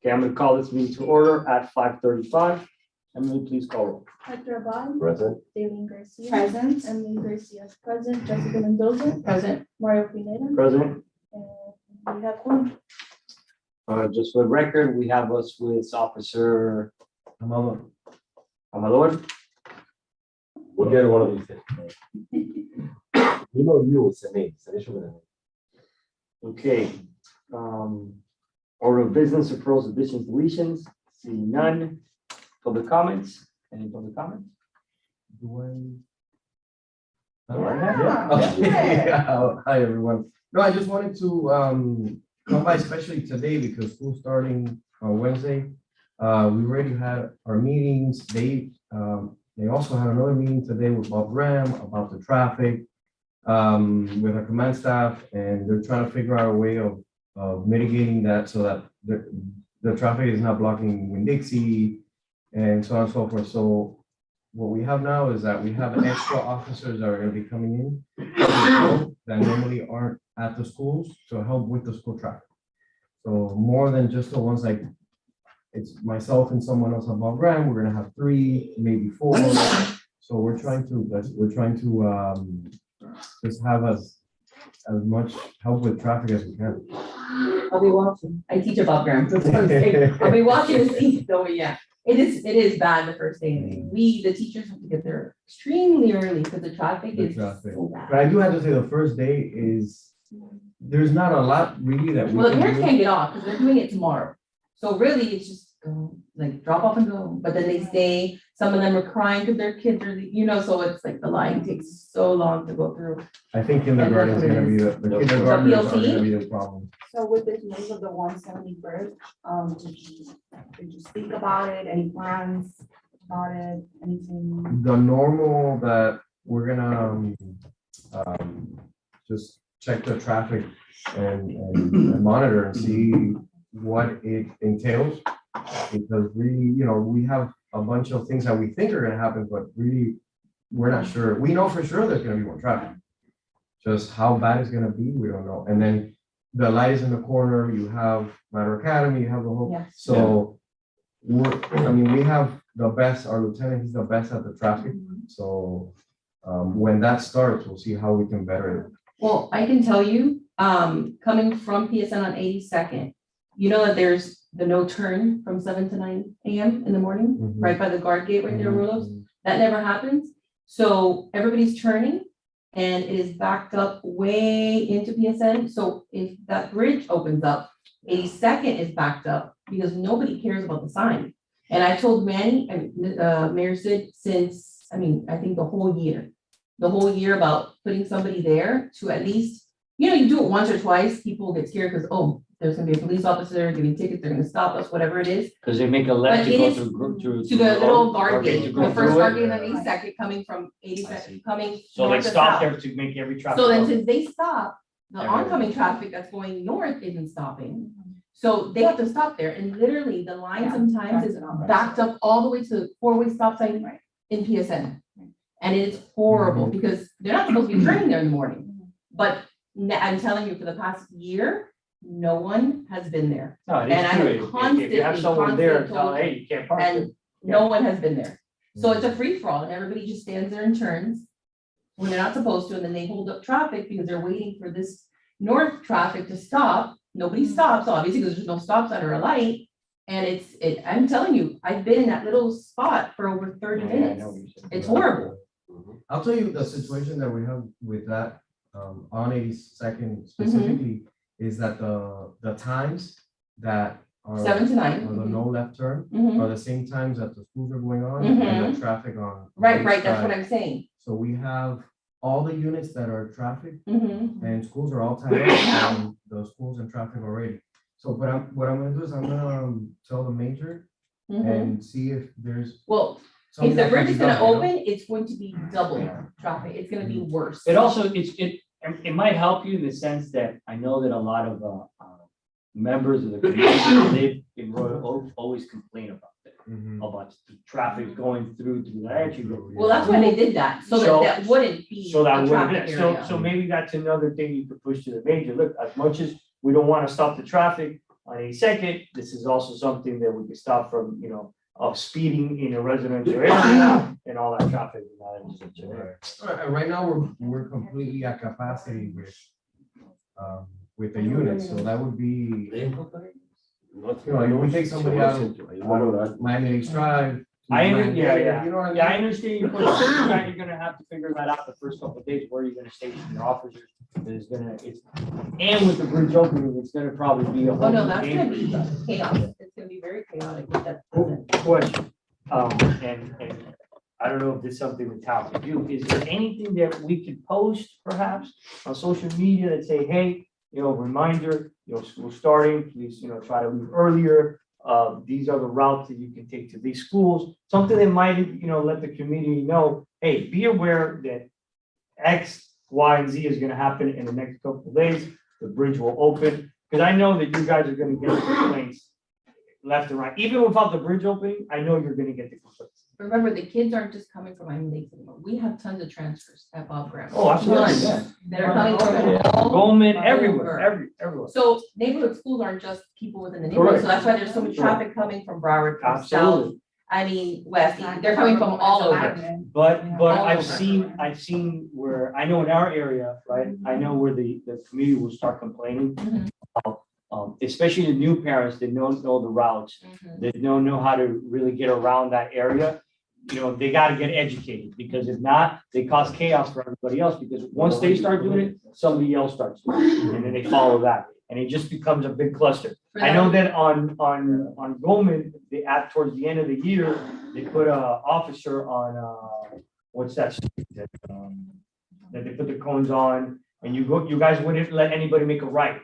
Okay, I'm gonna call this meeting to order at 5:35. Emily, please call roll. Hector Abad. Present. Daylene Garcia. Present. Emily Garcia is present. Jessica Mendoza. Present. Mario Pineda. Present. And we have one. Just for the record, we have us with Officer Amador. Amador. We'll get one of these things. You know you, it's a name, it's an issue with a name. Okay. Order of business, referrals, additions, deletions. Seeing none. Public comments. Any public comments? Do I? Yeah. Okay. Hi, everyone. No, I just wanted to come by especially today because school's starting on Wednesday. We already had our meetings. They also had another meeting today with Bob Graham about the traffic with our command staff, and they're trying to figure out a way of mitigating that so that the traffic is not blocking Winn-Dixie and so on and so forth. So what we have now is that we have extra officers that are going to be coming in that normally aren't at the schools to help with the school traffic. So more than just the ones like it's myself and someone else above ground, we're gonna have 3, maybe 4. So we're trying to just have as much help with traffic as we can. I'll be watching. I teach above ground. So I'll be watching to see. So yeah, it is bad the first day. The teachers have to get there extremely early because the traffic is so bad. But I do have to say the first day is, there's not a lot really that we Well, the can parents do. can't get off because they're doing it tomorrow. So really, it's just go, like drop off and go. But then they stay. Some of them are crying because their kids are, so it's like the line takes so long to go through. I think kindergarten is gonna be the kindergartners are gonna be the problem. So with this news of the 170 bridge, did you speak about it? Any plans about it? Anything? The normal that we're gonna just check the traffic and monitor and see what it entails. Because we have a bunch of things that we think are gonna happen, but really, we're not sure. We know for sure there's gonna be more traffic. Just how bad it's gonna be, we don't know. And then the light is in the corner, you have Ladder Academy, you have the whole, Yes. so we have the best, our lieutenant, he's the best at the traffic. So when that starts, we'll see how we can better it. Well, I can tell you, coming from PSN on 82nd, you know that there's the no turn from 7 to 9 a.m. in the morning, Mhm. right by the guard gate right there, Rulos. That never happens. So everybody's turning and it is backed up way into PSN. So if that bridge opens up, 82nd is backed up because nobody cares about the sign. And I told Manny, Mayor Sid, since, I think the whole year about putting somebody there to at least, you do it once or twice, people get scared because, there's gonna be a police officer giving tickets, they're gonna stop us, whatever it is. Because they make a left But to it go is through. To the little guard gate, to the go first through guard it. gate on 82nd coming from I see. 82nd, coming. So they north to stop south. there to make every traffic. So then stop. since they stop, the Everyone. oncoming traffic that's going north isn't stopping. So they have to stop there and literally the line Yeah, sometimes is backs it up. backed up all the way to 4-way stop sign Right. in PSN. And it's horrible because they're not supposed to be turning there in the morning. But I'm telling you, for the past year, no one has been there. No, it and is I'm true. If you have constantly someone there, told tell, hey, you can't park And there. no one has been there. So it's a free for all and everybody just stands there and turns when they're not supposed to, and then they hold up traffic because they're waiting for this north traffic to stop. Nobody stops, obviously, because there's no stop sign or a light. And I'm telling you, I've been in that little spot for over 30 Yeah, I minutes. know what you're saying. It's horrible. I'll tell you the situation that we have with that on 82nd specifically is that the times that are 7 to 9. the no left turn Mhm. are the same times that the schools are going on and the traffic on. Right, each that's side. what I'm saying. So we have all the units that are traffic Mhm. and schools are all tied up on the schools and traffic already. So what I'm gonna do is I'm gonna tell the major Mhm. and see if there's. Well, something if the that can bridge be is gonna done, you know? open, it's going to be double traffic. It's gonna be worse. It also, it might help you in the sense that I know that a lot of members of the community live in Royal Oak always complain about that, about the traffic going through that entry. Well, that's why they did that, so So- that wouldn't be So that a would, traffic so area. maybe that's another thing you could push to the major. Look, as much as we don't want to stop the traffic on 82nd, this is also something that we can stop from, of speeding in a residential area and all that traffic. in that residential area. Right now, we're completely at capacity with the unit, so that would be, if we take somebody out of Miami Lakes Drive. Yeah. You know what I mean? Yeah, I understand your point. You're gonna have to figure that out the first couple of days, where you're gonna station your officers. And with the bridge opening, it's gonna probably be a Oh, whole. no, that's gonna game. be chaos. It's gonna be very chaotic with that. Question, and I don't know if this is something the town can do, is there anything that we could post perhaps on social media that say, hey, reminder, school starting, please, try to leave earlier. These are the routes that you can take to these schools, something that might, let the community know, hey, be aware that X, Y, and Z is gonna happen in the next couple of days, the bridge will open, because I know that you guys are gonna get complaints left and right, even without the bridge opening, I know you're gonna get the complaints. Remember, the kids aren't just coming from Miami Lakes anymore. We have tons of transfers at Bob Graham. Oh, absolutely, yeah. That are coming from all Goldman, over. everywhere. So neighborhood schools aren't just people within the neighborhood, so that's why there's so much traffic coming from Broward, from South, Absolutely. I mean, West, they're coming from all over. But All I've over. seen where, I know in our area, right, I know where the community will start complaining. Mhm. Especially the new parents that don't know the routes, that don't know how to really get around that area. They gotta get educated, because if not, they cause chaos for everybody else, because once they start doing it, somebody else starts doing it, and then they follow that, and it just becomes a big cluster. I know that on Goldman, they towards the end of the year, they put a officer on, what's that street that they put the cones on, and you guys wouldn't let anybody make a right.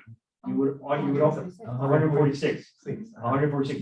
You would 146. 146.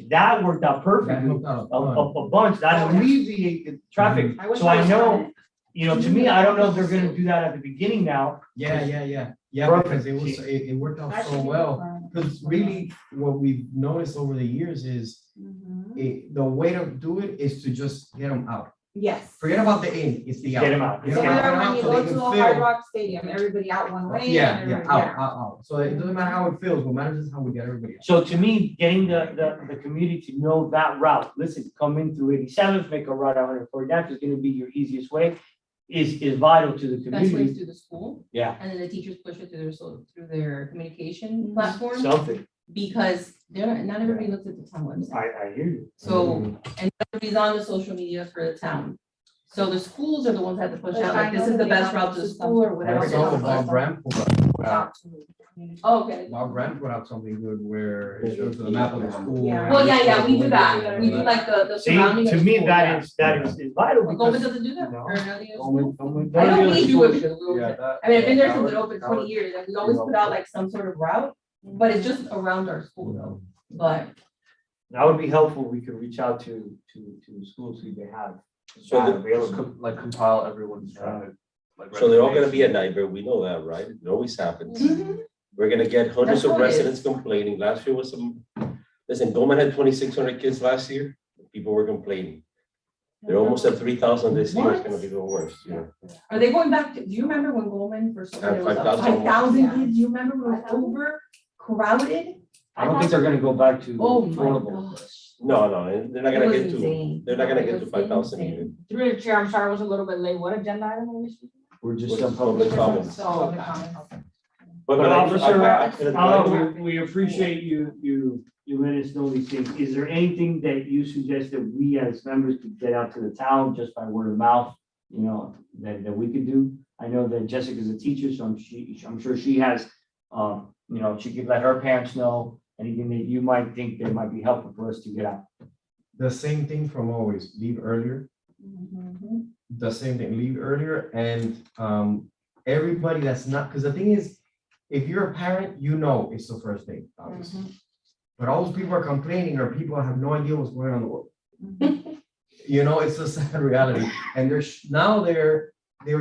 That worked out perfectly. A bunch, that alleviated traffic. So I know, to me, I don't know if they're gonna do that at the beginning now. Yeah, because it worked out so well. Because really, what we've noticed over the years is the way to do it is to just get them out. Yes. Forget about the in, it's the out. Get them out. Get So 'em out where now when you so go they to can a feel- Hard Rock Stadium, everybody out one way. Yeah, and everybody- out. So it doesn't matter how it feels, what matters is how we get everybody out. So to me, getting the community to know that route, listen, come in through 87th, make a right 149th is gonna be your easiest way, is vital to the Best community. ways through the school, Yeah, and then the teachers push it through their communication platform, something. because not everybody looks at the town website. I hear you. So, and everybody's on the social media for the town. So the schools are the ones that have to push But out, I like, this know is the that best they route have to to school or I whatever. it saw is. Bob Graham put out, Oh, okay. Bob Graham put out something good where it shows the map of the school. Yeah. Well, yeah, we do that. We do like the See, surrounding. to of me, school, that is vital Well, Goldman because. doesn't do that? No. Or any other Goldman- school? Goldman- I know we Goldman- do it because we Yeah, open. that- I mean, I've been there that since would- it opened that 20 would- years, and we always put out like some sort of route, but it's just around our school though. But That would be helpful. We could reach out to the schools who they have. So that the- available. Like compile everyone's traffic. like So they're all gonna be a recommendations. nightmare, we know that, right? It always happens. Mhm. We're gonna get hundreds That's of how it is. residents complaining, last year was listen, Goma had 2,600 kids last year, people were complaining. They're almost at 3,000 this year, it's gonna be even worse, are they going back to, do you remember when Goldman first opened, it was 5,000. 5,000 Yeah. kids? Do you remember when it was over crowded? I don't think they're gonna go back to Oh my affordable. gosh. No, they're not It gonna was get to, insane. they're not gonna It get to was 5,000 insane. even. Through the chair, I'm sorry, I was a little bit late. What agenda item are we speaking? We're just What's some public public comments? So, public comments. But I- officer, we appreciate you letting us know these things. Is there anything that you suggest that we as members could get out to the town just by word of mouth? That we could do? I know that Jessica's a teacher, so I'm sure she has, she could let her parents know anything that you might think that might be helpful for us to get out. The same thing from always, leave earlier. The same thing, leave earlier, and everybody that's not, because the thing is, if you're a parent, you know it's the first day, obviously. But all those people are complaining, or people have no idea what's going on in the world. It's a sad reality, and now they were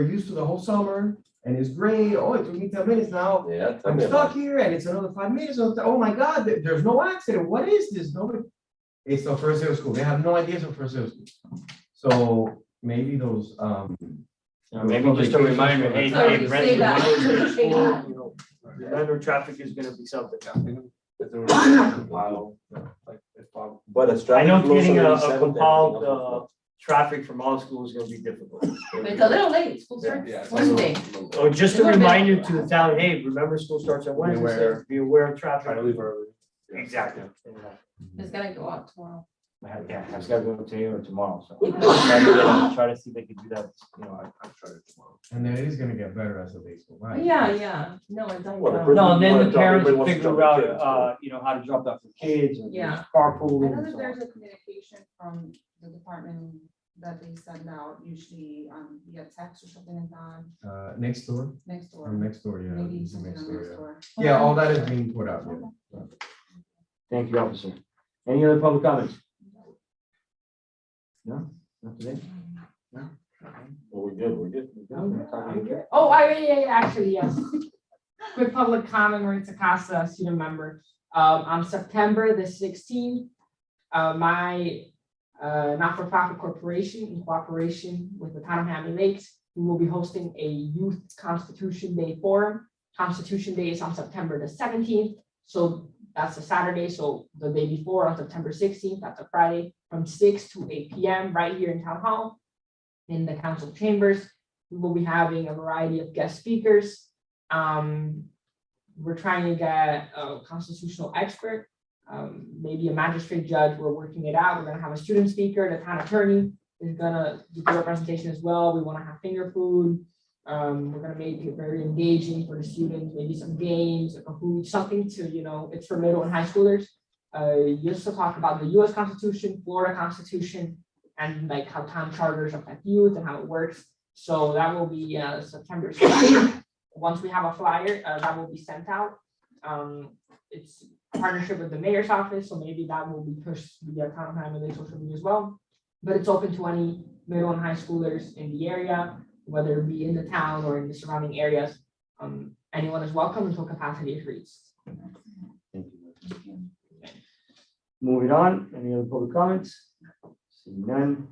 used to the whole summer, and it's great, oh, it took me 10 minutes now, Yeah. tell I'm me stuck about it. here, and it's another 5 minutes, oh my God, there's no accident, what is this? Nobody, it's the first day of school, they have no idea it's the first day of school. So maybe those, Maybe just a reminder, hey, So hey, you say that. the vendor traffic is gonna be something. If there was a compile, like, if Bob. But as I traffic know flows getting on a 87th, compiled, everything else will traffic from all schools is gonna be difficult. It's a little late, school starts Yeah, it's Wednesday. Or just a A little bit. reminder to the town, hey, remember school starts on Wednesday, aware. so be aware of traffic. Try to leave early. Exactly. It's gonna go out tomorrow. Yeah, I just gotta go today or tomorrow, so. Yeah. Try to see if they can do that, You know, I've tried it tomorrow. And then it is gonna get better as the days go by. Yeah, no, it's like, Well, the No, and then Wanna the drop- parents everybody wants to figure drop their out, kids, you know, how to drop off their kids or Yeah. carpool. I know and that so there's on. a communication from the department that they send out usually via text or something like that, Next door, next door. next door, yeah. Maybe it's something next on door, next yeah. door. Yeah, all that is being put out, yeah. Thank you, officer. Any other public comments? No, not today? No? Well, we're good, we're good. Oh, actually, yes. Quick public comment, Marita Casa, student member. On September the 16th, my not-for-profit corporation, in cooperation with the town of Miami Lakes, we will be hosting a Youth Constitution Day forum. Constitution Day is on September the 17th, so that's a Saturday, so the day before on September 16th, that's a Friday, from 6 to 8 p.m. right here in Town Hall in the council chambers. We will be having a variety of guest speakers. We're trying to get a constitutional expert, maybe a magistrate judge. We're working it out. We're gonna have a student speaker. The town attorney is gonna do a presentation as well. We want to have finger food. We're gonna make it very engaging for the students, maybe some games, like a food, something to, you know, it's for middle and high schoolers. Just to talk about the US Constitution, Florida Constitution, and like how town charters affect youth and how it works. So that will be September 16th. Once we have a flyer, that will be sent out. It's a partnership with the mayor's office, so maybe that will be pushed via town of Miami social media as well. But it's open to any middle and high schoolers in the area, whether it be in the town or in the surrounding areas. Anyone is welcome until capacity is reached. Thank you. Moving on, any other public comments? Seeing none,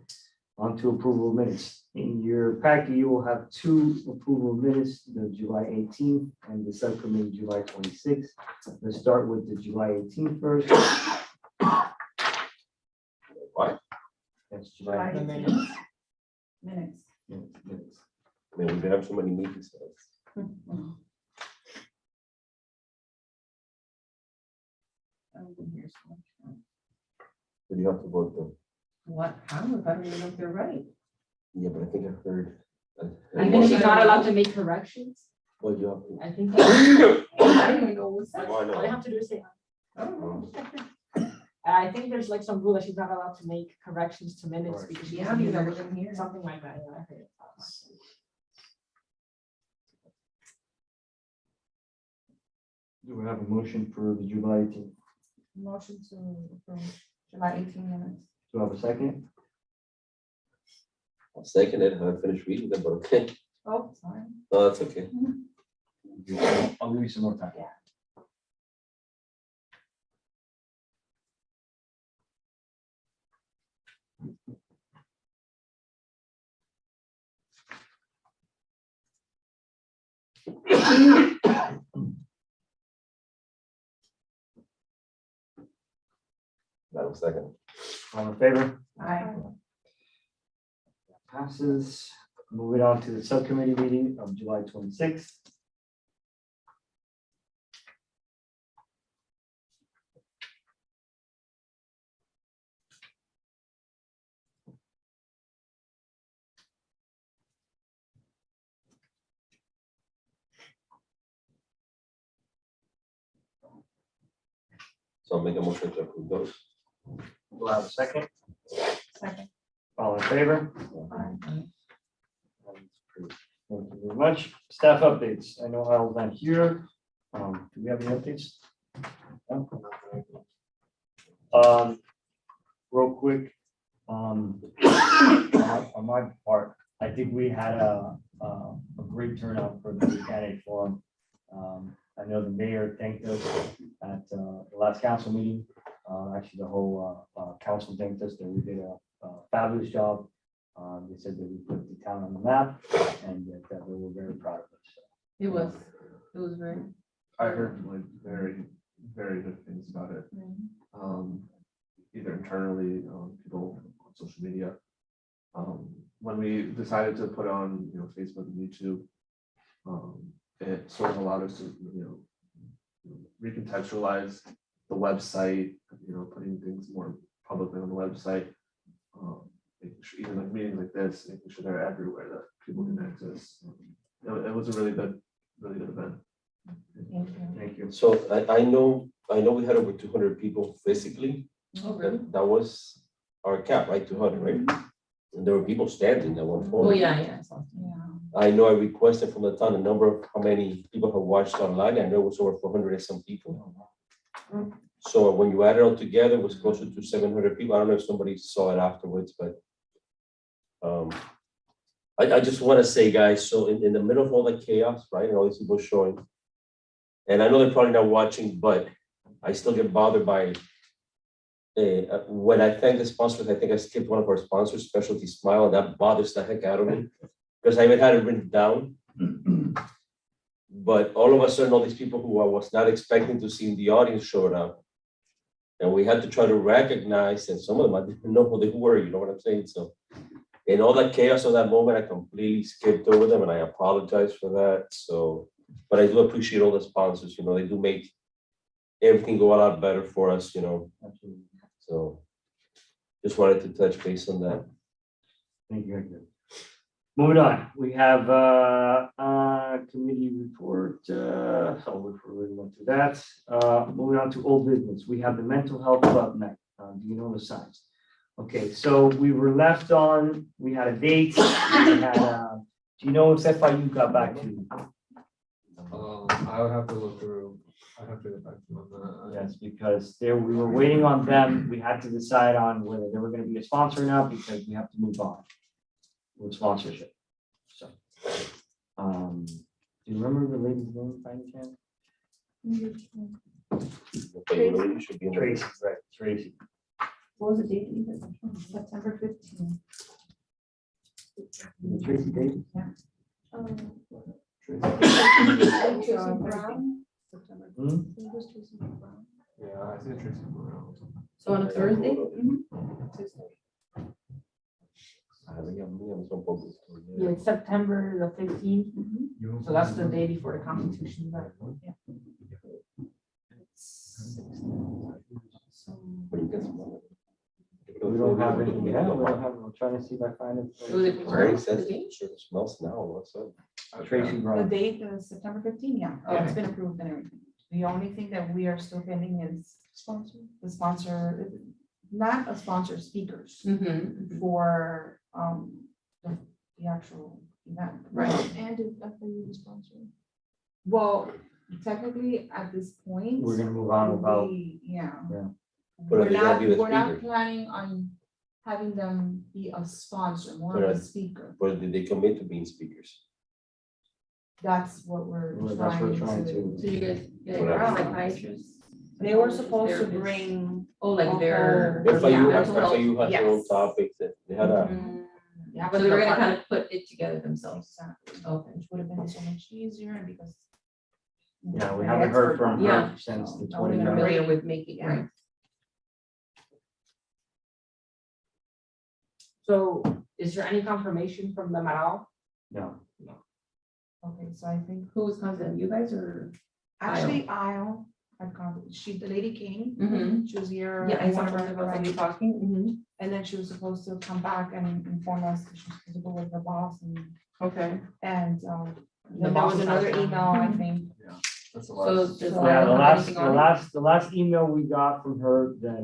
on to approval of minutes. In your packet, you will have two approval of minutes, the July 18th and the subcommittee July 26th. Let's start with the July 18th first. What? That's July. July 18th. Minutes. Minutes. I mean, we've been having so many meetings. So what do you have to vote though? What, how, if I don't even know if they're right. Yeah, but I think I heard. I think she's not allowed to make corrections. What do you have to? I think. I don't even know what's that. Oh, I know. All you have to do is say. Oh. I think there's like some rule that she's not allowed to make corrections to minutes Right. because she Yeah, doesn't because I use wasn't here. something like that. Yeah, I heard it. Do we have a motion for the July 18th? Motion to approve July 18 minutes. Do I have a second? I'll second it. I haven't finished reading them, but okay. Oh, sorry. No, that's okay. I'll give you some more time. That was second. All in favor? Aye. Passes. Moving on to the subcommittee meeting of July 26th. So I'll make a motion to approve those. Do I have a second? Second. All in favor? Aye. Thank you very much. Staff updates. I know Harold's not here. Do we have any updates? No? Real quick, on my part, I think we had a great turnout for the candidate forum. I know the mayor thanked us at the last council meeting. Actually, the whole council thanked us that we did a fabulous job. They said that we put the town on the map and that they were very proud of us. It was very. I heard like very, very good things things about it. Either internally, people on social media. When we decided to put on, Facebook and YouTube, it sort of allowed us to, recontextualize the website, putting things more publicly on the website. Making sure, even like meetings like this, making sure they're everywhere that people can access. It was a really good event. Thank you. So I know we had over 200 people physically. Oh, really? That was our cap, right? 200, right? And there were people standing at one point. Oh, yeah. Yeah. I know I requested from the town a number of how many people have watched online. I know it was over 400 and some people. So when you add it all together, it was closer to 700 people. I don't know if somebody saw it afterwards, but I just want to say, guys, so in the middle of all the chaos, right, and all these people showing, and I know they're probably not watching, but I still get bothered by when I thank the sponsors. I think I skipped one of our sponsors, Specialty Smile, and that bothers the heck out of me because I even had it written down. But all of a sudden, all these people who I was not expecting to see in the audience showed up. And we had to try to recognize, and some of them I didn't know who they were, you know what I'm saying? So in all that chaos of that moment, I completely skipped over them and I apologize for that. So, but I do appreciate all the sponsors, they do make everything go a lot better for us, Absolutely. So just wanted to touch base on that. Thank you. Moving on, we have committee report. So we already went through that. Moving on to old business, we have the mental health club night. Do you know the signs? Okay, so we were left on. We had a date. We had, do you know if FIU got back to you? I would have to look through. I'd have to get back to you on that. Yes, because we were waiting on them. We had to decide on whether they were going to be a sponsor or not because we have to move on with sponsorship. So, do you remember the lady's name by any chance? Okay, you should be in the- Tracy, right, Tracy. What was the date? September 15th. Tracy Davis? Tracy Brown. September. Hmm? It was Tracy Brown. Yeah, I see Tracy Brown. So on a Thursday? Yeah, it's September the 15th. So that's the day before the Constitution. We don't have any, yeah, we don't have, I'm trying to see if I find it. Was it Very before the sensitive, game? sure smells now, what's up? Tracy The Brown. date is September 15th, yeah, it's been approved and everything. The only thing that we are still pending is the sponsor, not a sponsor, speakers Mhm. for the actual event. Right. And if FIU is sponsoring. Well, technically, at this point. We're gonna move on without. Yeah. Yeah. But are they gonna be the We're not speaker? planning on having them be a sponsor, more of But a are- speaker. But did they commit to being speakers? That's what we're Well, that's what we're trying trying to. So you guys, Whatever. psychiatrists? They were supposed to Therapists? bring. Oh, like their. If FIU, Yeah, mental health. FIU had their own Yes. topic that they had a, Yeah, So but they were gonna the- kind of put it together themselves. Exactly. Okay. Which would have been so much easier and because. Yeah, we haven't heard from Yeah. her since the Oh, We're 29th. familiar with making, right? So is there any confirmation from them at all? No, Okay, so I think, Who was contacting you guys or? actually, Isle had come, the lady came, Mhm. she was here. Yeah, I at saw one of our something about somebody events, talking. and then she was supposed to come back and inform us, that she was supposed to go with her boss Okay. and, The then there boss was was out another of town. email, I think. That's the So last. does So- yeah, Lyle the have last, anything on it? the last email we got from her that,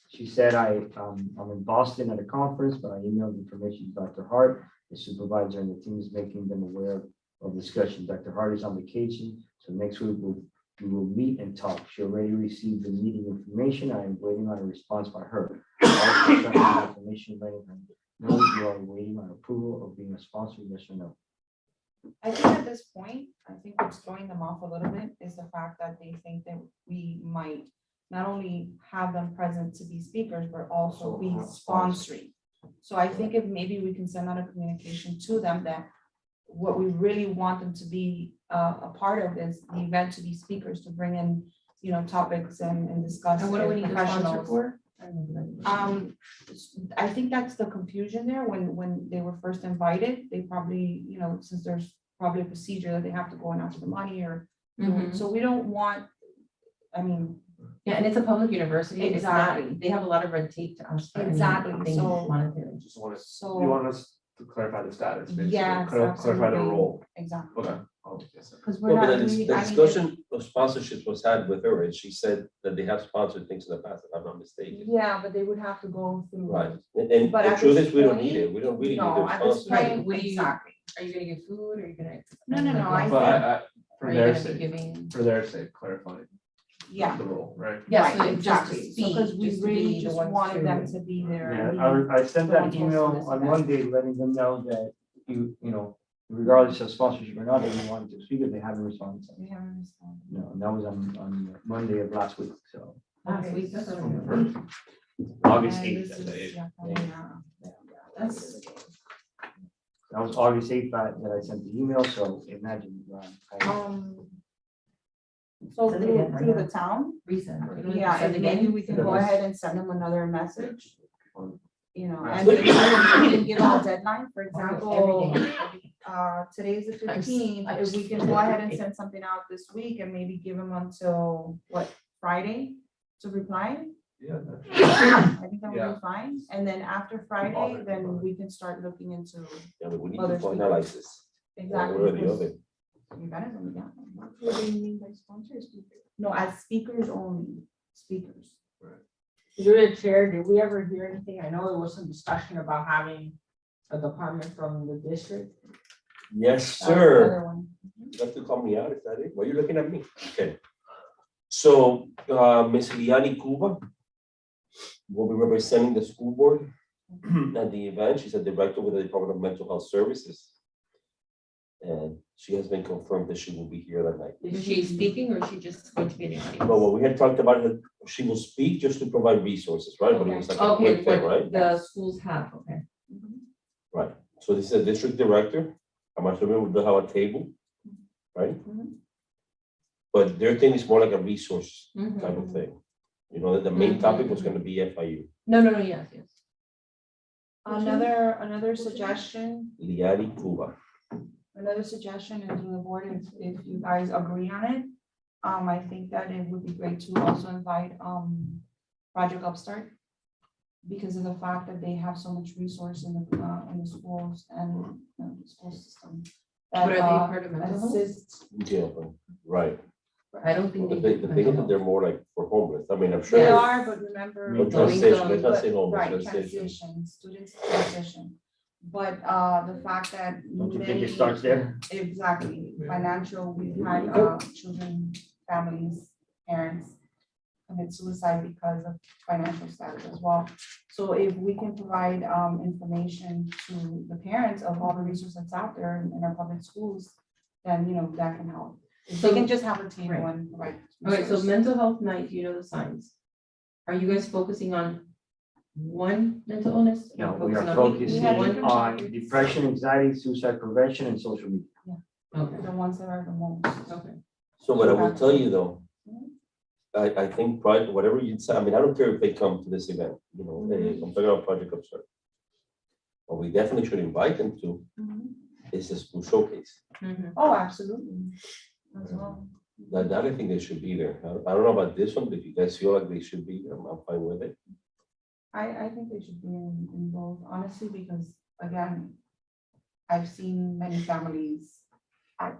she said, I'm in Boston at a conference, but I emailed information to Dr. Hart, the supervisor, and the team is making them aware of discussion. Dr. Hart is on vacation, so next week we will meet and talk. She already received the meeting information. I am waiting on a response by her. I also sent her information letting her know you are waiting on approval of being a sponsor, yes or no. I think at this point, I think what's throwing them off a little bit is the fact that they think that we might not only have them present to be speakers, but also be sponsoring. So I think if maybe we can send out a communication to them that what we really want them to be a part of is the event to be speakers, to bring in topics and discuss. And what do we need to sponsor professionals. for? I think that's the confusion there, when they were first invited, they probably, since there's probably a procedure that they have to go and ask for money or, Mhm. so we don't want, I mean, Yeah, and it's a public university. It's not, Exactly. they have a lot of red tape to ask for any Exactly, thing so- monetary. Just want us, So- you want us to clarify the status, basically, Yes, clarify the absolutely. role. exactly. Okay. Oh, yes, sir. Because we're Well, not, but we, the I mean, discussion of sponsorships was had with her, and she said that they have sponsored things in the past, if I'm not mistaken. yeah, but they would have to go through. Right, and But the at truth this is, we don't need point, it, we don't really need No, their at this sponsor. Right, point, what do you- exactly. Are you gonna get food? Are you gonna? No, I But think- for Are you their gonna be sake, giving? for their sake, clarifying Yeah. the role, right? Yeah, Right, so just to exactly. speak, Because we just to be really the just ones wanted them to- to be there. Yeah, and be- I sent the that ones email hosting this on event. Monday, letting them know that regardless of sponsorship or not, they wanted to speak, if they haven't responded. We haven't responded. No, and that was on Monday of last week, so Last Okay, week, that's so- already- August And eighth. this is- yeah, That's. That was August eighth that I sent the email, so imagine. So Send it through, again, right through now. the town, Resend. You don't yeah, send and maybe again? we can That go was- ahead and send them another message. Right. And we can give them a deadline, for Every example, day. today's the I'm s- 15th. I'm If we can s- go ahead and send something out this week and maybe give them until, what, Friday to reply? Yeah. I think that would Yeah. be fine, and then after Friday, then we can start looking into. Yeah, but we need Other to finalize this, one Exactly. way or the because other. you got it, then we got it. What do you mean by sponsors? No, as speakers only, speakers. Through the chair, did we ever hear anything? I know there was some discussion about having a department from the district. Yes, That was sir. another one. You have to call me out, is that it? Why are you looking at me? Okay. So, Ms. Liani Cuba will be representing the school board at the event. She's a director with the Department of Mental Health Services. And she has been confirmed that she will be here that night. Is she speaking or is she just going to be in the audience? But what we had talked about, that she will speak just to provide resources, right? But it was like a Okay, quick thing, right? what the schools have, okay. Right. So this is a district director. I'm assuming we'll have a table, right? Mhm. But their thing is more like a resource Mhm. type of thing. You know, that the main topic was gonna be FIU. No, yes. Another suggestion, Liani Cuba. another suggestion, and to the board, if you guys agree on it. I think that it would be great to also invite, Project Upstart. Because of the fact that they have so much resource in the schools and the school system. that, But are they part of mental health? assist- Yeah, right. I don't think. But they the do thing is mental that they're more like for homeless. I mean, I'm sure. They they're- are, but remember. But Low transition, income, let's not say But- homeless, Right, transition. transition, students transition. But the fact that. Don't you think it many- starts there? Exactly, financial, we've had children, families, parents commit suicide because of financial status as well. So if we can provide information to the parents of all the resources that's out there in our public schools, then, that can help. If they So- can just have a table Right. and provide. Okay, so resources. mental health night, do you know the signs? Are you guys focusing on one mental illness? No, Or we are on- focusing have one? different on topics. depression, anxiety, suicide prevention, and social media. Okay, The ones that are the most. okay. So what I will tell you though, I think probably whatever you say, I mean, I don't care if they come to this event, I'm talking about Project Upstart. What we definitely should invite them to is the school showcase. Mhm. Oh, absolutely. As well. That I think they should be there. I don't know about this one, but if you guys feel like they should be, I'm fine with it. I think they should be in both, honestly, because again, I've seen many families.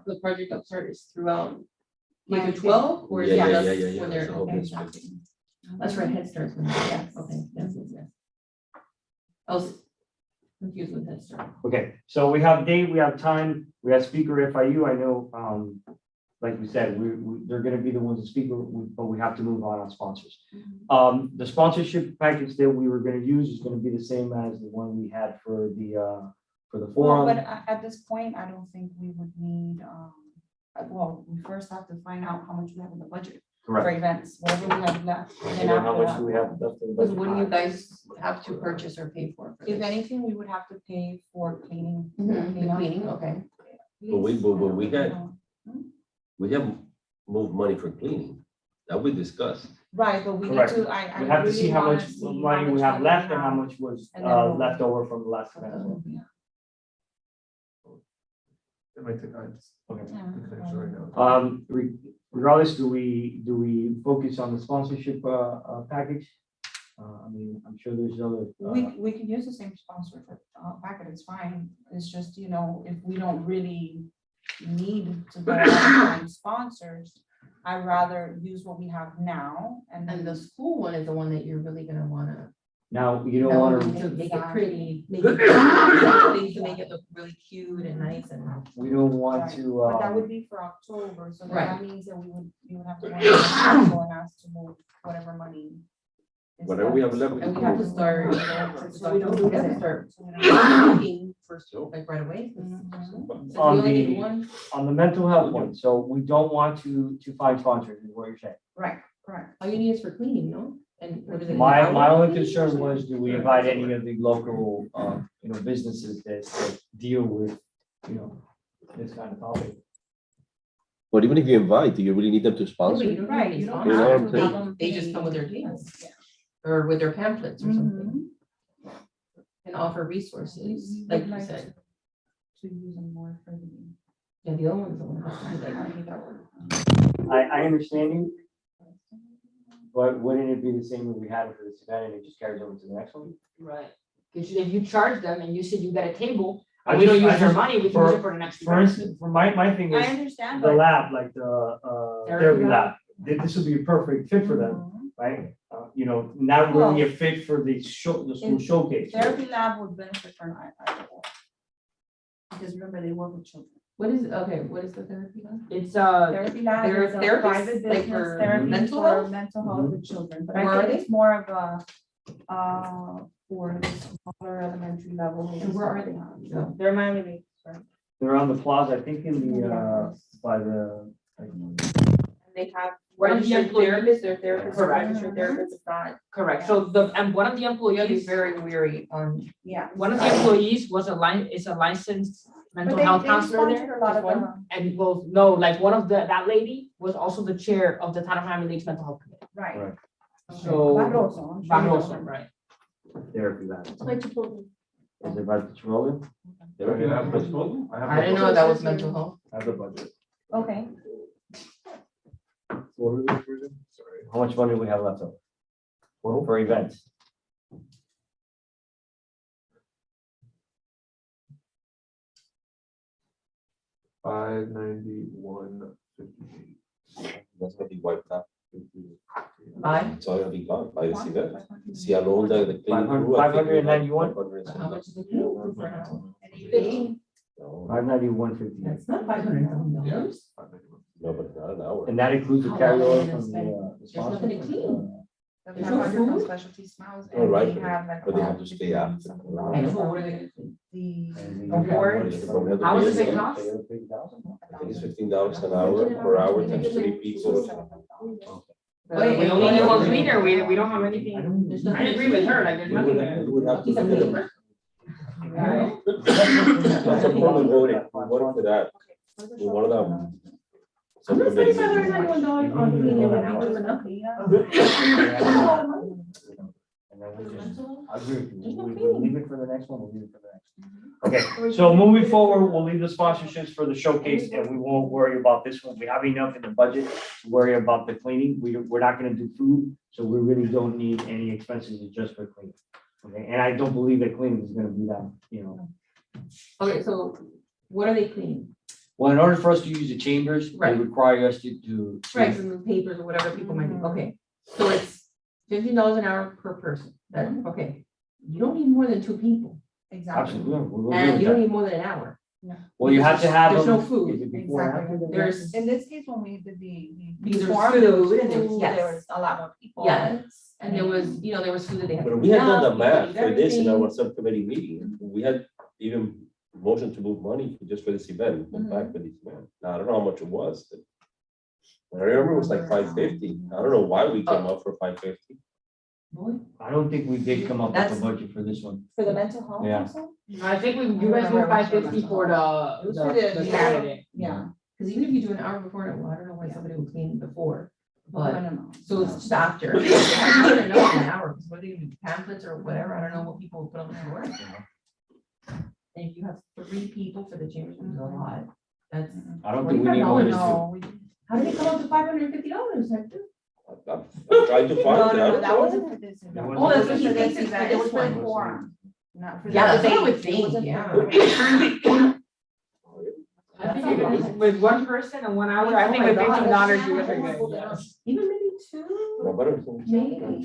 The Project Upstart is throughout K My to 12 or is it Yeah, just yeah. for It's their, a whole okay, district. that's right, Head Start. Yes. Okay, yes. I was confused with Head Start. Okay, so we have date, we have time, we have speaker FIU. I know, like we said, they're gonna be the ones to speak, but we have to move on sponsors. The sponsorship package that we were gonna use is gonna be the same as the one we had for the Well, forum. but at this point, I don't think we would need, well, we first have to find out how much we have in the budget for Correct. events, whatever we have left. and You then know how after much that, do we have left in the Because budget? what do you guys have to purchase or pay for? If anything, we would have to pay for cleaning. Mhm, the cleanup. cleaning, okay. But we had Hmm? we have moved money for cleaning. That we discussed. Right, but we need Correct. to, I We have to really see how wanna much see money how we much have money left and how much was and then we'll- left over from the last event. It might take, I just, Okay. the connection right now. Regardless, do we focus on the sponsorship package? I mean, I'm sure there's other. We can use the same sponsorship packet, it's fine. It's just, you know, if we don't really need to go out and find sponsors, I'd rather use what we have now and And then the school one is the one that you're really gonna wanna, Now, you don't want to, to make it pretty, make it, things to make it look really cute and nice and. we don't want Right, to, but that would be for October, so then Right. that means that we would have to go to the council and ask to move whatever money. is Whatever we have left. left. And we have to start, So we don't do we have to that. start So we don't- looking first, like right away. 'Cause Mhm. since we On only need the- one, on the mental health one, so we don't want to find sponsors, is what you're saying. Right, correct. all you need is for cleaning, no? And what is it? My only concern was, do we invite any of the local, businesses that deal with, this kind of topic? But even if you invite, do you really need them to Yeah, but sponsor? you don't Right, need you don't sponsors. have to They- have them They just pay. come with their tables. Yeah. Or with their pamphlets or something, Mhm. and offer We resources, would like you like said. To use them more for the. Yeah, the other one's the one. that's I like- think that would- I understand you, but wouldn't it be the same if we had it for this event and it just carries over to the next one? Right. Because if you charge them and you said you got a table, I and we don't just- I use their just- money, we can for- use it for the next. For event. instance, my thing I is understand, the but. lab, like the therapy lab, this would be a perfect fit for them, Mhm. right? Not really a fit for the show, the school In showcase. Therapy lab would benefit from either or. Because remember, they work with children. What is, okay, what is the therapy lab? It's Therapy lab They're is a therapists, private like business for therapy mental for health? mental health with children, but I Where are think it's more of a, for the smaller elementary level. And where are they? So they're Miami, sorry. They're on the plaza, I think in the, by the. They have Where the registered employee- therapists, their therapists, are Correct. registered therapists, if not, correct. So and one of the You gotta be employees, very weary on. yeah. one of the employees was is a licensed But mental they health counselor sponsored there. a lot just of one. them. And well, no, like one of that lady was also the chair of the Town of Miami Lakes Mental Health Committee. Right. Right. So. Barroso, I'm sure you know Barroso, him. right. Therapy lab. It's like Chipotle. Is it by the Chipotle? Therapy lab, that's all? I didn't know that was mental health. I have the budget. Okay, Sorry. How much money we have left over? For events? $591.58. That's gonna be wiped out. Five? It's all gonna be gone by this event. See how long the cleaning 500 crew, I think we have 591? 500 and How much is it for an hour? and No, 591.50. That's not $500. no, but not an hour. And that includes the How long are carryover they from spend? the There's sponsor? nothing to clean. Then There's we no have other food? specialty smells. Oh, and right, we but- have like but they have about to stay 15 after. something I dollars know, but for what are they gonna clean? The And Okay. awards. How much does it cost? I think it's $15 an hour per hour times 3 people. Wait, we only need one cleaner, we don't have anything. There's I agree with her, like, there's We nothing would there. we would have to. Piece of look at paper? it. That's what we voted for that. We wanted them. I'm gonna spend $591 on cleaning an hour is enough. And then we just, I agree with you. We'll leave it for the next one, we'll leave it for the next. Okay, so moving forward, we'll leave the sponsorships for the showcase and we won't worry about this one. We have enough in the budget to worry about the cleaning. We're not gonna do food, so we really don't need any expenses just for cleaning. Okay, and I don't believe that cleaning is gonna be that. Okay, so what are they cleaning? Well, in order for us to use the chambers, they Right. require us to. Right, some papers or whatever people might do, okay. So it's $15 an hour per person, that, okay. You don't need more than two people, Exactly. Absolutely. we'll and do you don't that. need more than an hour. Well, you have to have. There's no them- food. is it before and after? Exactly. There's- In this case, when we did the. Because there was before, there was food and there was- food, yes. There was a lot more people. Yes, and there was, there was food that they had. But to we had clean done up, the math people for did this in everything. our subcommittee meeting. We had even motion to move money just for this event, in fact, for this event. Now, I don't know how much it was. But I remember it was like 550. I don't know why we came up for 550. Boy, I don't think we did come up with That's- a budget for this one. For the mental health Yeah. also? I think you guys moved 550 for It was for the candidate. Yeah. Because even if you do an hour before, well, I don't know why somebody would clean before. but, Minimum. so it's just after. I don't even know an hour, because whether you do pamphlets or whatever, I don't know what people put on the floor. And if you have 3 people for the chambers, it's a lot. That's, I don't think we need more than two. how did it come up to $550, Hector? I'm trying to No, find it. I no, don't that know. wasn't for this. That event. wasn't Oh, that's It what was he for thinks this it's for event. It was this for the one. forum, not for the. Yeah, that's what I debate. would think, It wasn't yeah. for the- I think with one person and 1 hour, I think Oh my with God. $15 you would be good, yes. Even maybe No, 2, pero maybe. yo he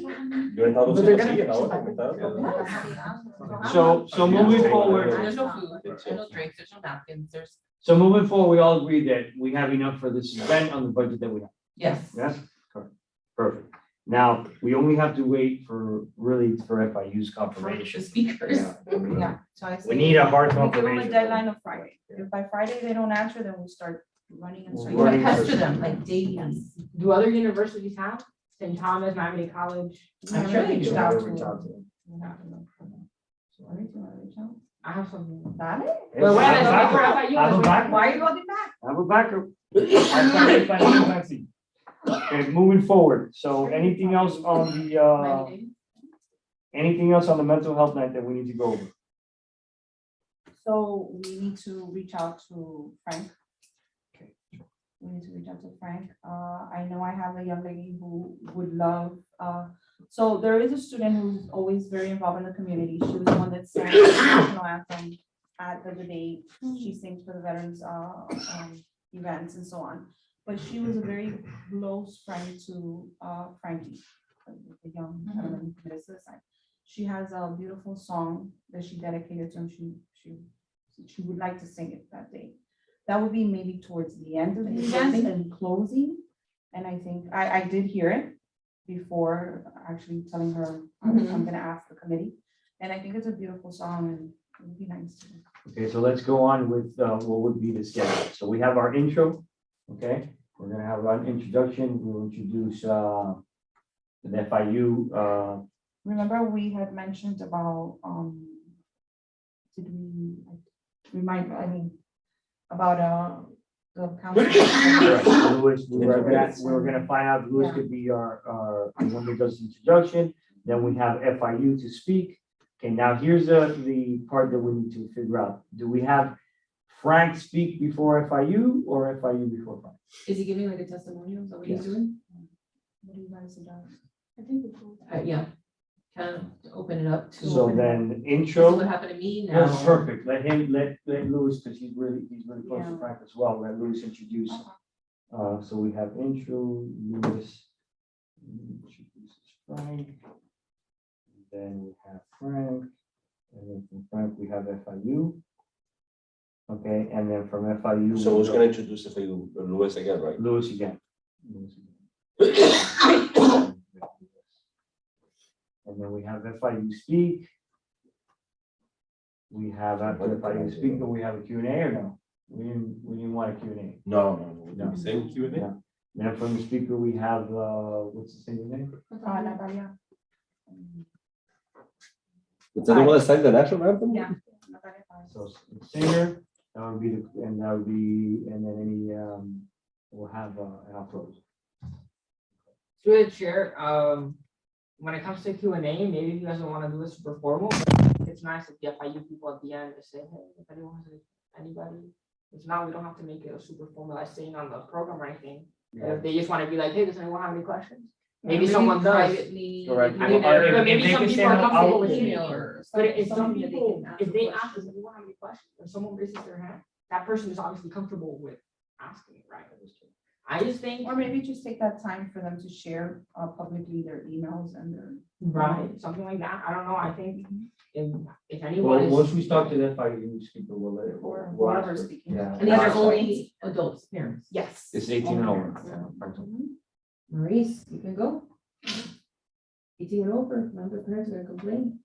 estado But sin they're así, gonna- ahora me está- So moving forward, There's no food, there's no drinks, there's no napkins, there's, so moving forward, we all agree that we have enough for this event on the budget that we have. yes. Yes, correct, perfect. Now, we only have to wait for, really, for FIU's The confirmation. speakers. Yeah, so I say. We need a hard We give them a confirmation. deadline of Friday. If by Friday they don't answer, then we start running and We'll We're starting. gonna Running pester them like days. Do other universities have? St. Thomas, Miami College? I'm sure they do. Reached out to Reach out them. to them. We have to look for them. So, all right, you wanna reach out? I have something. Got it? Well, when Have is a it backup. for FIU? Have a backup. Why are you looking back? Have a backup. That's not fancy. Okay, moving forward, so anything else on the, anything else on the mental health night that we need to go over? So we need to reach out to Frank. We need to reach out to Frank. I know I have a young lady who would love, so there is a student who's always very involved in the community. She was the one that sang the national anthem at the debate. She sings for the veterans, events and so on. But she was a very close friend to, Frankie, the young gentleman who committed suicide. She has a beautiful song that she dedicated to him. She would like to sing it that day. That would be maybe towards the end of the event and closing. And I think, I did hear it before actually telling her, I'm gonna ask the committee. And I think it's a beautiful song and it would be nice to. Okay, so let's go on with, what would be the schedule. So we have our intro, okay? We're gonna have an introduction, we'll introduce, the FIU, Remember, we had mentioned about, did we, remind, I mean, about, the council. Louis, we were gonna find out, Louis could be our, when he does the introduction, then we have FIU to speak. Okay, now here's the part that we need to figure out. Do we have Frank speak before FIU or FIU before Frank? Is he giving like a testimonial? Is that what he's doing? What do you guys suggest? I think we cool. Yeah. Kind of to open it up to. So then This is intro. what happened to me now. That's perfect. Let Louis, because he's really close to Yeah. Frank as well. Let Louis introduce. So we have intro, Louis. Introduces Frank. Then we have Frank. And then from Frank, we have FIU. Okay, and then from FIU. So who's gonna introduce it for you, Louis again, right? Louis again. And then we have FIU speak. We have after FIU speak, but we have a Q&A or no? We didn't want a Q&A. No. No. Same Q&A? Yeah. Then from the speaker, we have, what's the single name? Natalia. Is that the one that sang the national anthem? Yeah. Natalia Paz. So singer, that would be and then any, we'll have, and I'll close. Through the chair, when it comes to Q&A, maybe you guys don't want to do it super formal, but it's nice if the FIU people at the end to say, hey, if anyone has anybody. If not, we don't have to make it a super formalized thing on the program or anything. But if they just want to be like, hey, does anyone have any questions? Maybe someone does. Privately. Correct. maybe If- they're- But maybe they some can people send are out- comfortable I'll- with Email email. or But if some something that they people, can ask if a they question. ask, does anyone have any questions, or someone raises their hand, that person is obviously comfortable with asking, right? I just think, Or maybe just take that time for them to share publicly their emails and their. right, something like that, I don't know, I think if anyone Well, is. once we talk to the FIU speaker, we'll let it. Or we'll ask whoever's her. speaking. Yeah. And these are Last only adults, parents. Yes. It's 18 and over. Maurice, you can go. 18 and over, none of the parents are gonna complain.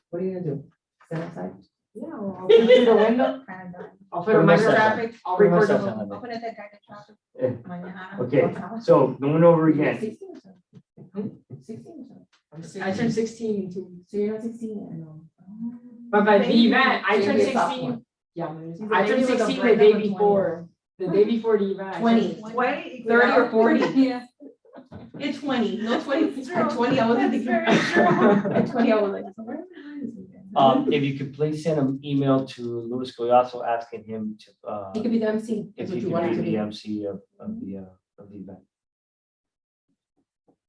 What are you gonna do? Stand outside? Yeah, I'll put through the window, And, I'll put a Put microphone, traffic. I'll record the Put whole. myself on Open it that guy to traffic. Yeah. Mañana. Okay, so going over You're again. 16 or something? 16 or something? I turned 16 in 2 weeks. So you're not 16 yet, no. But by the event, I So turned you're a 16. sophomore. Yeah, She's a I turned baby with a 16 the brain day of a before The day before the event. I 20. said- 30 or 40. Yeah. It's 20, no 20, It's at true. 20, I wasn't That's thinking. very true. At 20, I was like, where am I this weekend? If you could please send an email to Louis Collazo asking him to, He could be the MC, if that's he what you could want him be to the be. MC of the event.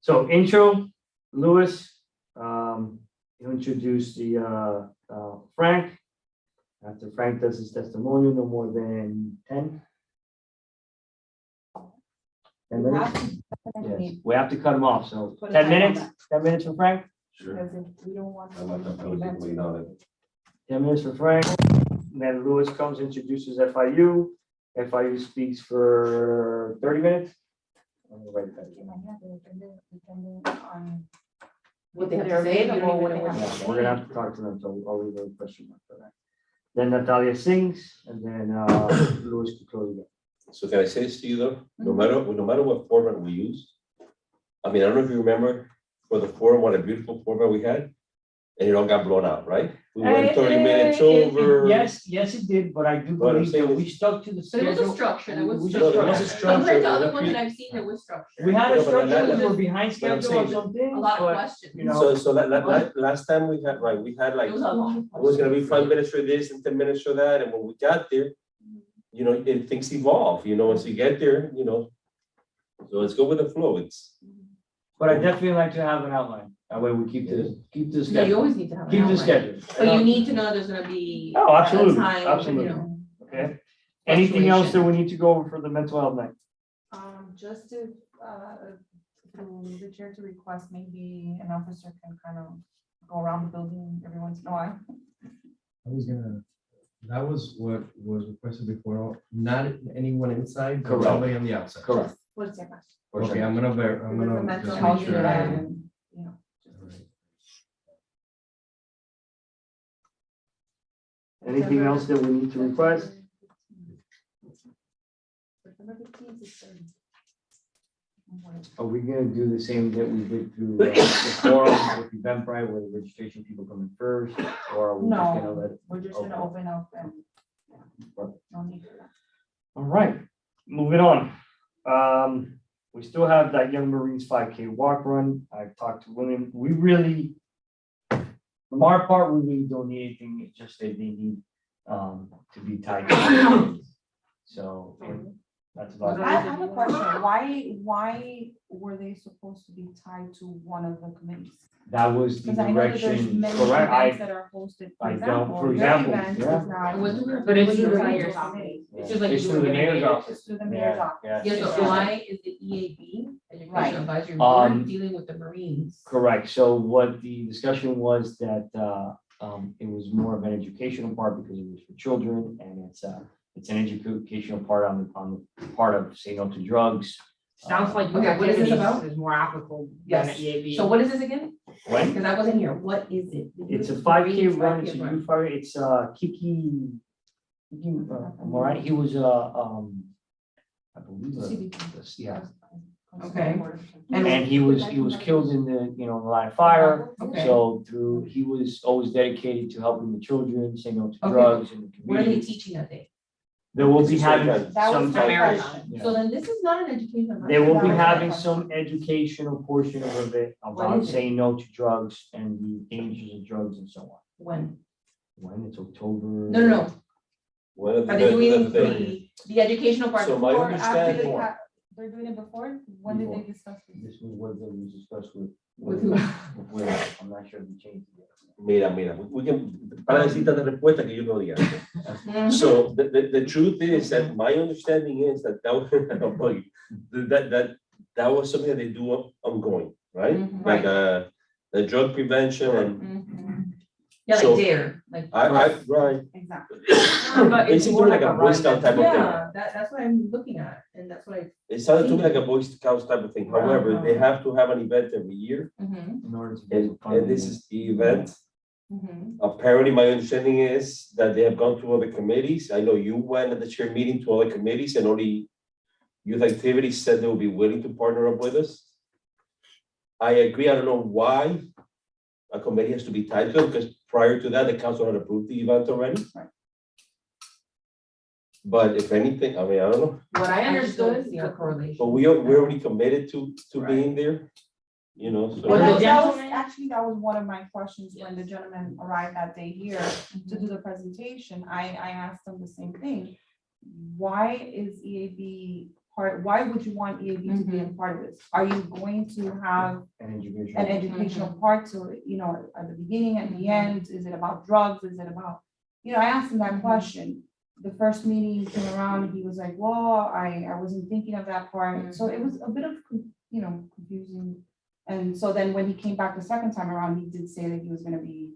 So intro, Louis, he'll introduce the, Frank. After Frank does his testimonial, no more than 10. 10 minutes? Yes, we have to cut him off, so Put a 10 time on minutes, that. 10 minutes for Frank, Sure. Because if we don't want. I'm not gonna tell you, you know, that. 10 minutes for Frank. And then Louis comes, introduces FIU. FIU speaks for 30 minutes. I'm gonna write that down. On What they have They're to say, you don't available, even what know they what have to to Yeah, say. we're gonna have to talk to them, so I'll leave a question mark for that. Then Natalia sings, and then Louis can close it up. So can I say this to you though? No matter what format we use, I mean, I don't know if you remember for the forum, what a beautiful format we had, and it all got blown out, right? We went 30 minutes over. Yes, it did, but I do But I'm believe that saying we stuck to the But it was a schedule. structure, there was We No, there was a structure. structure. Compared to other ones that I've seen, there was structure. We had Yeah, a but structure, we that- were behind but I'm schedule or saying- something, A lot of but, questions. you know. So last time we had, right, we had like, It was a long. it was gonna be 5 minutes for this and 10 minutes for that, and when we got there, you know, things evolve, you know, once you get there, you know. So let's go with the flow, it's, But I definitely like to have an outline, that way we keep the Yeah, you schedule, always need to have an keep the outline. schedule. But you need to know there's gonna be. Oh, a absolutely, time, you absolutely. know. Okay, anything else that we need to go over for the mental health night? Just to, through the chair to request, maybe an officer can kind of go around the building every once in a while. That was what was requested before, not anyone inside, but Correct. somebody on the outside. Correct. What's your best? Okay, I'm Because the gonna mental just health make sure. and, you know, just- Alright. Anything else that we need to request? September 15th is 30. Are we gonna do the same that we did through the forum with Eventbrite, where the registration people come in first, or are we just gonna let it? We're just gonna Okay. open up and, no need for that. All right, moving on. We still have that Young Marines 5K walk run. I've talked to William. We really, from our part, we really don't need anything. It's just that they need to be tied. to. So and that's about I it. have a question. Why were they supposed to be tied to one of the committees? That was the Because I know that there's direction, many correct? events that are hosted, I for don't- example, for your example, event yeah. is not. But it's with through the your mayor's committee. office. Yeah. It's just like. It's you through the do mayor's mayor. office. It's through the mayor's office. Yeah. Yeah, so Yeah. why is the EAB, Right. Education Advisory Um, Board, dealing with the Marines? Correct. So what the discussion was that it was more of an educational part because it was for children and it's an educational part on the part of say no to drugs. Sounds like. Okay, what is this about? Is more applicable than Yes. EAB. So what is this again? When? Because I wasn't here, what is it? It's a Marines 5K run, 5K it's a youth 5K, it's Kiki, am I right? He was I believe, yeah. Okay. And he was killed in the, you know, the line of fire. Okay. So he was always dedicated to helping the children, say no to Okay. drugs in the What are they community. teaching that day? They will be It's a having event. That was some my type marathon. of, yeah. So then this is not an education. They will be That was having my some educational portion of it What about is it? saying no to drugs and the dangers of drugs and so on. When? When it's October. No. one of the. Are they doing that's the thing. the educational part So my before, understanding- after? They're doing it before? When did they Before. discuss this? This was what was discussed with. With who? with- I'm not sure if we changed it. Mira, we can, para decir tanta respuesta que yo no diga. Mhm. So the truth is that my understanding is that I don't know you, that was something that they do ongoing, right? Mhm. Like the drug prevention and Mhm. Yeah, So- like dare, like. right. Exactly. But it's Basically more like a Boy run Scout than- type of thing. Yeah, that's what I'm looking at, and that's what I. It sounded to me like a Boy Scouts type of thing. However, they have to have an event every year, Mhm, In order to get and funding. this is the event. mhm. Apparently, my understanding is that they have gone to other committees. I know you went at the chair meeting to other committees and only youth activities said they will be willing to partner up with us. I agree. I don't know why a committee has to be tied to it, because prior to that, the council had approved the event already. But if anything, I mean, I don't know, What I I just don't understood, see our correlation. but we already committed to Right. being there, you know, so. Well, the That was, gentleman- actually, that was one of my questions when the gentleman arrived that day here to do the presentation. I asked him the same thing. Why is EAB why would you want EAB to be a part of this? Are you going to have And education. an educational part to it, at the beginning, at the end? Is it about drugs? Is it about, I asked him that question. The first meeting he came around, he was like, well, I wasn't thinking of that part. So it was a bit of, confusing. And so then when he came back the second time around, he did say that he was gonna be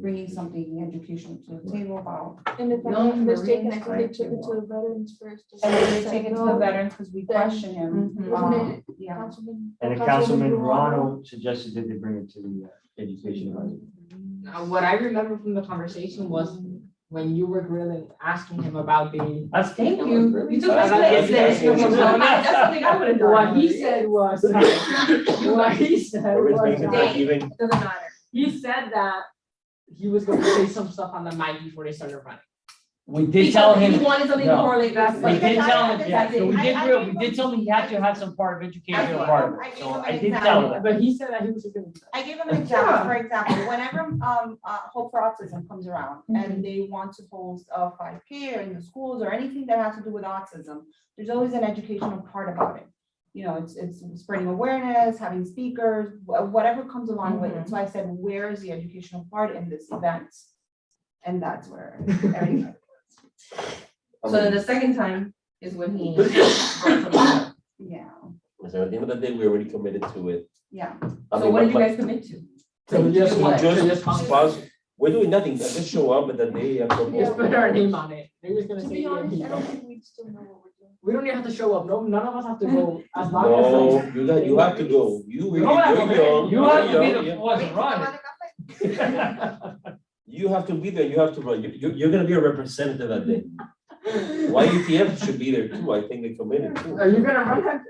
bringing something educational to the table about. And if I'm No, not mistaken, I Marines think they might took be it to the veterans first. And then they take it to the veterans because we Then- question him. Wasn't it Yeah. Councilman? And the Councilman Rano suggested that they bring it to the education advisory. what I remember from the conversation was when you were grilling, asking him about the. That's. Thank you. You took my That's- place. that's- That's something I would have done. What he said was, what he said Whoever's was, being Dang. even, Doesn't matter. he said that he was going to say some stuff on the mic before they started running. We did tell Because him. He wanted something to No. correlate back. We did tell him, yeah, That's it. so we I did, gave we him- did tell him he had to have some part of education I part of gave it, him so an I did example. tell him. But he said that he was going to. I gave him an example, for example, whenever Hope for Autism comes around and they want to host a 5K or in the schools or anything that has to do with autism, there's always an educational part about it. It's spreading awareness, having speakers, whatever comes along with it. So I said, where is the educational part in this event? And that's where everything. So then the second time is when he. brought something up. Yeah, so at the end of the day, we already committed to it. yeah. I So mean, what did you my- guys commit to? So just do what? Just sponsor, we're doing nothing, just show up, but the day after. Just put our name on it. They was gonna To say, be honest, I yeah, don't think we still know what we're doing. we don't even have to show up. No, none of us have to go as long No, as. you have to go, you're don't have to young, go. You have to be you're the young, one to run it. you have to be there, you have to run, you're gonna be a representative that day. YUTF should be there too, I think they committed too. Are you gonna run that?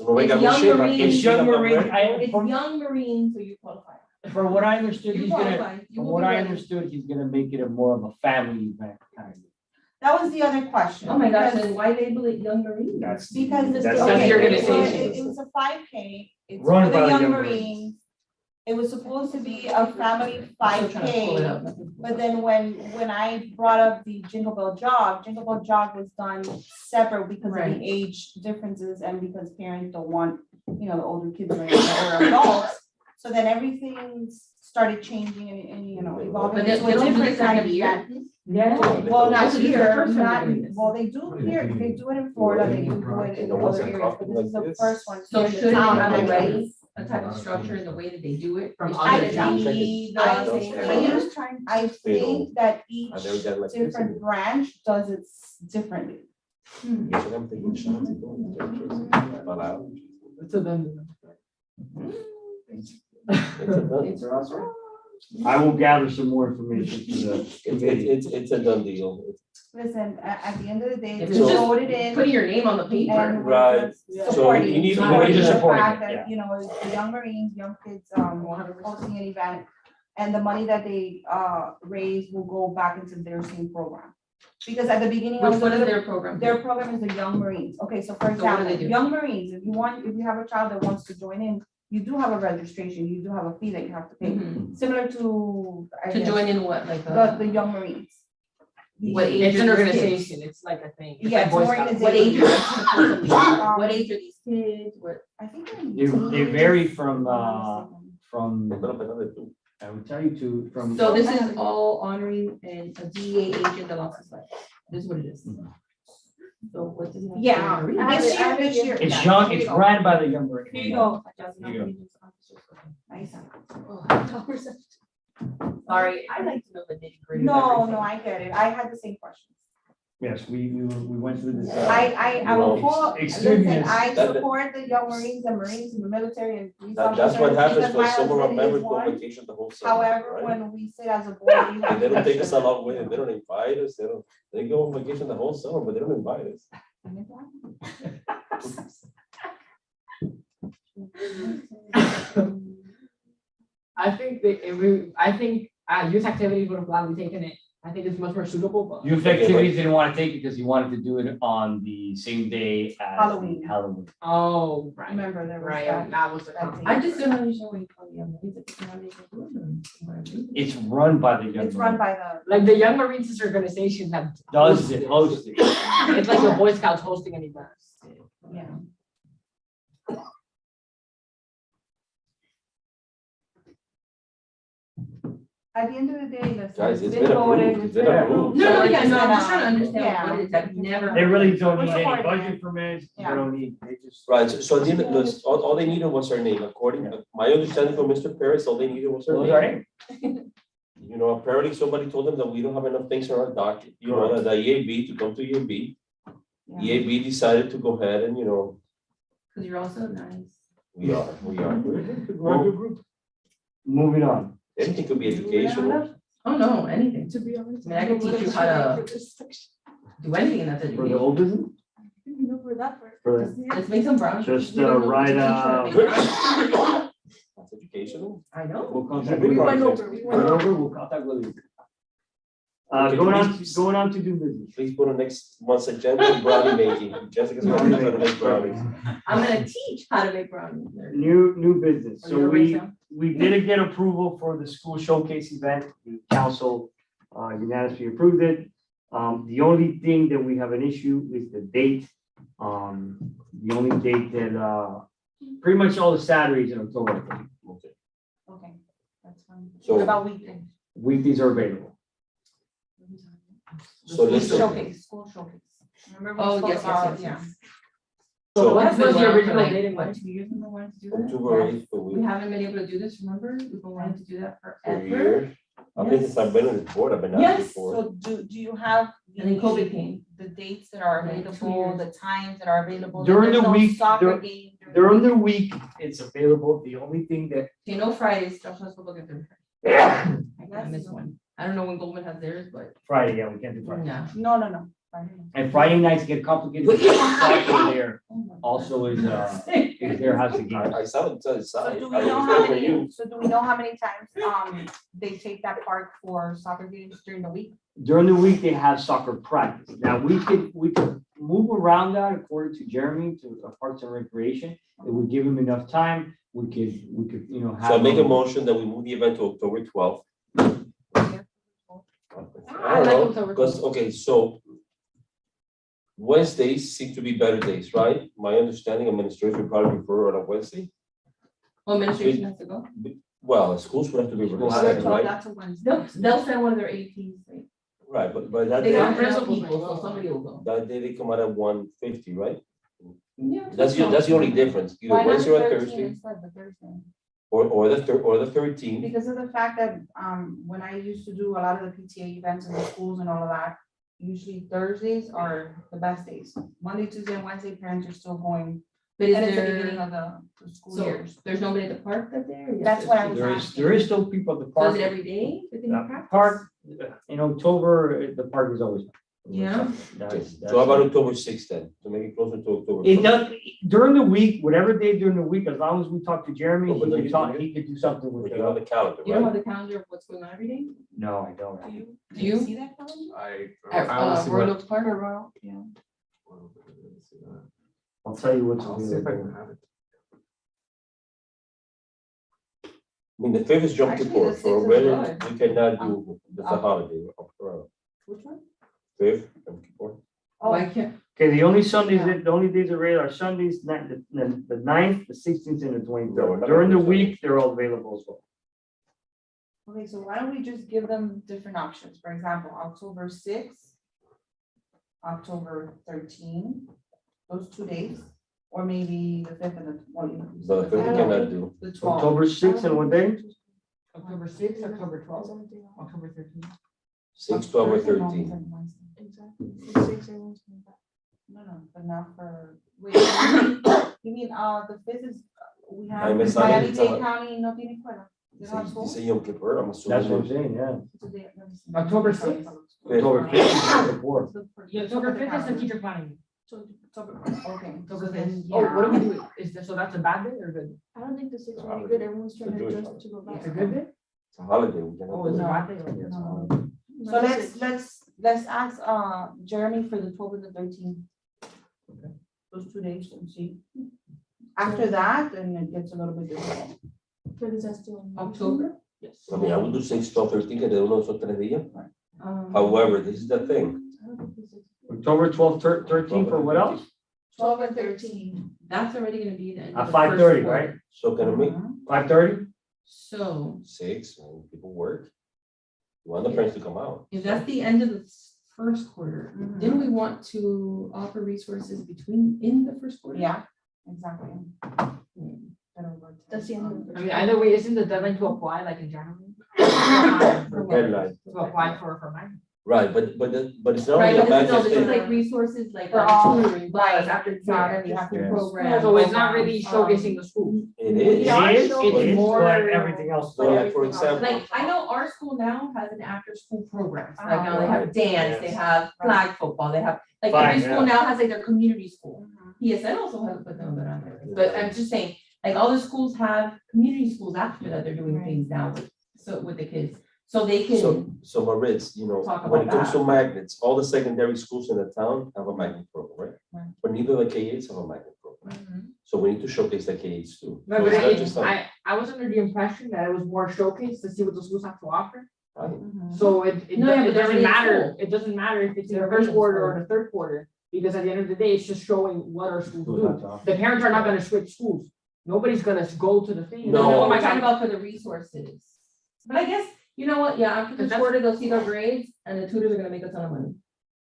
No me It's got young shit, I Marines. can't It's shit, young I'm not Marine, ready. It's young Marine, so you qualify. from what I understood, You he's gonna, qualify. You from will what be I ready. understood, he's gonna make it a more of a family event kind of. That was the other question. Oh my gosh, because- then why label it young Marine? That's. Because it's, that's- Because your okay, so organization. it was a 5K, it's Run for by the the young young Marines. It was supposed to be a family I'm still trying to pull it 5K, up. but then when I brought up the Jingle Bell Jog was done separate because of Right. the age differences and because parents don't want, the older kids or adults. So then everything started changing and evolving But they into a don't do different this kind every of year. event. Yeah. Well, not This is the here, first time not, they're doing this. well, they do here, they do it in Florida, they do it in And it wasn't other areas, but coffee this is like the this. first one. So here in the should they town. have already a type of structure in the way that they do it? From Which other is- towns. I think that each I never got electricity. different branch does it differently. That's what I'm thinking, shots and going to churches, allowed. So then. It's a done- It's also. I will gather some more information for the committee. It's a done deal. Listen, at the end of the day, If we it's just voted in Putting your name on the paper. and Right. we're Yeah. So supporting, you need to- supporting We're just the supporting fact it, that, the young Marines, young kids, hosting an event. And the money that they raise will go back into their same program. Because at the beginning Which of one is the their program? Their program is the Young Marines. Okay, so for So what do they example, do? Young Marines, if you have a child that wants to join in, you do have a registration, you do have a fee that you have to pay. Mhm. Similar to, I To guess, join in what, like? the Young Marines. What age It's are an these organization, it's like a thing. It's Yeah, like it's Boy an Scouts. What age are these organization. supposed to be? What age are these kids? What? I think They vary from, Pero tú. I would tell you from. So this is all honoring and a DEA agent that lost his life. This is what it is. So what does it? have to do with Yeah, Marine? this year. It's yeah. young, it's ran by the young Marine. Here you go. Here you Nice. Sorry, I like to know the nitty gritty. No, I get it. I had the same question. Yes, we went through this. I will call, listen, Extremist. I That- support the Young Marines and Marines in the military and police That's what officers happens because when my some of our husband is members go on one. vacation the whole summer. However, right? when we sit as a board, we have. And they to don't make take us sure- along with them, they don't invite us, they go on vacation the whole summer, but they don't invite us. I think youth activities would have gladly taken it I think it's much more suitable, but. Youth activities didn't want to take it because he wanted to do it on the same day as Halloween. Halloween. Oh, right. Remember, there was Right, that. that was the. that thing. I just don't understand what you call the music. It's run by the young. It's run Marines. by the. Like the Young Marines organization that. Does it, host it. It's like the Boy Scouts hosting an event. Yeah. At the end of the day, listen, Guys, it's it's been been approved. voted. It's been approved. No, So yeah, it's no, I'm gonna- just trying to understand yeah. what it is. I've never. They really don't We're need any supporting budget it. permits, they Yeah. don't need, they just. Right, so at the end, all they needed was her name, according, my understanding from Mr. Paris, all they needed was her Those name. are it. You know, apparently somebody told them that we don't have enough things on our docket, you know, that the EAB to come to EAB. Yeah. EAB decided to go ahead and, you know, Cause you're also nice. we are. We're a good group. Moving on. Anything could be educational. Oh, no, anything. To be honest. I mean, I can teach you how to do anything in that For the education. old business? No, for that part. For- Just, yeah. Let's make some brownies. Just, We don't know write, to teach how to make brownies. That's educational. I know. We'll contact. We Willie. went over, we went Went over, we'll contact Willie. Okay, Going on to do business. Please put on next month's agenda, brownie making. Jessica's gonna learn how to make brownies. I'm gonna teach how to make brownies. There. New business. Are So you gonna raise we, them? we did get approval for the school showcase event. The council unanimously approved it. The only thing that we have an issue is the date. The only date that, pretty much all the Saturdays in October, I think. Okay. Okay, that's fine. So- What about weekdays? Weekdays are available. So listen, Showcase, school showcase. Remember we Oh, spoke yes, about, yes, yes, yes. So- What was the Around for original like, date in what, mind? 2 years ago, wanted to do that? October 8th, but We we, haven't been able to do this, remember? We've been wanting to do that for a forever. year. I think since I've been on this board, I've been asked Yes, before. So do you have? And then COVID came. The dates that are Like 2 available, years. the times that are available? During There's the no week, Soccer game. During the week, it's available. The only thing that, Okay, no Fridays, Joshua's football game Thursday. I can't miss one. I don't know when Goldman has theirs, but Friday, yeah, we can't do Friday. yeah. No. Friday no. And Friday nights get complicated. because soccer there Oh my also is there has the game. I saw it, So side. do I we know don't how know for you. many, so do we know how many times, they take that park for soccer games during the week? During the week, they have soccer practice. Now, we could move around that according to Jeremy, to Parks and Recreation. It would give him enough time. We could, you know, have. So I make a motion that we move the event to October 12th. I like October Because, okay, so Wednesdays seem to be better days, right? My understanding, administration would probably prefer on a Wednesday. Oh, administration has to go. Well, schools would have to be Schools released, have to- right? That's a Wednesday. They'll send one of their APs. Like, Right, but that they got day, enough people, so somebody will go. that day they come out at 1:50, right? Yeah. That's the only difference, either Why not Wednesday or the 13 Thursday, instead, the Thursday? or the 13th. Because of the fact that, when I used to do a lot of the PTA events in the schools and all of that, usually Thursdays are the best days. Monday, Tuesday, and Wednesday, parents are still going, But is and it's the beginning there, of the school so years. there's nobody at the park that there? Yes, That's there's what I people. was There is still people at the So park. is it every day? that they do Uh, practice? Park, in October, the park is always. Yeah. That's- So how about October 6th then, to make it closer to October? It 1st? does, during the week, whatever day during the week, as long as we talk to Jeremy, Oh, but he then could you- talk, he could do something Or with you have it. the calendar, You don't have right? the calendar of what's going on every day? No, I don't. Do you? See that calendar? At, Royal Oaks Park? Yeah. I'll tell you what's I'll see if I available. can have it. I mean, the 5th is Yom Actually, Kippur, the so 6th is really, good. we cannot do the holiday. Which one? 5th, Yom Kippur. Oh, I can't. Okay, the only Sundays, Yeah. the only days available are Sundays, the 9th, the 16th, and the No, we're 23rd. not During the gonna do week, they're all available as well. Okay, so why don't we just give them different options? For example, October 6th, October 13, those 2 days, or maybe the 5th and the, well, you know, So the 5th we cannot do. the 12th. October 6th and what day? October 6th, October 12th, October 13th. 6, 12, or Thursday, no, 13. it's Wednesday. Exactly. 6 everyone's coming back. No, but not for, wait, you mean, the 5th is, we I have miss Miami-Dade out. County, no tiene escuela. They don't have You school? say Yom Kippur, I'm assuming. That's what I'm saying, yeah. It's a day- let me see. October 6th? October 5th, is the 4th. Yeah, October 5th is the teacher planning. Okay, so October then, 5th. Oh, what do yeah. we do? Is that, so that's a bad day or good? I don't think the 6 will be good. Everyone's trying to Good. adjust to go back. It's a good day? It's a holiday. We cannot Oh, do it's a it. bad day? Yeah, it's a No. holiday. So let's ask, Jeremy for the 12th and the 13th. Those 2 days and see. After that, then it gets a little bit difficult. Because that's still. in October? Yes. I mean, I would do 6, 12, 13, que de uno esos 3 días. Um, However, this is the thing. I don't think it's- October 12th, 13th for what else? 12 and 13. That's already gonna be the end. of At the 5:30, first right? quarter. So can I make 5:30? So 6 when people work? You want the parents to come out. if that's the end of the first quarter, Mhm. didn't we want to offer resources in the first quarter? Yeah, exactly. Hmm. That's the end of the. I mean, either way, isn't the deadline to apply like in January? Deadline. To apply for mine. Right, but it's not Right, only a but this magnet is thing. like resources like For all- tutoring, right, after exactly. after Yeah. program. So it's not really programs, showcasing the school. It is. Yeah, It is, sure. it is, More- but everything else. So like, for example, Like, I know our school now has an after-school program, like now they Right. have dance, they Yes. have flag football, they have, like Fine, every school yeah. now has like their community school. Mhm. PSN also has, but no, they're not there, but I'm just saying, like, all the schools have community schools after that, they're doing Right. things now with, so with the kids. So they so, can, so Maritz, you know, Talk when it about comes to magnets, all the secondary schools in the town have a magnet program, right? Right. But neither the K-8s have a magnet program. So we need to showcase the K-8s too. No, So but it's not just I was under the impression that it was more showcase to see what the schools have to offer. Mhm. So it No, yeah, but it they're doesn't already in matter, school. it doesn't matter if it's in the They're already first in quarter school. or the third quarter, because at the end of the day, it's just showing what our schools Schools do. have to offer. The parents are not gonna switch schools. Nobody's gonna go to the thing. No. no, Oh my I'm talking God. about for the resources. But I guess, you know what, yeah, after Because this that's- quarter, they'll see their grades, and the tutors are gonna make a ton of money.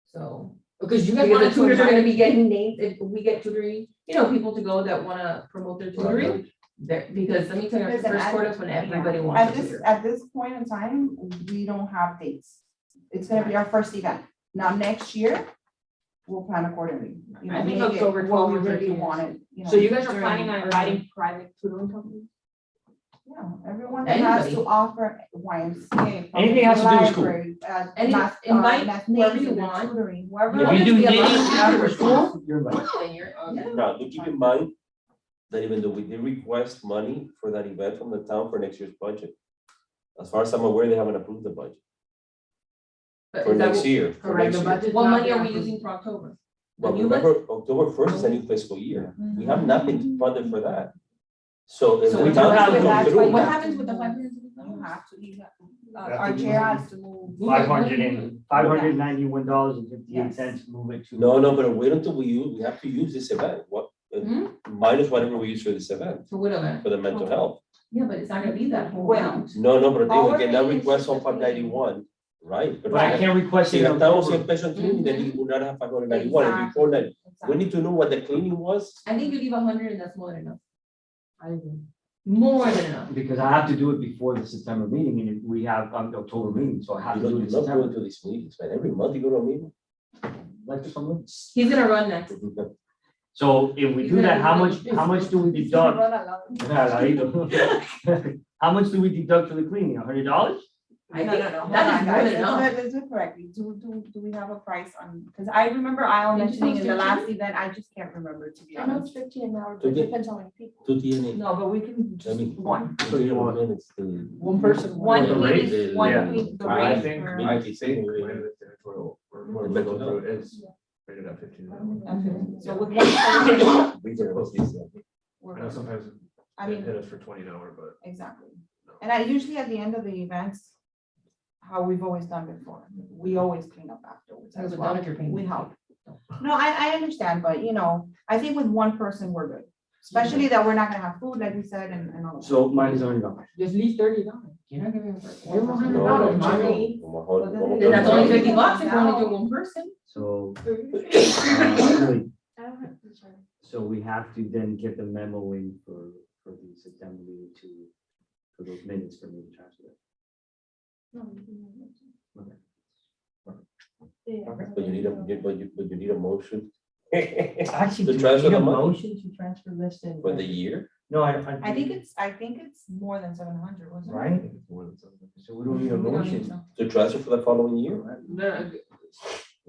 So. Because you guys Because the wanted to tutors are gonna invite, be getting named, if we get tutoring, you know, people to go that wanna promote their tutoring. There, because let me tell you, the Listen, first at- quarter is when everybody At wants a this, tutor. at this point in time, we don't have dates. It's gonna be our first event. Now, next year, we'll plan accordingly. You know, I think make it October what we 12 or really 13. wanted, you know, so you guys are during planning on our- inviting private tutoring companies? Yeah, everyone that has to Anybody. offer YMCA. Anything has to do with school. library, Any- math, invite math whoever names you and want. tutoring, whoever. If you Long do as we knitting allow- after school, you're right. Then you're- yeah. Now, do keep in mind that even though we did request money for that event from the town for next year's budget, as far as I'm aware, they haven't approved the budget But for is that next what- year. for Correct, next the year. budget's What not money are been we approved. using for October? But new remember, October 1st is a new fiscal year. We have nothing funded for that. So if So the we town do have- can go that's through. What happens with the $500? You have to, have our to chair move. has to move. $591.58 move it to. No, but wait until we have to use this event, what, Hmm? minus whatever we use for this event, For what event? for the mental health. Yeah, but it's not gonna be that whole Well, amount. No, but All they we're can now paying is request just on the fee. 591, right? But I can't request Si it in gastamos October. 100 pesos en cleaning, then he would not have 591, it'd be 490. We need to know what the cleaning was. I think you leave 100 and that's more than enough. I agree. More than enough. Because I have to do it before the September meeting and we have the October meeting, so I have You to do know, it you in love September. going to these meetings, man, every month you go to a meeting. Like to come in? He's gonna run next. So if we do that, how much do we deduct? How much do we deduct for the cleaning? $100? I No, think no, no, that is hold more on, than guys. enough. Let's do it correctly. Do we have a price on, because I remember Al mentioning in the last event, I just can't remember, to be I know honest. it's 15 an hour, but it depends on how many people. Tú tienes, No, but we can I just, mean, one, tú tienes los minutes de- One person. one the rate? meeting, one Yeah. meeting, the I rate think, for- I think when it's editorial, or when we go through it is rated at 15 an hour. So with one person, We can post this, we're I know good. sometimes I they mean, hit us for 20 an hour, but exactly. And I usually at the end of the events, how we've always done before, we always clean up afterwards as But well. not if you're paying. We help. No, I understand, but you know, I think with one person, we're good. Especially that we're not gonna have food, like we said, and all that. So mine is $100. Just leave $30. You're not giving him first. Give him No, $100, no, mommy. no, mejor- Then that's only $50 if $50 you're only doing one person. So, really, I don't have, I'm sorry. so we have to then get the memo in for the September meeting for those minutes for me to transfer. No, you can have it. Okay. Yeah. But you need but you need a motion. Actually, To do we transfer need the a money? motion to transfer less than? For the year, No, I think it's more than 700, wasn't it? I Right? think it's more than something. So we don't need a We don't need motion. to. to transfer for the following year? No,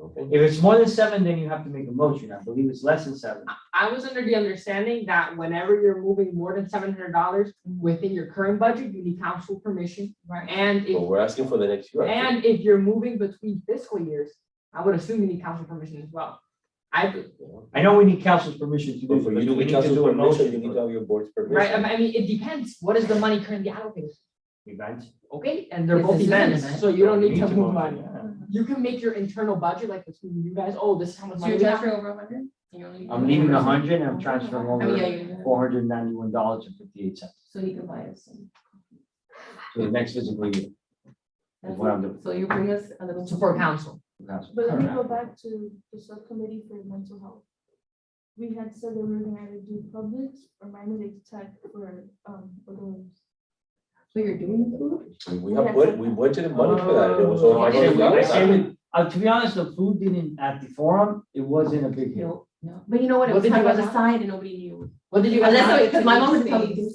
Okay. If it's more than 7, then you have to make a motion. I believe it's less than 7. I was under the understanding that whenever you're moving more than $700 within your current budget, you need council permission. Right. And But we're asking for the next year. and if you're moving between fiscal years, I would assume you need council permission as well. I know we need council's permission to do But this, for but you to we get need to council do a permission, motion you need to for have your board's Right, permission. I mean, it depends. What is the money currently allocated? events. Okay, and they're Yes, both this is an events, event. so you don't need We to need move motion, money. yeah. You can make your internal budget like between you guys. Oh, this is how much So money you're we have. transferring over 100? You're only- I'm leaving 100 and I'm transferring I mean, yeah, over you're. $491.58. So he can buy us some. So the next physical year. That's What it. I'm doing. So you bring us a little. So for council. Council. But let me go back to the subcommittee for mental health. We had said that we were gonna either do Publix or Miami Tech for, balloons. So you're doing the food? We budgeted money for that. It was all. I said we- I said $500. we- to be honest, the food didn't, at the forum, it wasn't a big hit. No, no. But you know what? It What was did you kind of on guys the have? side and nobody knew. What did you guys? Unless, have? because my mom was Space. telling me.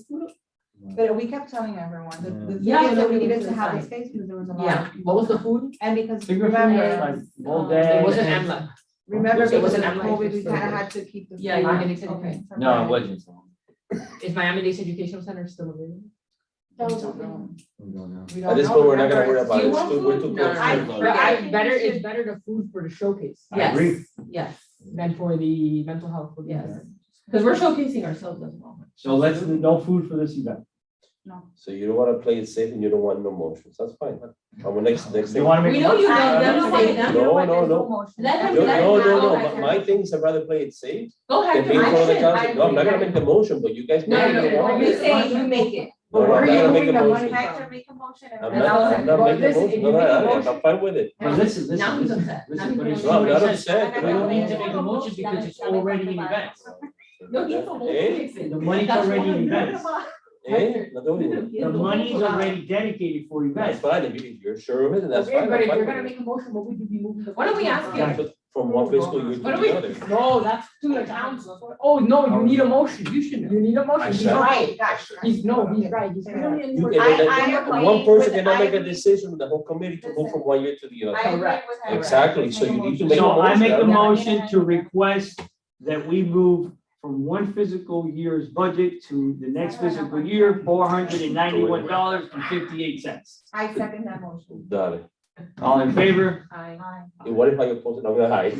But we kept telling everyone, the thing Yeah, is that we no, needed it to was have the inside. space because there was a lot Yeah. of people. What was the food? And because Finger remember, foods, like boiled Um, eggs. It wasn't and- Emma. remember It because wasn't of M-Life, COVID, we it's kind of okay. had to keep the. Yeah, food Miami to Dade different Education. No, it providers. wasn't. Is Miami-Dade Educational Center still available? That We was don't okay. know. We don't know. We At don't this know. point, we're not gonna Remember, worry it's- about Do you it. want We're too food? close. No, I- to But the- I I think better, we it's should- better the food for the showcase I agree. Yes, yes, than for the mental health. yes. Because we're showcasing ourselves as well. So let's, no food for this event. So you don't wanna play it safe and you don't want no motions. That's fine. Our next You thing. wanna make? We a know you motion? don't, let him say it now. No. Let him, No, let him. no, go no, ahead. my thing is I'd rather play it safe Go than ahead. be in front of the council. I No, I'm not agree. gonna make the motion, but you guys. No, make no, it. no, you say you make it. No, I'm Where not are you gonna make moving a the motion. money Hector, from? make a motion. I'm and- not Well, making a listen, if motion. you No, make a I'm motion- fine with it. But listen, Now he's listen, upset. listen, Now but he's it's No, I'm what not he says. upset. We don't need to make a motion because it's already an event. No, he's the whole Eh? fixing. The money's That's already why. in events. Eh? Not doing it. The money's already dedicated for That's events. fine. If you're sure of it, then that's Okay, fine. but I'm if fine you're with gonna it. make a motion, what would you be moving? Why don't we ask him? Yeah, but from one fiscal year to What do we, the other. no, that's to the council. Oh, no, you need a motion. You should, you need a motion. He's said- right. Gosh. He's, no, he's right. He's right. You I can, agree one person with- cannot I make a agree. decision, the whole committee to move from one year to the other. I agree Correct. with Hector. Exactly, Let's so make a you need to motion. make a So I motion. make I a don't know. motion to request that we move from one physical year's budget to the next physical year, $491.58. I second that motion. Dale. All in favor? I, And what if I oppose it? I'm gonna hide.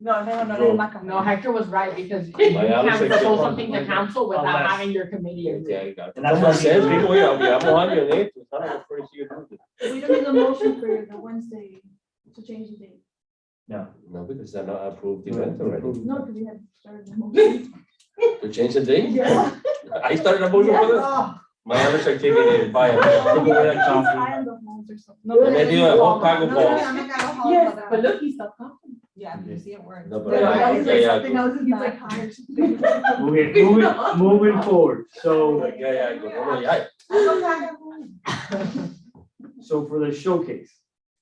No, Hector was right because you My can't Alex propose said- something to council without Unless- having your committee. Okay, I got it. And that's Someone why- says, "Digo, oye, habíamos años en esto, ¿sabes? Por eso yo creo que-". We don't need a motion for the Wednesday to change the date. No. No, because they're not approved the event already. No, because we had started the motion. To change the date? I started a motion for this. Oh. My Alex activity, vaya, tengo que ir a coffee. I am the host or something. Me he metido de Juan Pago No, Balls. no, no, no, yes, no, but look, he stopped talking. Yeah, you see it works. No, but I- He's like, hi. Moving forward, so, Ya, no, ya. so for the showcase,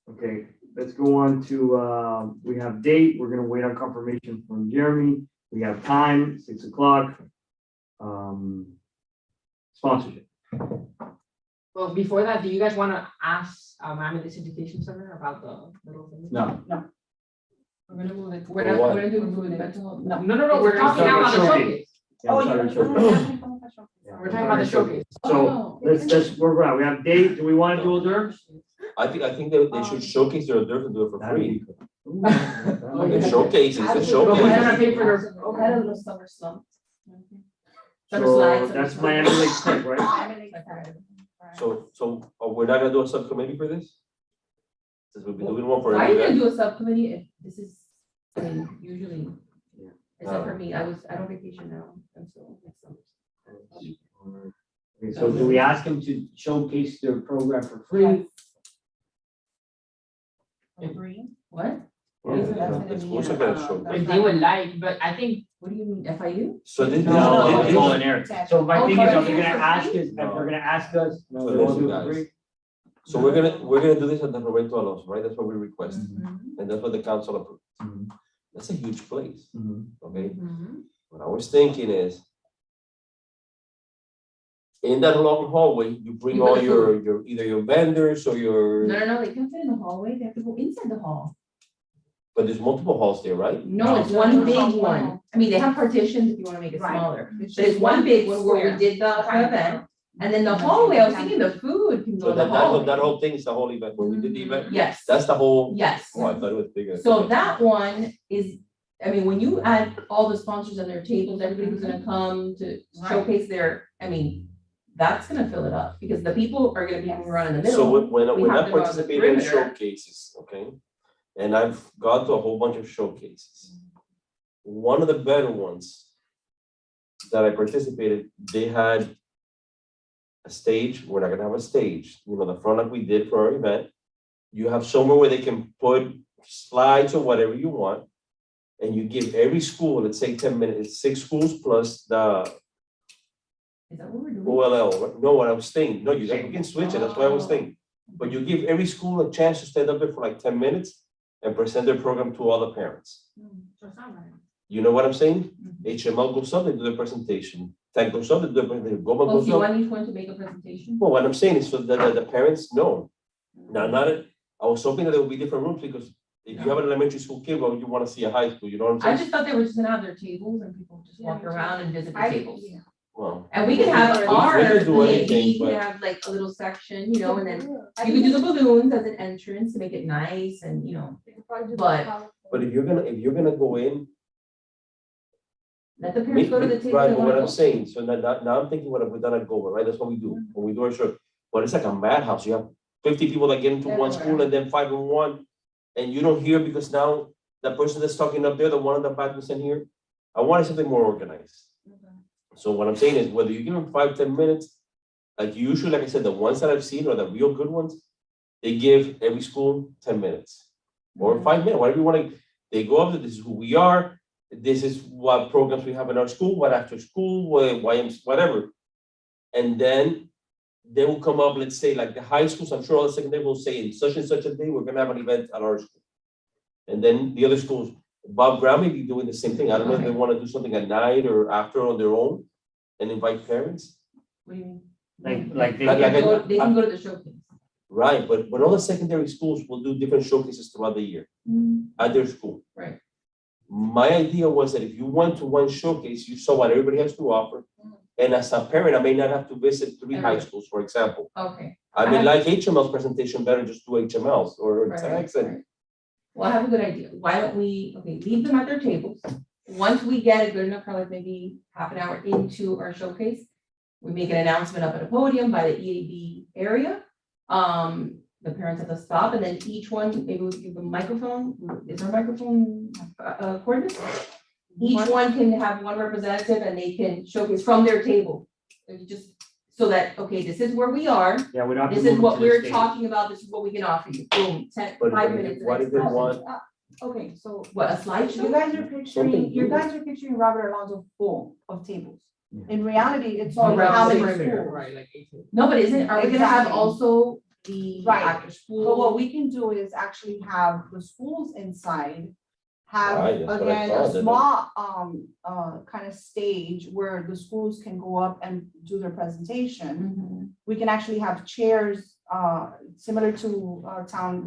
okay, let's go on to, we have date, we're gonna wait on confirmation from Jeremy, we have time, 6 o'clock. Sponsorship. Well, before that, do you guys wanna ask, Miami-Dade Education Center about the little thing? No, We're gonna move it. For what? We're gonna do it for the mental health. No, we're talking Sorry, about the showcase. showcase. yeah, Oh, I'm sorry, you. showcase. We're talking about the showcase. So, let's, we're right, we have date, do we wanna do hors d'oeuvres? I think that they should showcase their dirt and do it for free. Oh, The yeah. showcase is the But who's showcase. gonna pay for their? Ahead of the summer slump. Summer So, slides. that's Miami Lake Tech, right? So we're not gonna do a subcommittee for this? Since we've been doing one for Why are you every gonna event? do a subcommittee if this is, I mean, usually, except for me, I don't vacation now until next summer. Okay, so do we ask them to showcase their program for free? Agree. What? The schools are gonna show. If they would like, but I think, What do you mean, FIU? So this. No, this- it's all in there. So my thing is, are they gonna For ask free? us, if they're gonna ask us, no, For they those won't do you it for guys. free? So we're gonna do this at the Roberto Alonso, right? That's what we request, Mm-hmm. and that's what the council approved. Mhm. That's a huge place, Mhm. okay? What I was thinking is, In that long hallway, you bring You put all the your, either your vendors or your, No, they can fit in the hallway, they have to go inside the hall. but there's multiple halls there, right? No, it's one big one. I mean, they have partitions if you wanna make it Right. smaller, but it's one big one where we did the event. And then the hallway, I was thinking the food can go So in the that hallway. whole thing is the whole event, when we did the event, Yes, that's the whole, yes. oh, I thought it was bigger. So that one is, I mean, when you add all the sponsors and their tables, everybody who's gonna come to showcase their, I mean, that's gonna fill it up, because the people are gonna be moving around in the So middle. when We I have them on the participated in perimeter. showcases, okay, and I've gone to a whole bunch of showcases. One of the better ones that I participated, they had a stage. We're not gonna have a stage, you know, the front like we did for our event. You have somewhere where they can put slides or whatever you want. And you give every school, let's say 10 minutes, 6 schools plus the Is that what we're doing? OLL. No, what I was thinking, no, you can switch it, that's what I was thinking. But you give every school a chance to stand up there for like 10 minutes and present their program to all the parents. You know what I'm saying? HML goes up, they do their presentation. Tech goes up, they do their presentation. Goma Oh, goes so you up. want each one to make a presentation? Well, what I'm saying is so that the parents know. Now, I was hoping that there would be different rooms because if you have an elementary school kid, well, you want to see a high school, you know what I'm I saying? just thought they were just gonna have their tables and people just walk around and visit the tables. Well, And we can have We our, can do EAB, anything, we can but- have like a little section, you know, and then you can do the balloons as an entrance to make it nice and, you know, But- but if you're gonna go in, let the parents go to the table. right, they but wanna what I'm go. saying, so now I'm thinking what we've done at Goa, right? That's what we do, when we do our show. But it's like a madhouse, you have 50 people that get into one school and then 5 in one. And you don't hear because now the person that's talking up there, the one in the back was in here. I wanted something more organized. So what I'm saying is whether you give them 5-10 minutes, like usually, like I said, the ones that I've seen are the real good ones. They give every school 10 minutes or 5 minutes, whatever you want to. They go up, this is who we are. This is what programs we have in our school, what after school, whatever. And then they will come up, let's say, like the high schools, I'm sure all the secondary will say in such and such a day, we're gonna have an event at our school. And then the other schools, Bob Graham may be doing the same thing. I don't know if they want to do something at night or after on their own and invite parents. What do you mean? Like they Like get- They can go to the showcase. Right, but all the secondary schools will do different showcases throughout the year at their school. Right. My idea was that if you went to one showcase, you saw what everybody has to offer. And as a parent, I may not have to visit 3 high schools, for example. Okay. I may like HML's presentation better, just do HML's or Right, text right, and. right. Well, I have a good idea. Why don't we, okay, leave them at their tables. Once we get a good enough crowd, like maybe half an hour into our showcase, we make an announcement up at a podium by the EAB area. The parents have to stop and then each one, maybe we give them a microphone. Is there a microphone coordinates? Each one can have one representative and they can showcase from their table. And you just, so that, okay, this is where we are. Yeah, we don't have to This is move what to the we're stage. talking about. This is what we can offer you. Boom, 10, But 5 minutes. what if they want, Okay, so What, a you slideshow? guys are picturing, you guys are picturing Robert Alonso full of tables. In reality, it's all Around how the many perimeter, schools. Right, like 18. No, but isn't, are we gonna have Exactly. also the Right. after But what school? we can do is actually have the schools inside. Have, Right, that's what I again, thought, a that small, kind of stage where the schools can go up and do their presentation. Mhm. We can actually have chairs, similar to,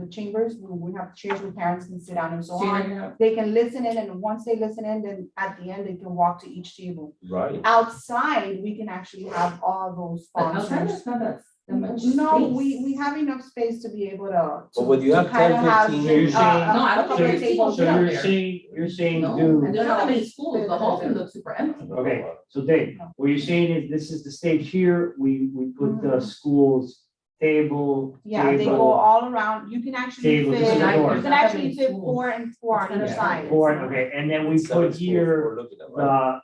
the chambers, where we have chairs where parents can sit down and so So you're on. gonna have- They can listen in, and once they listen in, then at the end, they can walk to each table. right, Outside, we can actually have all those But outside, sponsors. it's not that much No, space. we have enough space to be able to. But when you to have kind of 10, have, 15, So you're saying- No, I don't a couple think of it's tables Sit So out you're there. saying No, do, and there's not that many schools, the hall can look super empty. okay, so Dave, what you're saying is this is the stage here, we put the school's table. Yeah, they table, go all around. You can actually Table, fit, this is you the door. can actually fit 4 and 4 on each Yeah. side. Board, okay, and then we seven put schools here we're looking at, right?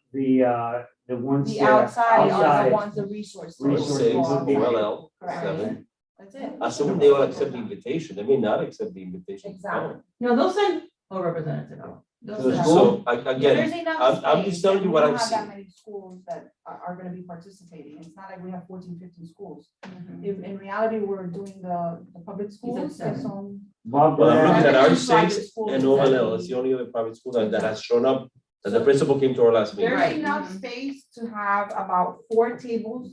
the ones The that outside are outside. the ones, the resource. Resource Six, tables. OLL, Correct. 7. That's it. Assuming they all accept the invitation, they may not accept the invitation. Exactly. No, they'll send a representative out. They'll So the send- school- So Yeah, again, there's enough I'm just space, telling and you we what don't I've have that seen. many schools that are gonna be participating. It's not like we have 14, 15 schools. Mhm. If in reality, we're doing the public schools, seven. it's on. Bob, Well, I'm Blair, looking at our Private 6 schools, and exactly. OLL, it's the only other private school that has shown up, that the principal came to our last meeting. There's Right. enough Mhm. space to have about 4 tables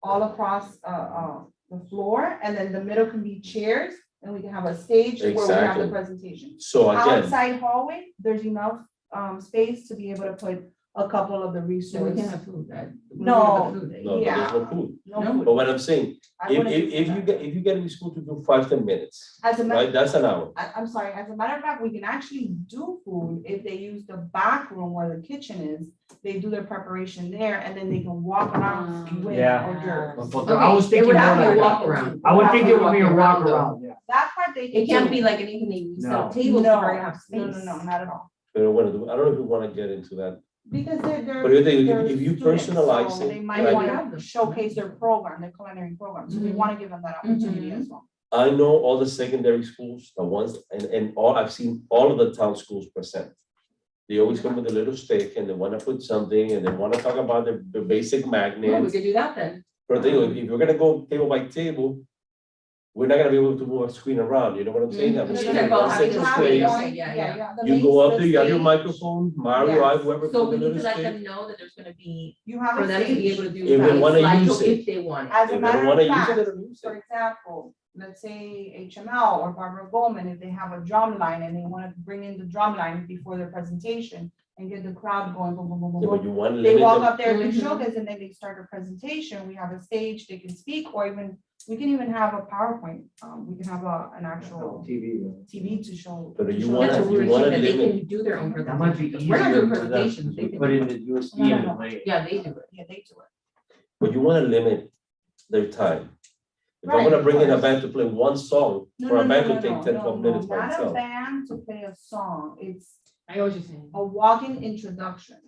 all across, the floor, and then the middle can be chairs, and we can have a stage where we have Exactly. the presentation. So again, Outside hallway, there's enough, space to be able to put a couple of the So we resources. can have food, right? No, no, but there's Yeah. no food. No No. food. But what I'm saying, I if, wouldn't if, do if you that. get, if you get in school to do 5-10 minutes, As a matter, right, that's an hour. I'm sorry, as a matter of fact, we can actually do food if they use the back room where the kitchen is. They do their preparation there, and then they can walk around with Yeah. hors d'oeuvres. I was It thinking would more have to be a like, walk around. I would think it would be a walk though. around, yeah. That part they can It can't do. be like anything they set No. up tables No, to very have space. no, not at all. But I don't know if we want to get into that. Because they're. But if they're if you students, personalize so it, They might like- want to showcase their program, their culinary program, so we Mhm. want to give them that opportunity Mhm. as well. I know all the secondary schools, the ones, and all, I've seen all of the town schools present. They always come with a little stick and they want to put something and they want to talk about the basic Well, we magnets. could do that then. But they, if you're gonna go table by table, we're not gonna be able to move a screen around, you know what I'm saying? That Mhm. was Yeah, in well, one having central a place. screen, yeah. the You go main- up the there, you have your stage, microphone, Mario, I, whoever. So put we the need to little let stick. them know that there's gonna be, You have for a them to be able to stage. do. If they that wanna slideshow use it. If they want. As If a they matter don't wanna of use it, fact, they don't use for it. example, let's say HML or Barbara Goldman, if they have a drum line and they want to bring in the drum line before their presentation and get the crowd going, boom, boom, boom, boom, Yeah, but boom. you want to They limit walk them. up there and do Mhm. showcase, and then they start a presentation. We have a stage, they can speak, or even, we can even have a PowerPoint. We can have an actual TV to show. But to you show wanna- That's them. what we were you wanna saying, that they limit- can do their own That might be presentation. We're not easier doing for them, presentations, 'cause they we can put do in it. the USB No, no, and no. play it. Yeah, they do it. Yeah, they do it. But you wanna limit their time. If I'm Right, gonna of bring in a course. band to play one song, No, for no, a no, band no, to take no, 10-12 no, minutes by not a itself. band to play a song. It's I know what you're saying. a walking introduction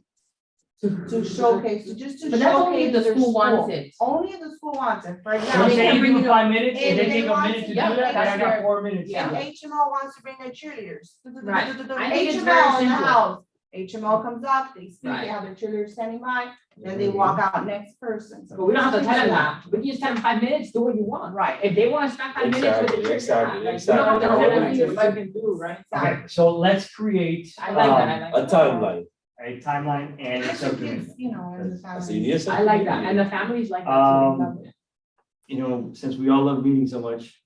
to showcase, to just to But that's only if showcase the their school wants school. it. Only if the school wants it. For So example, say you bring give it them 5 minutes, If and they they take a want minute to- to do yeah, that, then I that's got where- 4 minutes. Yeah. if HMO wants to bring their cheerleaders. Right. I think it's very HMO in the simple. house. HMO comes up, they speak, Right. they have their cheerleaders standing by, then they walk out next person. But we don't have to tell them that. We can just tell them 5 minutes, do what you want. Right. If they want to spend 5 minutes with the Exactly, church, exactly, we don't have to exactly. tell them Whatever what it you is. can do, right? Okay, so let's create I like that, I like A that. timeline. a timeline and a Just so subcommittee. kids, you know, and the So you need families. a I like that, subcommittee. and the families like that too, they love it. You know, since we all love meeting so much,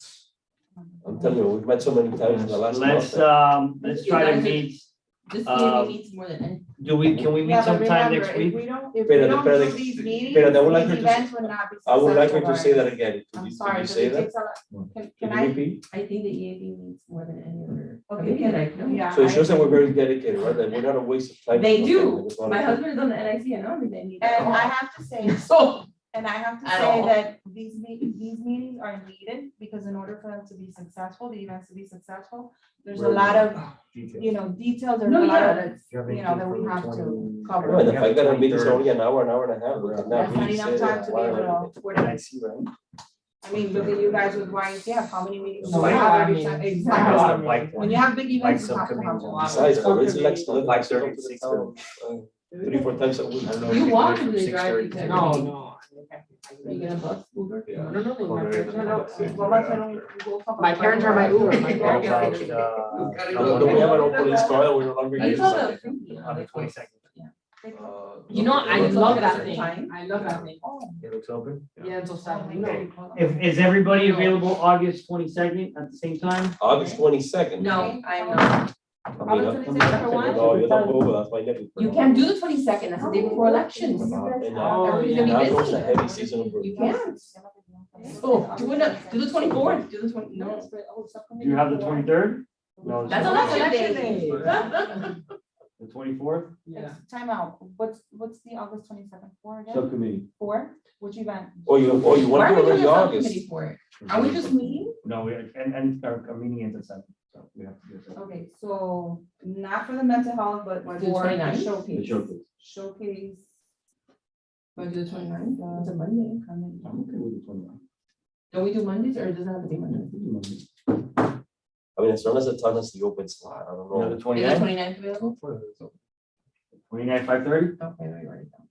I'm telling you, we've met so many times in the last month. let's try to meet, This Um, community needs more than any. can we meet Yeah, but sometime remember, next if week? we don't, if Pero- we don't pero- do these meetings, pero I would like these her to- events would not be I would like her to successful, say that guys. again. Could I'm you sorry, say because it that? takes a lot. Can Can you I? repeat? I think the EAB needs more than any other. Okay, committee that I know. Yeah. So it shows that I we're agree. very dedicated, right? That we're not a waste of time. They Okay, I do. just wanna- My husband is on the NIC and I don't think they need that. And at I all. have to say, So, and I have to At say all. that these meetings are needed, because in order for them to be successful, the events to be successful, there's a lot of, you know, details, there's a no, lot yeah, of, that's, you know, that we have to No, cover. and the fact that our meeting's only an hour and a half, we cannot That's not really enough say time that. to be able to, I mean, look at you guys with YCF, how many meetings do No, we I have every mean, time? I have Exactly. a lot of When you have big events, you have to have a lot. Besides, but it's like, Subcommittee. 5:30, 3-4 times a week. you walk to the drive. to No, everything. no. Are you gonna bus Uber? No, no, no, my parents, no, no. Well, let's say don't- we'll talk My about parents are my that. Uber, my What grandparents. about, Don't we have an old police car that we no longer You use? saw the fruity on the 22nd? You know, I It's love open that at thing. time. I love that thing. Oh, It looks open. Yeah, until Saturday. Okay. Is everybody available August 22nd at the same time? August 22nd. No, I'm not. I mean, August 22nd for one? No, you're not over, that's my nephew. You can't do the 22nd, that's the day before elections. And Oh, now, Everybody's yeah. gonna now be goes the busy. heavy season of work. You can't. Oh, do the 24th, do the 20, no. Do you have the 23rd? No. That's election day. The 24th, Yeah. Time out. What's the August 22nd for again? subcommittee. For, which event? Oh, you Why want are to we do doing it a already August? subcommittee for it? Are we just meeting? No, and our meeting ends at 7, so we have to do it. Okay, so not for the mental health, but for Do the 29th? The showcase. showcase. Showcase. Want to do the 29th? It's a Monday. I'm okay with the 29th. Don't we do Mondays or does it have to be Monday? I mean, as long as the town has the open slot, I don't You know, know. the Is the 29th? 29th available? 29th, 5:30? Okay, let me write it down.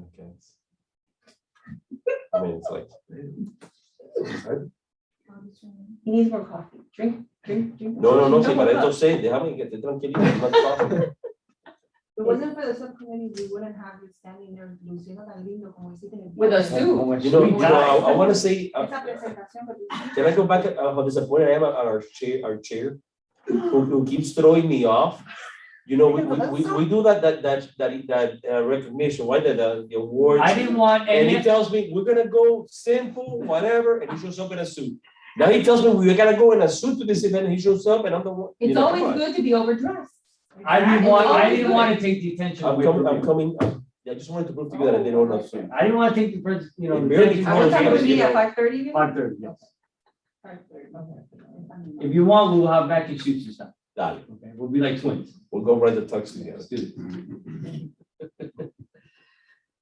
Okay. I mean, it's like. He needs more coffee. Drink. No, sí, para esto sé, déjame que te tranquilito. If it wasn't for the subcommittee, we wouldn't have you standing there luciendo tan lindo como hiciste en el With a día. suit. I wanna say, Esa presentación que tú hiciste. can I go back at how disappointed I am at our chair, who keeps throwing me off? You know, we do that recognition, why the awards. I didn't want, And he and tells me, we're gonna go simple, whatever, and he shows up in a suit. Now he tells me we gotta go in a suit to this event, and he shows up and I'm the one. you It's know, always come on. good to be overdressed. I didn't It's want, I always didn't good. want to take the attention away from I'm you. coming, I just wanted to prove to you that I didn't own a suit. I didn't want to take the, you know. It barely the follows What time you was know, we at 5:30? 5:30, yes. If you want, we'll have matching suits and stuff. Dale, Okay, we'll be like twins. we'll go ride the tux together. Let's do it.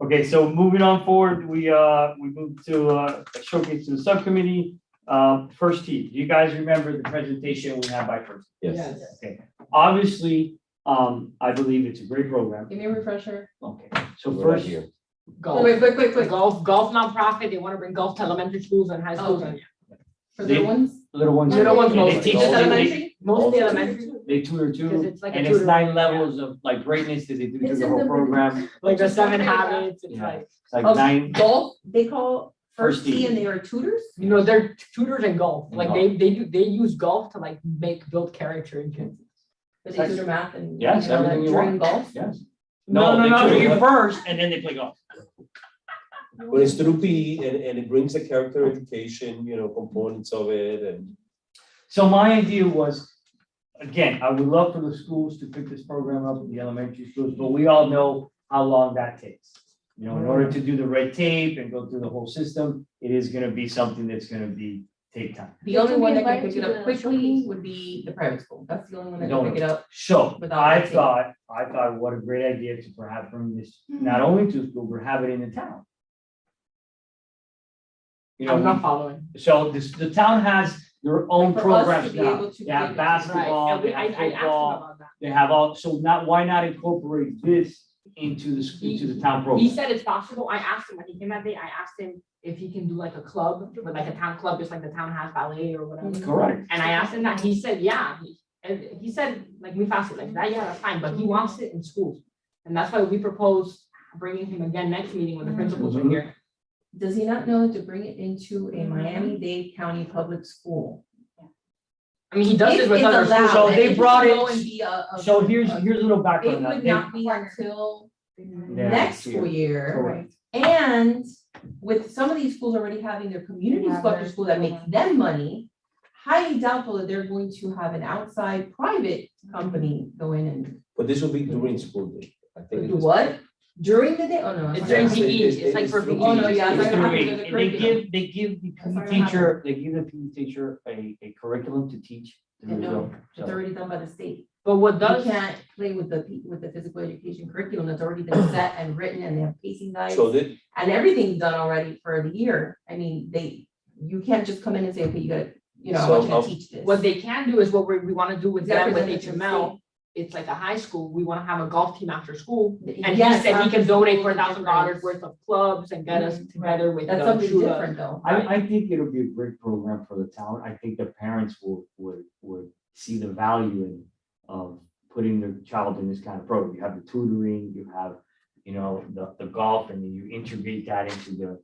Okay, so moving on forward, we move to showcase to the subcommittee. First tee, do you guys remember the presentation we had by first? Yes. Okay, obviously, I believe it's a great program. Give me a refresher. Okay, so We're not first, here. Golf. Wait, quick. Golf nonprofit, they want to bring golf to elementary schools and high schools. Okay. and For little ones? little ones. Little ones They mostly. teach- Just they- elementary? Mostly elementary, They tutor too, because it's like a and it's tutoring, 9 levels of like greatness that they do through It's the in whole the- program. like the 7 Yeah. habits, it's Yeah. like, It's like Of 9, Golf, they call First first tee tee. and they are tutors? you know, they're tutors in golf, In like golf. they use golf to like build character in kids. But they tutor math and. Yes, all that everything you during want. golf? yes. No, No, they no, tutor you you. first and then they play golf. But it's through PE and it brings the character education, you know, components of it and. So my idea was, again, I would love for the schools to pick this program up, the elementary schools, but we all know how long that takes. You know, in order to do the red tape and go through the whole system, it is gonna be something that's gonna take time. The They only can be one that can invited pick it to up the quickly showcase. would be the private school. That's the only one that Don't can pick it up. So Without I red tape. thought, what a great idea to perhaps bring this not only to school, but have it in the town. You I'm not know, following. so the town has their own For us to programs be now. able to They have give it to- basketball, Right, they and have I asked them football, about that. they have all, so not, why not incorporate this into the town He program? said it's possible. I asked him when he came that day, I asked him if he can do like a club, with like a town club, just like the town has ballet or whatever. Correct. And I asked him that, he said, yeah, and he said, like, we fasted like that, yeah, that's fine, but he wants it in schools. And that's why we propose bringing him again next meeting when the principals are here. Does he not know to bring it into a Miami-Dade County public school? I mean, he does If it with it's other allowed, schools. So and they if brought go it- and be a- So here's a little It background. would They- not be until Yeah, next school year. Correct. And with some of these schools already having their community Have after their school that makes school. them money, highly doubtful that they're going to have an outside private company go in and But this will be during school day. I think do it's- what? During the day? Oh, no. It's I'm during sorry. PE, it's like for PE. Oh, no, yeah, It's it's through like eight. the And they curriculum. give the That's not PE teacher, they give the PE teacher a curriculum to teach. I know, So- it's already done by the state. But what You does, can't play with the physical education curriculum that's already been set and written and they have pacing guides. So that, And everything's done already for the year. I mean, you can't just come in and say, okay, you gotta, I want you So, to teach this. what they can do is what we want to do with You gotta them with present it to the HML. It's like a high school, we want to have a golf team after school. And he Yes, said he can after donate school is $4,000 different. worth of clubs and get us together with That's the something Shula. different though. I think it'll be a great program for the town. I think the parents would see the value of putting their child in this kind of program. You have the tutoring, you have, the golf, and then you integrate that into the,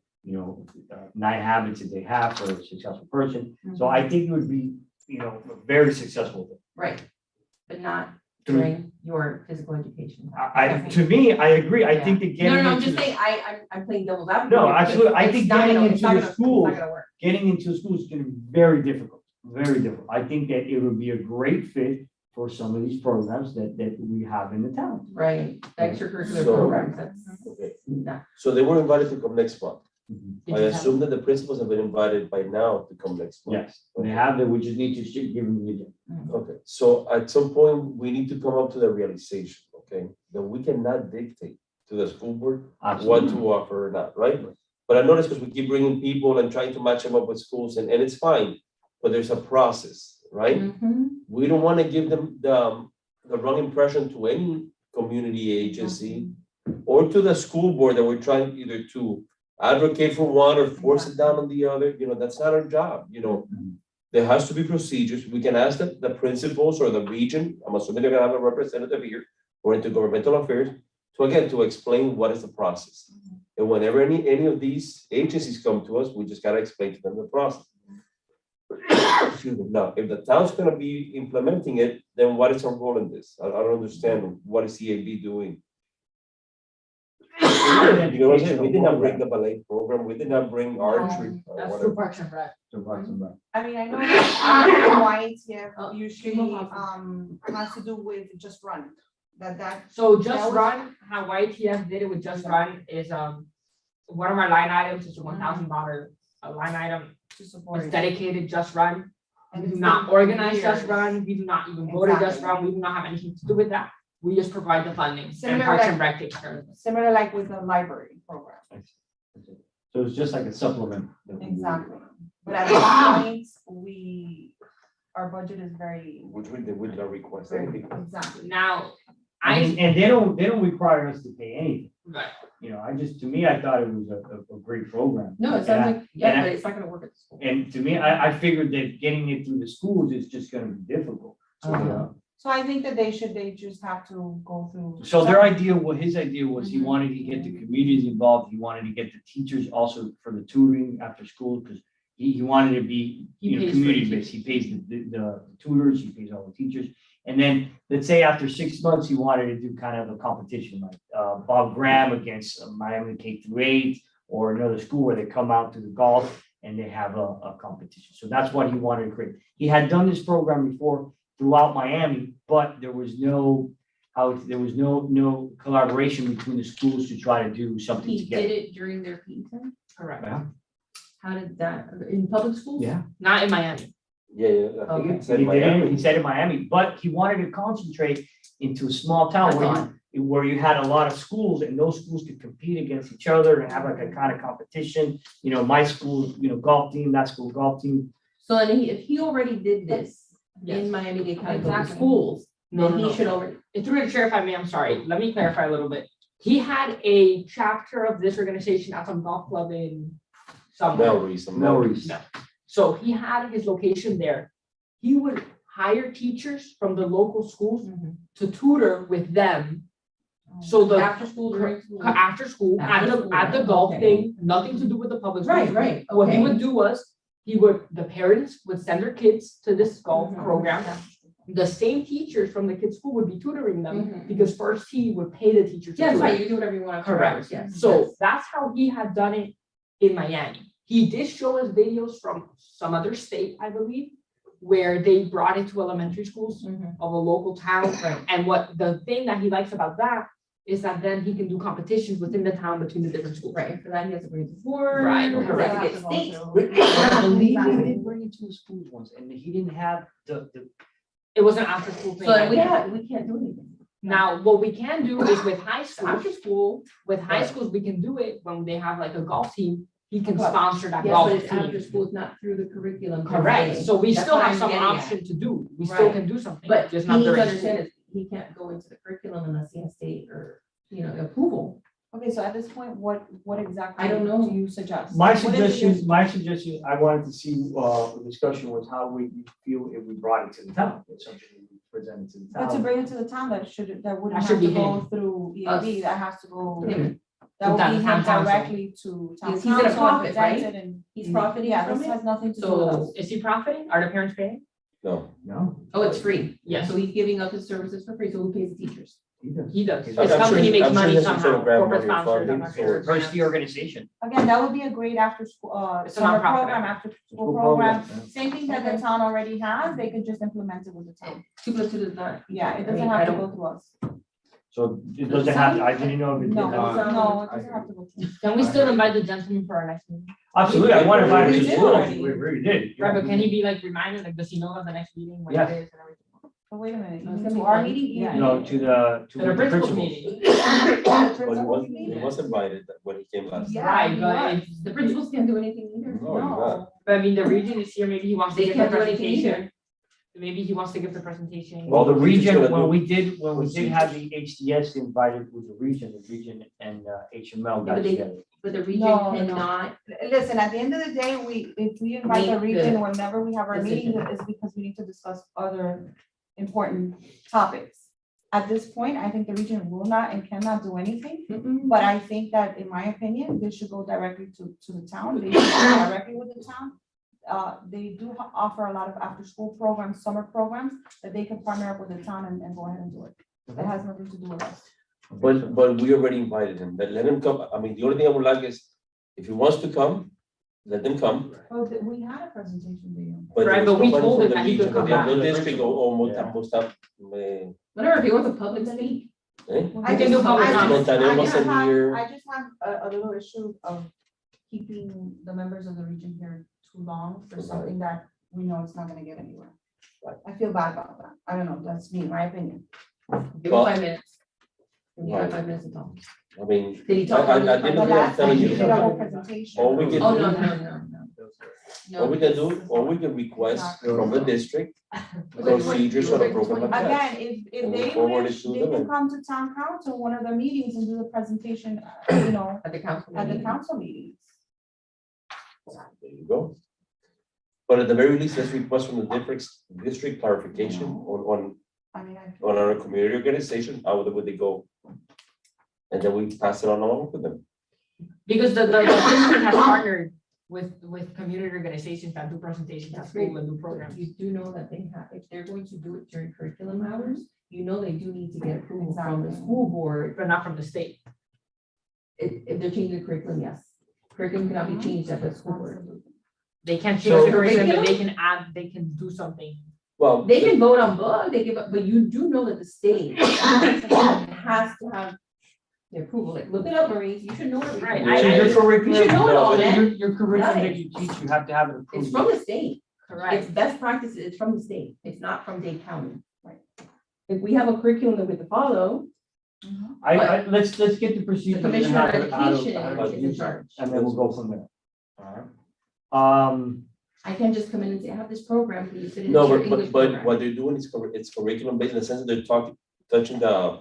9 habits that they have for a successful person. So I think it would be, very successful. Right, but not Through- during your physical education. To me, I agree. I think that No, getting no, I'm into, just saying, I'm playing devil's advocate. No, here because absolutely. I it's think not getting gonna- into it's not the gonna- school- It's not gonna work. getting into school is gonna be very difficult, very difficult. I think that it would be a great fit for some of these programs that we have in the town. Right, the extracurricular So- programs, that's okay. not, So they were invited to come next month. Did I you have- assume that the principals have been invited by now to come next month. Yes, they have that, we just need to give them the agenda. Okay, so at some point, we need to come up to the realization, okay, that we cannot dictate to the school board what Absolutely. to offer or not, right? But I noticed because we keep bringing people and trying to match them up with schools and it's fine, but there's a process, right? Mhm. We don't want to give them the wrong impression to any community agency or to the school board that we're trying either to advocate for one or force it down on the other, that's not our job, There has to be procedures. We can ask the principals or the region, I'm assuming they're gonna have a representative here, or into governmental affairs, to again, to explain what is the process. And whenever any of these agencies come to us, we just gotta explain to them the process. Excuse me. Now, if the town's gonna be implementing it, then what is our role in this? I don't understand, what is EAB doing? You know what I'm saying? We did not bring the ballet program, we did not bring archery. or That's whatever. through Parks and Rec. I mean, I know that YTF Oh, usually, has to do with just run, that. So That Just was- Run, how YTF did it with Just Run is, one of our line items is a $1,000 line item. To support It's it. dedicated Just Run. And We do it's not been organize Just years. Run, we do not even go to Just Exactly. Run, we do not have anything to do with that. We just provide the funding and Similar Parks like- and Rec takes care of it. Similar like with the library program. So it's just like a supplement. that we do. Exactly. But at this point, our budget is very, Which we did not request very, anything. exactly. Now, And they don't require us to pay anything. right, You know, to me, I thought it was a great program. No, it sounds And I- like, yeah, and I- but it's not gonna work at the school. And to me, I figured that getting it through the schools is just gonna be difficult. So, So I think that they just have to go through. So his idea was he wanted to get the communities involved, he wanted to get the teachers also for the tutoring after school, because he wanted to be, He you know, pays for the community based, he pays the tutors, he pays all the teachers. And then, let's say after 6 months, he wanted to do kind of a competition, like, Bob Graham against Miami K-8, or another school where they come out to the golf and they have a competition. So that's what he wanted to create. He had done this program before throughout Miami, but there was no collaboration between the schools to try to do something He together. did it during their PE time? correct. Yeah. How did that, in public schools? Yeah. Not in Miami. Yeah, I think Okay. it said He did it, Miami. he said in Miami, but he wanted to concentrate into a small town That's where you had a lot of schools and those schools could compete against each other and have like a kind of competition. You know, my school, you know, golf team, that school golf team. So then if he already did this Yes. in Miami-Dade County Public Exactly. Schools, No, then no, he no. should already, And through the chair, if I may, I'm sorry, let me clarify a little bit. He had a chapter of this organization at some golf club in somewhere. Melrose. No. So he had his location there. He would hire teachers from the local schools to tutor with them. So the, after school, during school. after school, After school, at the golf okay. thing, nothing to do with the public. Right, schools. right, What he okay. would do was, the parents would send their kids to this golf Mhm. program. The same teachers from the kids' school would be tutoring them, Mhm. because first he would pay the teacher to Yeah, that's tutor. right, you can do whatever you want. after Correct. hours, yes. So yes. that's how he had done it in Miami. He did show us videos from some other state, I believe, where they brought it to elementary schools Mhm. of a local town. Right. And what the thing that he likes about that is that then he can do competitions within the town between the different schools. Right, for that he has to bring the board. Right, he has to correct. get state. I believe they did bring it to the schools once and he didn't have the. It was an after school thing. So then we I can't, think. we can't do anything. Now, what we can do is with high schools, After school, with high Right. schools, we can do it when they have like a golf team. He can Club. sponsor that yes, golf but it's after team. school, it's not through the curriculum. per Correct, se. so we That's still what have I'm some getting at. option to do. We still Right. can do something, But just he not needs to during understand school. is he can't go into the curriculum unless he has state or, approval. Okay, so at this point, what exactly? I don't know. Do you suggest? My What is your- suggestion, I wanted to see, the discussion was how we feel if we brought it to the town, it's something we presented to the But to town. bring it to the town, that wouldn't That have should to be go him. through EAB, Us. that has to go, Him. that would Town- be town him council. directly to town He's gonna council, profit, right? presented and. He's profiting Yeah, from this it. has nothing to do with So, us. Is he profiting? Are the parents paying? No. No, oh, it's free. Yes. So he's giving up his services for free, so who pays the teachers? he does. He does. I'm His sure company he- makes I'm sure money there's some sort somehow, of grant corporate money or sponsors, I'm funding, not so sure. First the organization. Again, that would be a great after school, It's a summer nonprofit. program, after school School program. program, Same thing that the town already has, they could just implement it with the town. 2 + 2 does not. Yeah, it I doesn't mean, I have to don't- go through us. So it doesn't have, to. I didn't know if it did. No, not. no, it doesn't have to go through. Can we still invite the gentleman for our next meeting? Absolutely, I want to invite him We to did school, already. we really did. Right, but can he be like reminded, like, does he know of the next meeting, when it Yes. is and everything? But wait a minute, you It's mean gonna to be our fun. meeting? Yeah. No, to the To the principal meeting. But he was invited when he came last. Yeah, Right, he but was. it's- The principals can't do anything either. No, you're not. But I mean, the region is here, maybe he wants to They give the can't do anything presentation. Maybe he wants to give the presentation. Well, the Well, he's region, gonna when do- we did have the HDS invited with the region and HML Yeah, got but they- together. But the region No, no. cannot, Listen, at the end of the day, if we invite the Make region the whenever we have our meeting, decision. it's because we need to discuss other important topics. at this point, I think the region will not and cannot do anything. Mm-mm. But I think that, in my opinion, they should go directly to the town. They should go directly with the town. They do offer a lot of after-school programs, summer programs, that they can partner up with the town and go ahead and do it. That has nothing to do with us. But we already invited him, let him come. I mean, the only thing I would like is, if he wants to come, let them come. Oh, we had a presentation video. But Right, there was but we nobody told from him the that he could region, come but the back. district or Whatever, if he wants a public speak. I can do public comment. Montaner wasn't here. I just have a little issue of keeping the members of the region here too long for something that we know it's not gonna get anywhere. I feel bad about that. I don't know, that's me, my opinion. Give him Well- 5 minutes. Give him Right. 5 minutes to talk. I mean, Did he talk? I on the- didn't The know. last time telling you you. did a whole presentation. All we can Oh, do, no, no, no, no. all we can do, or we can request from the district procedures on a program like that. Again, if And we they forward it wish, to they them can and- come to town council, one of the meetings and do the presentation, At the council at the meeting. council meetings. There you go. But at the very least, let's request from the district clarification I mean, I. on our community organization, how would they go? And then we pass it on along to them. Because the district has partnered with community organizations that do presentations at That's great. school and do programs. You do know that they have, if they're going to do it during curriculum hours, you know they do need to get approval from the Exactly. school board. But not from the state. If they're changing the curriculum, yes. Curriculum cannot be changed at the school board. They can't So- change the curriculum, but they can add, they can do something. Well, They can vote on book, they give up, but you do know that the state has to have the approval. Like, look it up, Maurice, you should know it. Right, So I- your curriculum, You should know it all, your- man. your curriculum that you teach, you have to have it It's approved. from the state. It's Correct. best practices, it's from the state, it's not from Dade County. If we have a curriculum that we have to follow, Let's get the procedure. the commissioner of education of is in charge. And then we'll go from there. Alright. I can't just come in and say, I have this program, can you fit it into no, your but English what program? they're doing is it's curriculum based in the sense that they're touching the,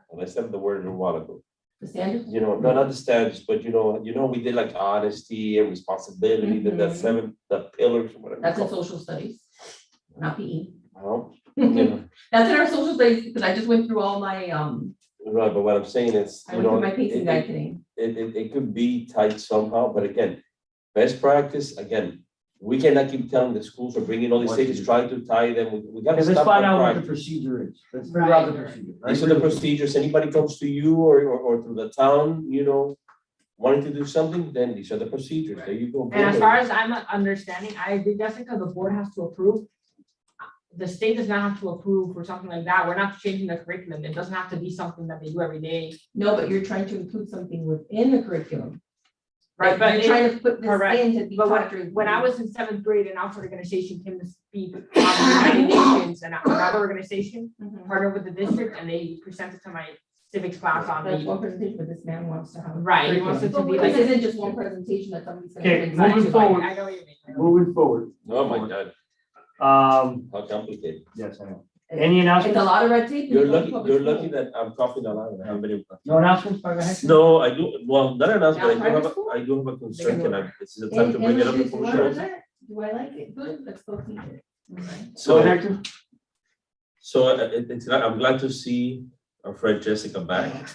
well, I said the word a while ago. The standards? You know, no, not the standards, but you know, we did like honesty and responsibility, then the Mhm. the pillars, whatever. That's in you call social studies, not PE. it. Well, you know, That's in our social studies, because I just went through all my, right, but what I'm saying is, I you went through know, my pacing guide today. it could be tight somehow, but again, best practice, again, we cannot keep telling the schools or bringing all these What to stages, do. trying to tie them, we gotta Okay, let's stop find that out what the practice. procedure is. Let's figure out the Right. procedure. These are the procedures, anybody comes to you or through the town, you know, wanting to do something, then these are the procedures, there you go. And as far as I'm understanding, I agree, that's because the board has to approve. The state does not have to approve for something like that. We're not changing the curriculum. It doesn't have to be something that they do every day. No, but you're trying to include something within the curriculum. Right, but You're trying to put this correct. in to be But taught during. when I was in 7th grade, an outside organization came to speak on the United Nations, and another organization Mhm. partnered with the district, and they presented to my civics class on That's the, one presentation, but this man wants to have. a right, he wants it to be This like. isn't just one presentation that somebody's gonna. Okay, come inside moving to. forward. I know what you mean. Moving forward. Oh my God, Um, how complicated. yes, I know. Any It's announcements? a lot of red tape. when You're you go to lucky, public you're school. lucky that I'm coughing a lot, and I haven't been able to. No announcements, by the heck? No, I do, well, not an announcement, Now, I do have, private school? I do have a concern, They can and this is the time to And- bring it up and before do we I show. like it? Do I like it? Good, let's go teach it. Okay. So, Hector? I'm glad to see our friend Jessica back.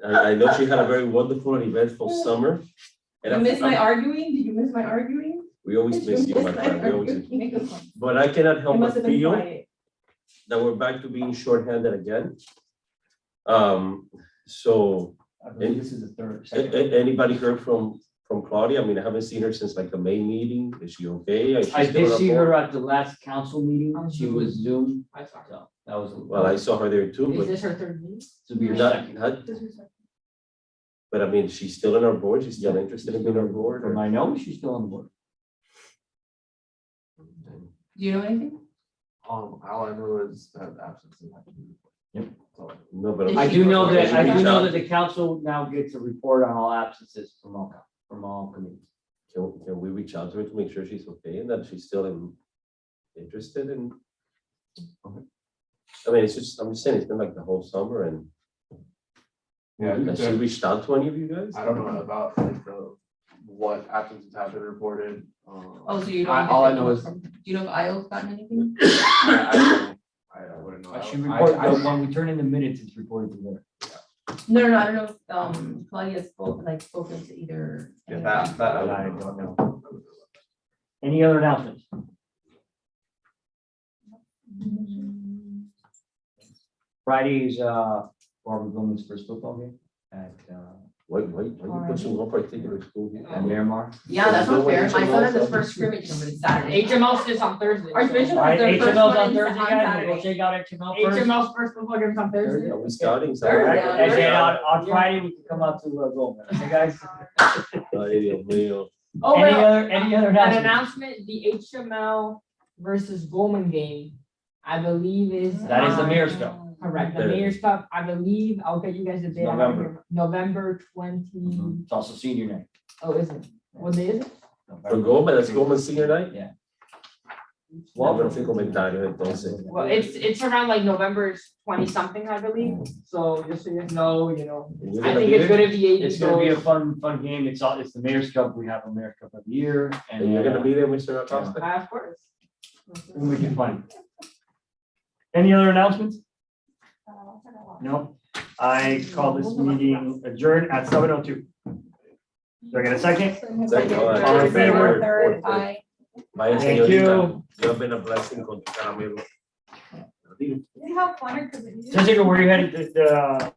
I know she had a very wonderful and eventful summer. And You missed my arguing? Did you miss my arguing? We always miss you, my friend, we always miss you. But I cannot I help must but have been feel quiet. that we're back to being shorthanded again. So, I believe this is the third. anybody heard from Claudia? I mean, I haven't seen her since like the May meeting. Is she okay? Is she I still did on see board? her at the last council meeting. On She Zoom. was Zoom. I saw. So that was. Well, I saw her there too, Is but this her third meeting? To be your not, second. but I mean, she's still in our board. She's still interested in being on our board. From or- I know, she's still on the board. Do you know anything? All I know is that absences have to be reported. So, No, but. Did I she do know that, I do Reach know out. that the council now gets a report on all absences from all committees. Can we reach out to her to make sure she's okay and that she's still interested in? I mean, it's just, I'm just saying, it's been like the whole summer and Yeah, has she reached out to any of you guys? I don't know about like what absences have been reported. Oh, so you don't. All I know is Do you know if IO's gotten anything? I wouldn't no. I should I- report, I- when we turn in the minutes, it's reported to there. No, I don't know, if Claudia spoken to either. Yeah, any of that, them. that. I don't know. Any other announcements? Friday is, Barbara Bowman's first football game at, Why you put some one particular school? at Miramar. Yeah, that's not fair. My son has his HMO. first scrimmage number Saturday. HMO is on Thursday. Archbishop All right, their first HML's one on is Thursday, on guys, Saturday. we'll check out HML first. HMO's first football game's on Thursday. Are we scouting? Thursday. And then on Friday, we can come out to Goldman, okay, guys? Ay, Dios mío. Oh, Any well, other an announcements? announcement, the HML versus Goldman game, I believe is. That is the on- Mayor's Cup. Correct, the Yeah. Mayor's Cup, I believe, I'll get you guys the date. I don't remember. November 20. It's also senior night. Oh, is it? What day is it? For Goldman, that's Goldman senior night. Yeah. Well, no sé comentarios entonces. Well, it's around like November 20 something, I believe, so just so you guys know, You're I gonna think be it's there? gonna be eight. It's gonna be a fun game. It's the Mayor's Cup. We have a Mayor's Cup every year And you're gonna be there, Mr. Acosta? Of course. We'll make it fun. Any other announcements? No. I call this meeting adjourned at 7:02. Do I get a second? Second, all right. All in favor? Third, aye. Vaya, Thank señorita. you. You have been a blessing con tu caramelo. See how fun it could be? Jessica, where you headed to the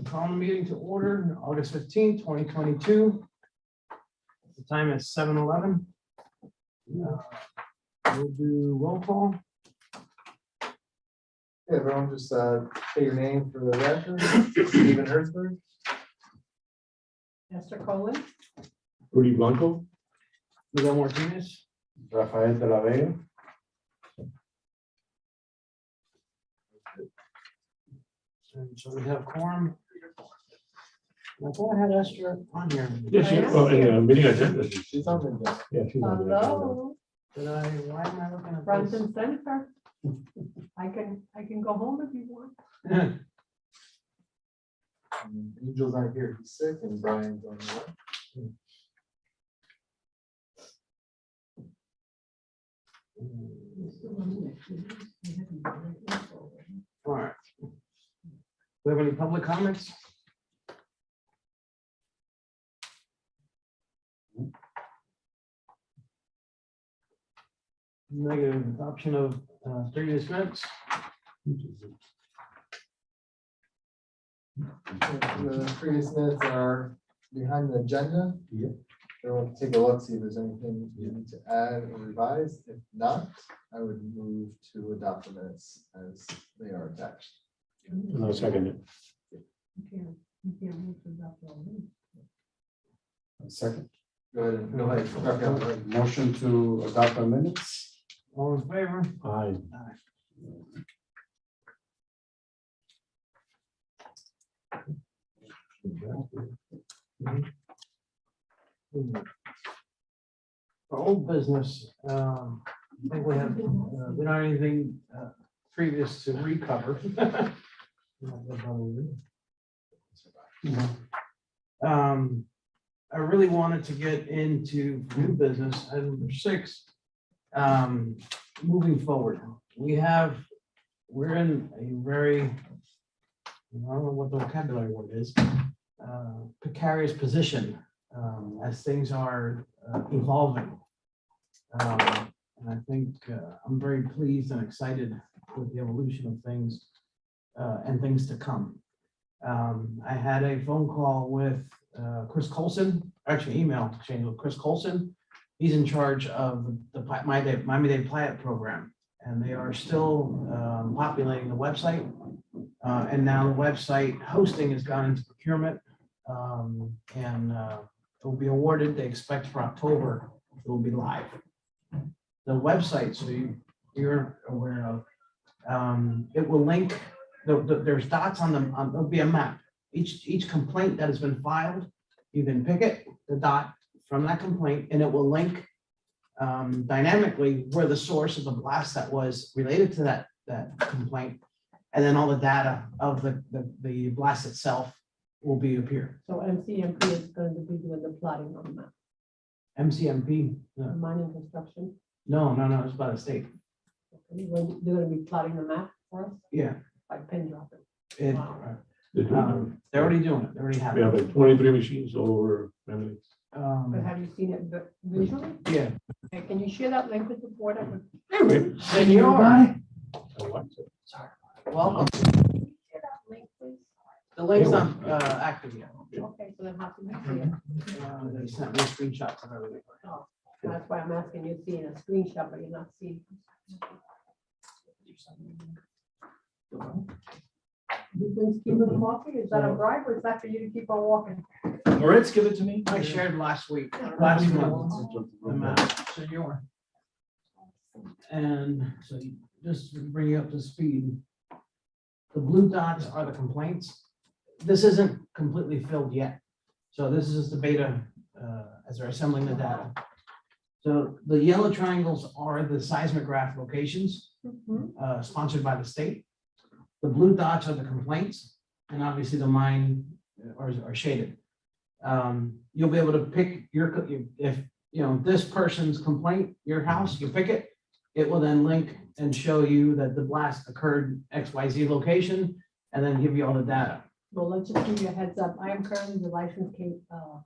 calling the meeting to order, August 15th, 2022. The time is 7:11. We'll do roll call. Hey, everyone, just say your name for the record. Stephen Hertzberg. Esther Cohen. Rudy Blanco. Miguel Martinez. Rafael de la Vega. And so we have quorum. I thought I had Esther on here. Yes, she- well, in meeting agenda. She's on the. Yeah, she's on the agenda. Hello, Did I, why am I looking at front this? and center. I can go home if you want. Angel's not here, he's sick, and Brian's on the way. All right. We have any public comments? Negative adoption of previous minutes. The previous minutes are behind the agenda. Yep. Everyone take a look, see if there's anything you need to add or revise. If not, I would move to adopt the minutes as they are attached. No, second it. Second, Go ahead. motion to adopt the minutes. All in favor? Aye. For old business, I think we have, we don't have anything previous to recover. I really wanted to get into new business, item number 6. Moving forward, we're in a very, I don't know what the vocabulary word is, precarious position as things are evolving. And I think I'm very pleased and excited with the evolution of things and things to come. I had a phone call with Chris Colson, actually email exchange with Chris Colson. He's in charge of the Miami-Dade Planet program, and they are still populating the website. And now the website hosting has gone into procurement, and it will be awarded. They expect for October it will be live. The website, so you're aware of, it will link. There's dots on them. There'll be a map. Each complaint that has been filed, you can pick it, the dot from that complaint, and it will link dynamically where the source of the blast that was related to that complaint, and then all the data of the blast itself will be appear. So MCMP is going to be doing the plotting on that, MCMP, mining construction. no, it's by the state. They're going to be plotting the map for us, Yeah, like pin dropping. it, they're already doing it. They already have We have it. like 23 machines all over Miami. But have you seen it visually? Yeah. Okay, can you share that link with the board? I would- Senor, I watched it. welcome. Share that link, please. The link's not active yet. Okay, so then how can you see it? They sent me screenshots of everything. Oh, that's why I'm asking you, seeing a screenshot, but you're not seeing. You can keep it walking, is that a bribe or is that for you to keep on walking? Moritz, give it to me. I shared last month, the map, Senor. And so just to bring you up to speed, the blue dots are the complaints. This isn't completely filled yet. So this is just the beta as they're assembling the data. So the yellow triangles are the seismograph locations sponsored by the state. The blue dots are the complaints, and obviously the mine are shaded. You'll be able to pick if this person's complaint, your house, you pick it, it will then link and show you that the blast occurred XYZ location, and then give you all the data. Well, let's just give you a heads up. I am currently the licensed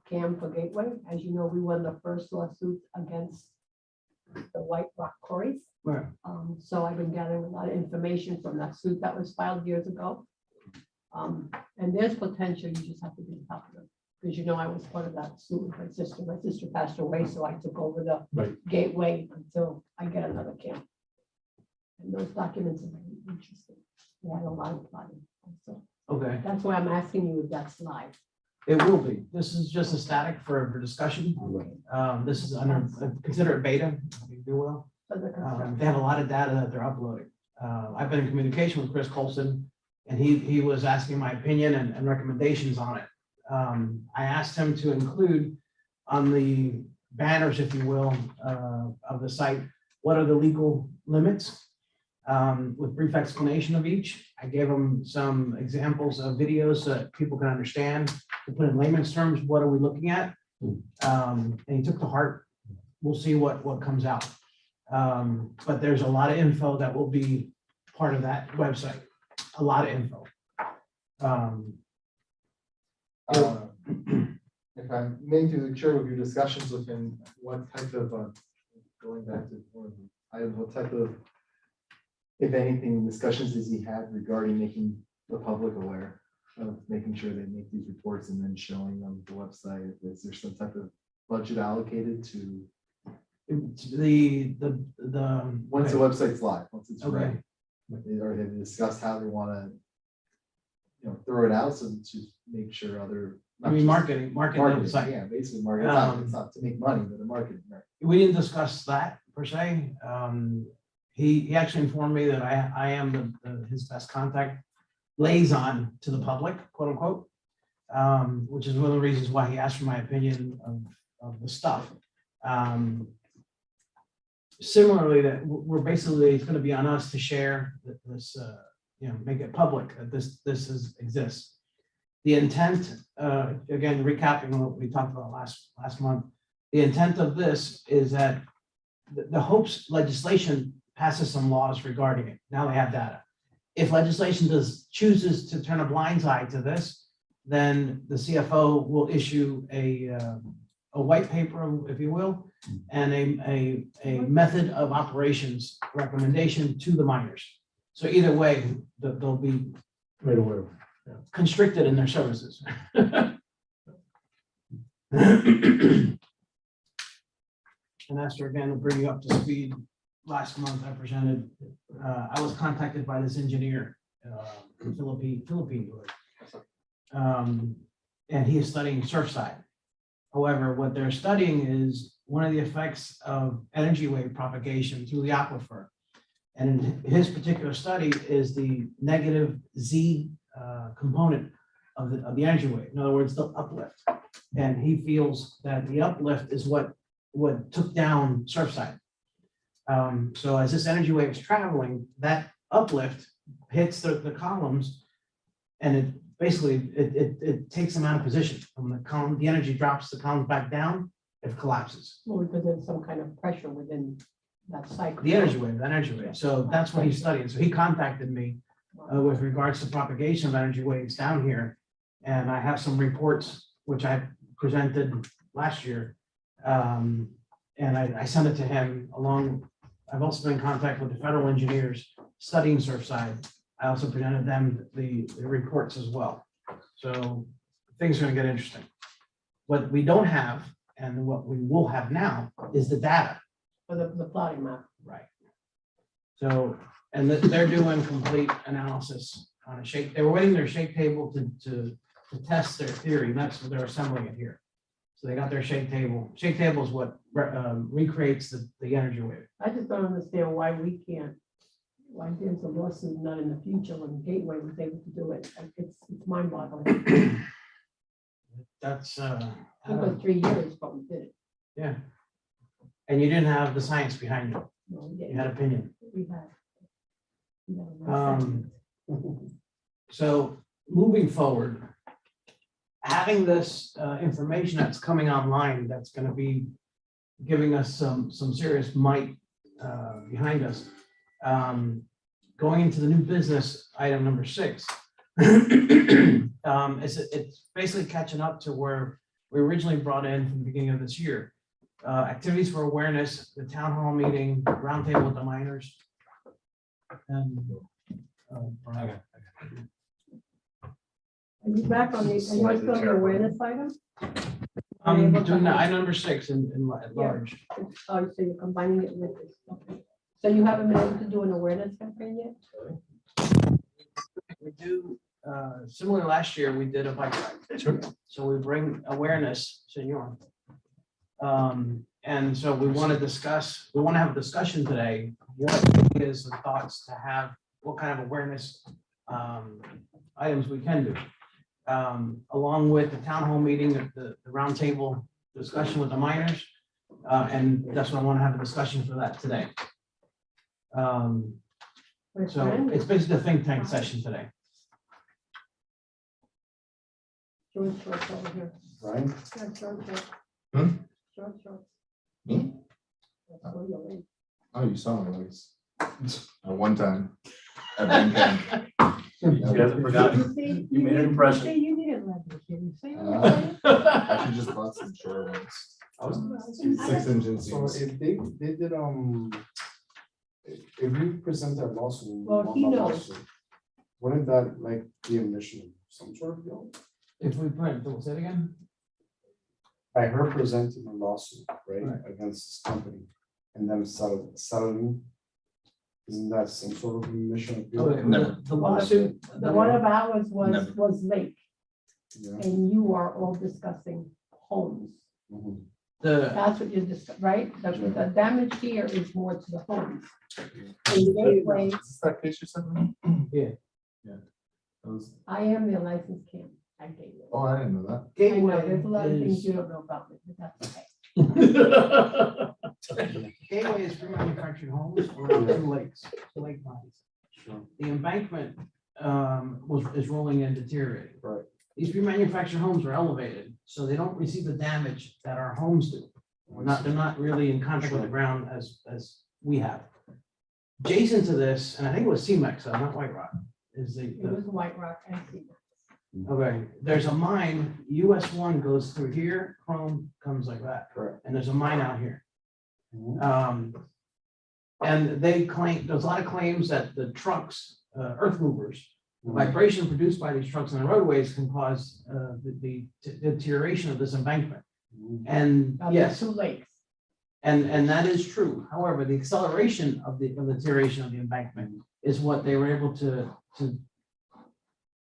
CAM for Gateway. As you know, we won the first lawsuit against the White Rock quarries. Right. So I've been gathering a lot of information from that suit that was filed years ago. And there's potential, you just have to be on top of it. Because you know, I was part of that suit with my sister. My sister passed away, so I took over the Right. gateway until I get another camp. And those documents are very interesting. They had a lot of plotting. So Okay, that's why I'm asking you if that's live. it will be. This is just a static for discussion. This is under, consider it beta, if you will. For the construction. They have a lot of data that they're uploading. I've been in communication with Chris Colson, and he was asking my opinion and recommendations on it. I asked him to include on the banners, if you will, of the site, what are the legal limits? With brief explanation of each. I gave him some examples of videos so that people can understand, to put in layman's terms, what are we looking at? And he took to heart. We'll see what comes out. But there's a lot of info that will be part of that website, a lot of info. If I may to share with your discussions with him, what type of, going back to one of the items, what type of, if anything, discussions does he have regarding making the public aware of making sure they make these reports and then showing them the website? Is there some type of budget allocated to, once the website's live, once it's Okay. ready? Or have they discussed how they want to, throw it out so to make sure other. I mean, marketing the site. Yeah, basically marketing. It's not to make money, but the marketing, right? We didn't discuss that per se. He actually informed me that I am his best contact liaison to the public, quote unquote, which is one of the reasons why he asked for my opinion of the stuff. Similarly, that we're basically, it's going to be on us to share this, make it public that this exists. The intent, again, recapping what we talked about last month, the intent of this is that the hopes legislation passes some laws regarding it. Now they have data. If legislation chooses to turn a blind eye to this, then the CFO will issue a white paper, if you will, and a method of operations recommendation to the miners. So either way, they'll be Right away. constricted in their services. And Esther, again, to bring you up to speed, last month I presented, I was contacted by this engineer, Philippine. And he is studying Surfside. However, what they're studying is one of the effects of energy wave propagation through the aquifer. And his particular study is the negative Z component of the energy wave. In other words, the uplift. And he feels that the uplift is what took down Surfside. So as this energy wave is traveling, that uplift hits the columns, and it basically it takes them out of position. When the energy drops the columns back down, it collapses. Well, because there's some kind of pressure within that cycle. The energy wave. So that's what he's studying. So he contacted me with regards to propagation of energy waves down here. And I have some reports which I presented last year. And I sent it to him along. I've also been in contact with the federal engineers studying Surfside. I also presented them the reports as well. So things are going to get interesting. What we don't have and what we will have now is the data. For the plotting map. Right. So, and they're doing complete analysis on a shake. They were waiting their shake table to test their theory. And that's what they're assembling it here. So they got their shake table. Shake table is what recreates the energy wave. I just don't understand why we can't, why there's a lawsuit not in the future when Gateway was able to do it. Like, it's mind boggling. That's, It took 3 years, but we did it. yeah. And you didn't have the science behind you. No, we You didn't. had opinion. We had a nice Um, So moving forward, having this information that's coming online, that's going to be giving us some serious might behind us. Going into the new business item number 6, it's basically catching up to where we originally brought in from the beginning of this year. Activities for awareness, the town hall meeting, roundtable with the miners. And Brian. Are you back on the, are you still on the awareness item? I'm able to doing the have- item number 6 at large. Oh, so you're combining it with this, okay. So you haven't been able to do an awareness campaign yet? We do, similar to last year, we did a bike ride. So we bring awareness, senor. And so we want to discuss, we want to have a discussion today, what is the thoughts to have, what kind of awareness items we can do. Along with the town hall meeting, the roundtable discussion with the miners. And that's what I want to have a discussion for that today. With So friends? it's basically a think tank session today. George Shorts over here. Brian? Yeah, George Shorts. Hmm? George Shorts. Me? That's where you're in. Oh, you saw my legs. At one time. At one time. You haven't forgotten. You see, You made an need- impression. See, you needed leverage here. You see what I'm saying? I should just bought some short ones. I was 6-inch So inseams. if they did, if we present that lawsuit. Well, he on that knows. lawsuit, Wouldn't that like be a mission of some sort of deal? If we print, say it again? By her presenting a lawsuit, right, Right. against this company and them settling. Isn't that some sort of mission of deal? Never. The lawsuit. The one of ours Never. was lake, Yeah. and you are all discussing homes. Mhm. The, That's what you're discussing, right? The Yeah. damage here is more to the homes. And Gateway, Is that case you sent me? Yeah. Yeah. That was- I am the licensed camp at Gateway. Oh, I didn't know that. I know, gateway there's a lot of things is, you don't know about me, but that's okay. gateway is pre-manufactured homes around 2 lakes, 2 lake bodies. Sure. The embankment is rolling and deteriorating. Right. These pre-manufactured homes are elevated, so they don't receive the damage that our homes do. They're not really in contact with the ground as we have. Adjacent to this, and I think it was CMEX, not White Rock, is It was White Rock and Cedar. okay, there's a mine, US 1 goes through here, Chrome comes like that, Correct. and there's a mine out here. Mhm. And they claim, there's a lot of claims that the trucks, earth movers, the Mhm. vibration produced by these trucks on the roadways can cause the deterioration of this embankment. Mhm. And Of the yes, 2 lakes. and that is true. However, the acceleration of the deterioration of the embankment is what they were able to.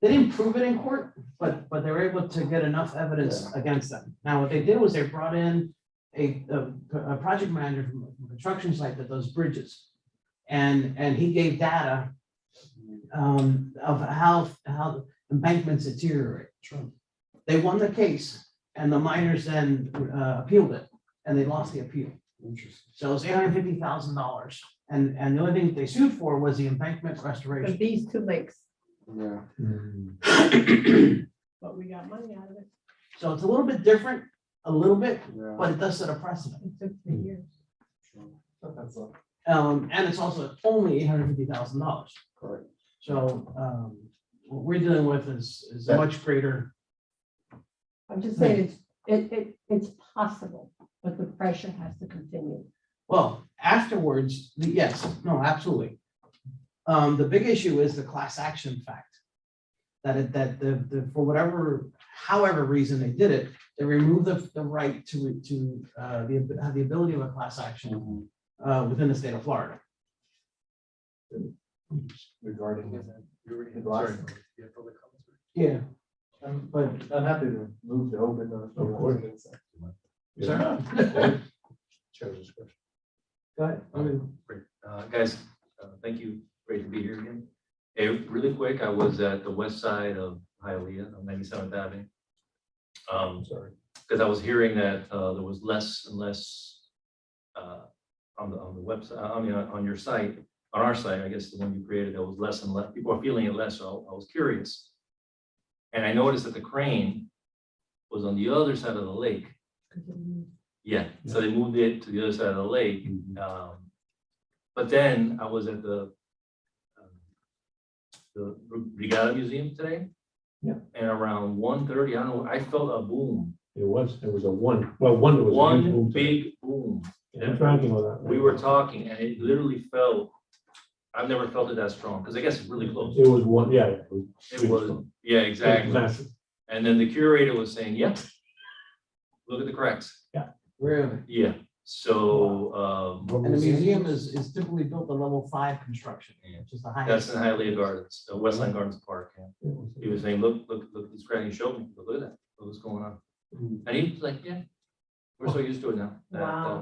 They didn't prove it in court, but they were able to get enough evidence against them. Now, what they did was they brought in a project manager from a construction site that does bridges. And he gave data of how the embankments deteriorate. Sure. They won the case and the miners then appealed it and they lost the appeal. Interesting. So it's $850,000. And the only thing they sued for was the embankment For restoration. these 2 lakes, Yeah. but we got money out of it. So it's a little bit different, a little bit, Yeah. but it does set a precedent. It took 3 years. Sure. That's all. And it's also only $850,000. Correct. So what we're dealing with is a much greater. I'm just saying, it's possible, but the pressure has to continue. Well, afterwards, yes, no, absolutely. The big issue is the class action fact. For whatever, however reason they did it, they removed the right to have the ability of a class action within the state of Florida. Regarding that, you already had the last one. You have public comments? Yeah, But I'm happy to move to open. Of course. sir. Chair's discretion. Go ahead. I mean, Great. Guys, thank you. Great to be here again. Hey, really quick, I was at the west side of Hialeah on 97th Avenue. Sorry. Because I was hearing that there was less and less on the website, I mean, on your site, on our site, I guess the one you created, there was less and less, people are feeling it less, so I was curious. And I noticed that the crane was on the other side of the lake. Yeah, so they moved it to the other side of the lake. But then I was at the Brigada Museum today. Yeah. And around 1:30, I don't know, I felt a boom, It was a one, well, one was. a huge one boom today. big boom. Yeah, I'm tracking all that. We were talking and it literally felt I've never felt it that strong, because I guess it's really close. It was one, yeah. It was, yeah, exactly. Massive. And then the curator was saying, yep, look at the cracks. Really? Yeah, so, And the museum is typically built on level 5 construction, which is the highest. that's in Hialeah Gardens, Westland Gardens Park. Yeah. He was saying, look at this crack, and he showed me, look at that, look what's going on. And he was like, yeah, we're so used to it now. that, Wow.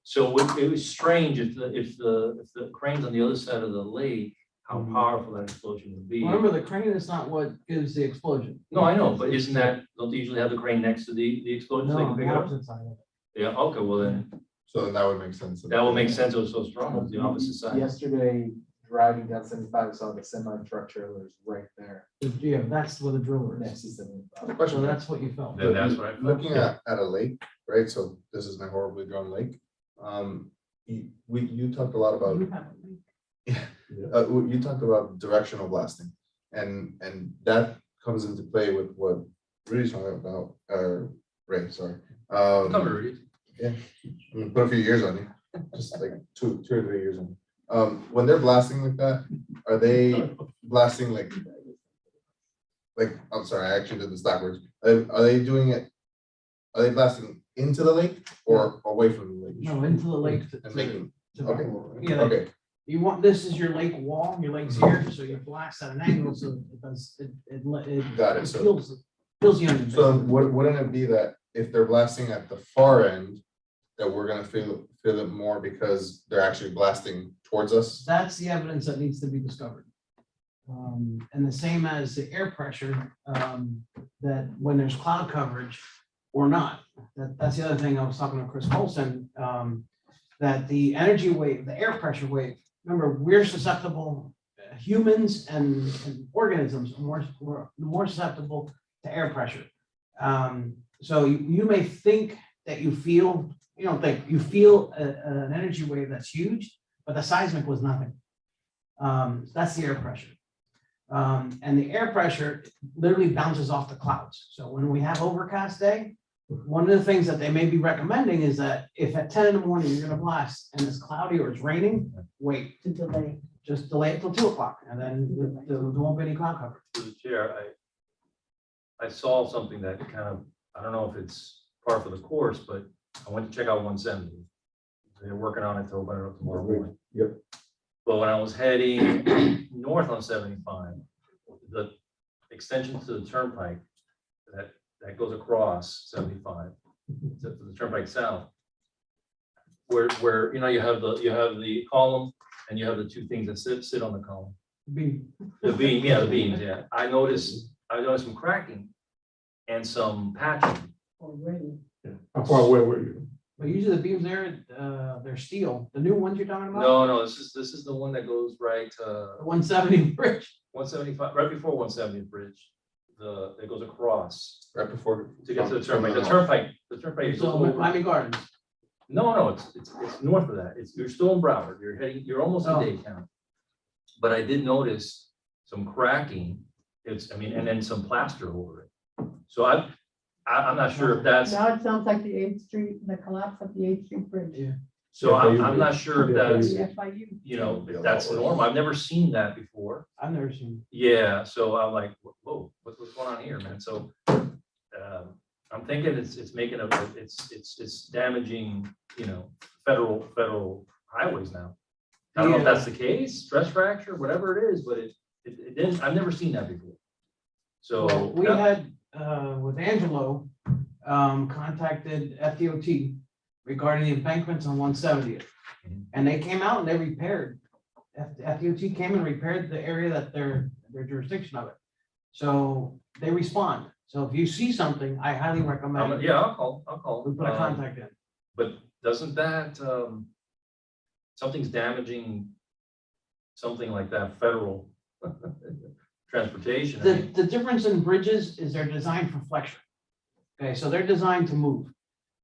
So it was strange if the crane's on the other side of the lake, how powerful that explosion would be. Remember, the crane is not what gives the explosion. No, I know, but isn't that, don't they usually have the crane next to the explosion so they No, can the pick it up? opposite side of it. Yeah, okay, well then, So then that would make sense. that will make sense, it was so strong, it was the opposite side. Yesterday, driving down 75, saw the semi truck trailers right there Yeah, that's where the driller next is. to 75. So Question, that's what you felt. Then that's what I felt. looking at a lake, right? So this is my horribly drawn lake. You talked a lot about, You have a link. you talked about directional blasting. And that comes into play with what Rudy's talking about, Ray, sorry. Come here, Rudy. I'm gonna put a few years on you, just like two or 3 years on you. When they're blasting like that, are they blasting like, I'm sorry, I actually did this backwards. Are they doing it? Are they blasting into the lake or away from the lake? No, into the lake. And making, to- okay, Yeah, okay, you want, this is your lake wall, your lake's here, so you blast at an angle, so it does, it got it. So, fills the onion. so wouldn't it be that if they're blasting at the far end, that we're gonna feel it more because they're actually blasting towards us? That's the evidence that needs to be discovered. And the same as the air pressure, that when there's cloud coverage or not, that's the other thing I was talking to Chris Colson, that the energy wave, the air pressure wave, remember, we're susceptible, humans and organisms are more susceptible to air pressure. So you may think that you feel, you don't think, you feel an energy wave that's huge, but the seismic was nothing. That's the air pressure. And the air pressure literally bounces off the clouds. So when we have overcast day, one of the things that they may be recommending is that if at 10 in the morning you're gonna blast and it's cloudy or it's raining, wait, To delay. just delay it till 2 o'clock and then there won't be any cloud cover. Through the chair, I saw something that kind of, I don't know if it's par for the course, but I went to check out 170. They're working on it to open it up tomorrow morning. Yep. But when I was heading north on 75, the extension to the turnpike that goes across 75, to the turnpike south, where you know you have the column and you have the two things that sit on the column. Be The beam, yeah, the beams, yeah. I noticed some cracking and some patching. Already. How far away were you? But usually the beams there, they're steel. The new ones you're talking about? No, this is the one that goes right The 170 bridge. 175, right before 170th bridge. It goes across Right before. to get to the turnpike. The turnpike is So over. Miami Gardens. No, it's north of that. You're still in Broward. You're almost in Oh. Daytown. But I did notice some cracking. And then some plaster over it. So I'm not sure if that's, Now it sounds like the 8th Street, the collapse of the 8th Street Bridge. Yeah. so I'm not sure if that's, The FIU. you know, if that's normal. I've never seen that before. I've never seen. Yeah, so I'm like, whoa, what's going on here, man? So I'm thinking it's making it's damaging, you know, federal highways now. I don't know if that's the case, stress fracture, whatever it is, but it didn't, I've never seen that before. So Well, we had, with Angelo, contacted FDOT regarding the embankments on 170th. Mhm. And they came out and they repaired, FDOT came and repaired the area that their jurisdiction of it. So they respond. So if you see something, I highly recommend. yeah, I'll call. We put a contact in. But doesn't that, something's damaging something like that federal transportation? I mean, The difference in bridges is they're designed for flexion. Okay, so they're designed to move.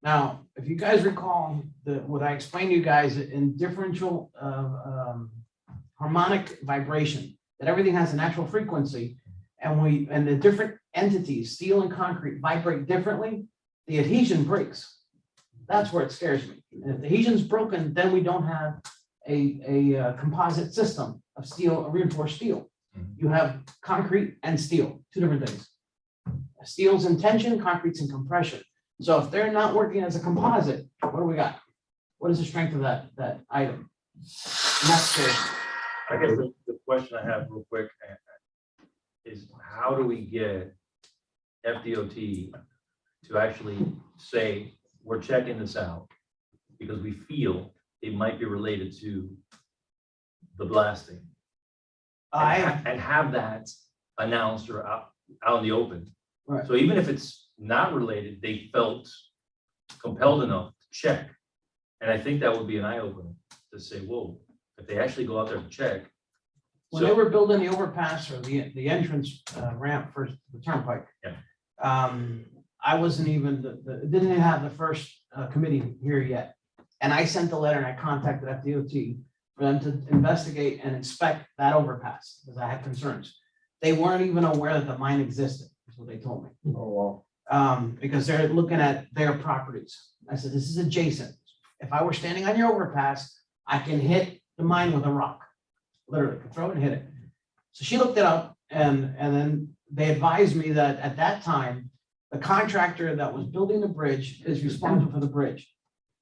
Now, if you guys recall, what I explained to you guys in differential harmonic vibration, that everything has a natural frequency, and the different entities, steel and concrete, vibrate differently, the adhesion breaks. That's where it scares me. And if the adhesion's broken, then we don't have a composite system of steel, a reinforced steel. You have concrete and steel, two different things. Steel's in tension, concrete's in compression. So if they're not working as a composite, what do we got? What is the strength of that item? And that's the, I guess the question I have real quick is how do we get FDOT to actually say, we're checking this out because we feel it might be related to the blasting? And have that announced or out in the open. Right. So even if it's not related, they felt compelled enough to check. And I think that would be an eye opener to say, whoa, if they actually go out there to check. when they were building the overpass or the entrance ramp for the turnpike. Yeah. I wasn't even, didn't even have the first committee here yet. And I sent a letter and I contacted FDOT for them to investigate and inspect that overpass, because I had concerns. They weren't even aware that the mine existed, is what they told me. Oh, wow. Because they're looking at their properties. I said, this is adjacent. If I were standing on your overpass, I can hit the mine with a rock. Literally, could throw it and hit it. So she looked it up and then they advised me that at that time, the contractor that was building the bridge is responsible for the bridge.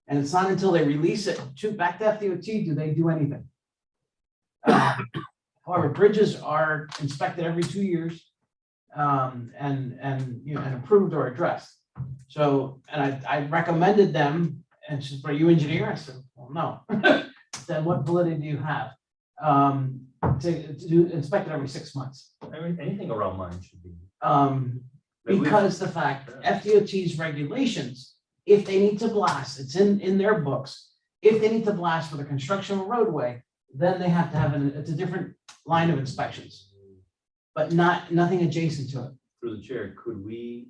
And it's not until they release it back to FDOT do they do anything. However, bridges are inspected every 2 years and you know, and approved or addressed. So, and I recommended them, and she said, are you engineer? I said, well, no. Then what validity do you have to do inspect it every 6 months? I mean, anything around mine should be. Because the fact FDOT's regulations, if they need to blast, it's in their books. If they need to blast for the construction of a roadway, then they have to have it's a different line of inspections, but nothing adjacent to it. Through the chair, could we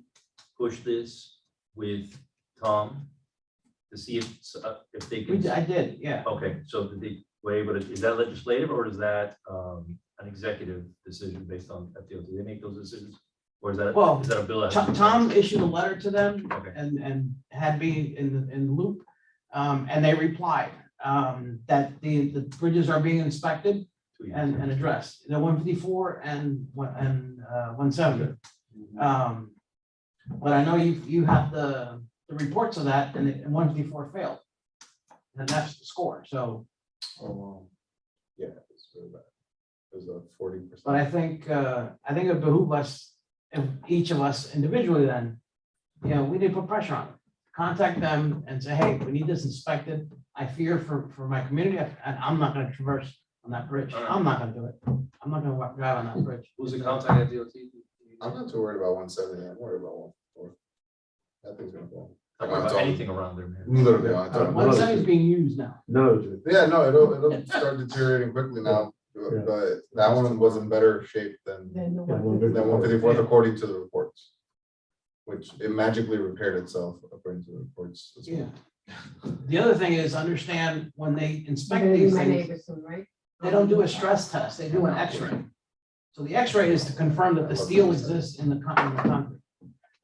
push this with Tom to see if they can? I did, yeah. Okay, so did they waive, but is that legislative or is that an executive decision based on FDOT? Do they make those decisions? Or is that, Well, is that a bill? Tom issued a letter to them Okay. and had me in the loop. And they replied that the bridges are being inspected and addressed, the 154 and 170. But I know you have the reports of that, and 154 failed. And that's the score, so. Oh, yeah, it's really bad. There's a 40%. But I think it behooves us, if each of us individually then, you know, we need to put pressure on them. Contact them and say, hey, we need this inspected. I fear for my community, and I'm not gonna traverse on that bridge. I'm not gonna do it. I'm not gonna drive on that bridge. Who's the contact at DOT? I'm not too worried about 170. I'm worried about 154. That thing's gonna fall. I'm worried about anything around there, man. Literally, I don't know. 170 is being used now. No, Yeah, no, it'll start deteriorating quickly now, but that one was in better shape than Then the Yeah, one- 154th according to the reports. Which it magically repaired itself according to the reports. as well. Yeah. The other thing is understand when they inspect You're gonna these be my things, neighbor soon, right? they don't do a stress test, they do an X-ray. So the X-ray is to confirm that the steel exists in the concrete.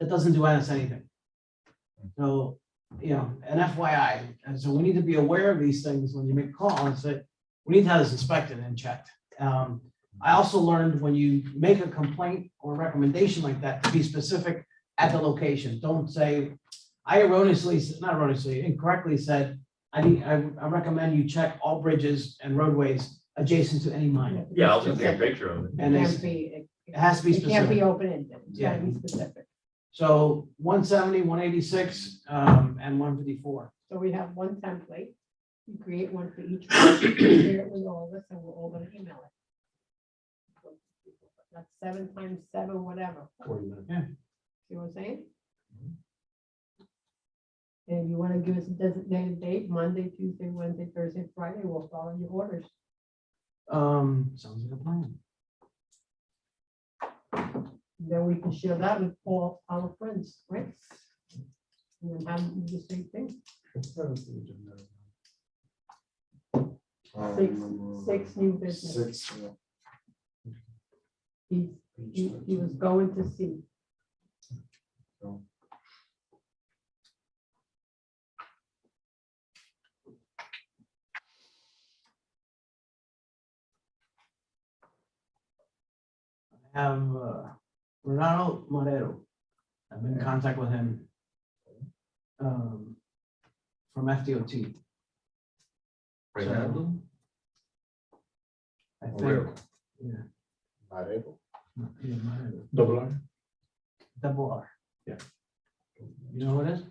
It doesn't do us anything. So, you know, an FYI, and so we need to be aware of these things when you make a call and say, we need to have this inspected and checked. I also learned when you make a complaint or recommendation like that, to be specific at the location. Don't say, incorrectly said, I recommend you check all bridges and roadways adjacent to any mine. Yeah, I was gonna take a picture of it. And It it's- can't be, it has to be it can't be specific. open-ended, it's gotta be specific. So 170, 186, and 154. So we have one template, you create one for each, one, share it with all of us, and we're all gonna email it. That's 7 times 7, whatever, 40 minutes. see what I'm saying? And you wanna give us a designated date, Monday, Tuesday, Wednesday, Thursday, Friday, we'll follow your orders. Sounds like a plan. Then we can share that with all our friends, right? And then have them do the same thing. Six new business. 6, yeah. He was going to see. have Renato Morero. I'm in contact with him. From FDOT. Renato? I think, Morero. yeah. Marero. Yeah, Morero. Double R. Double R. Yeah. You know what it is?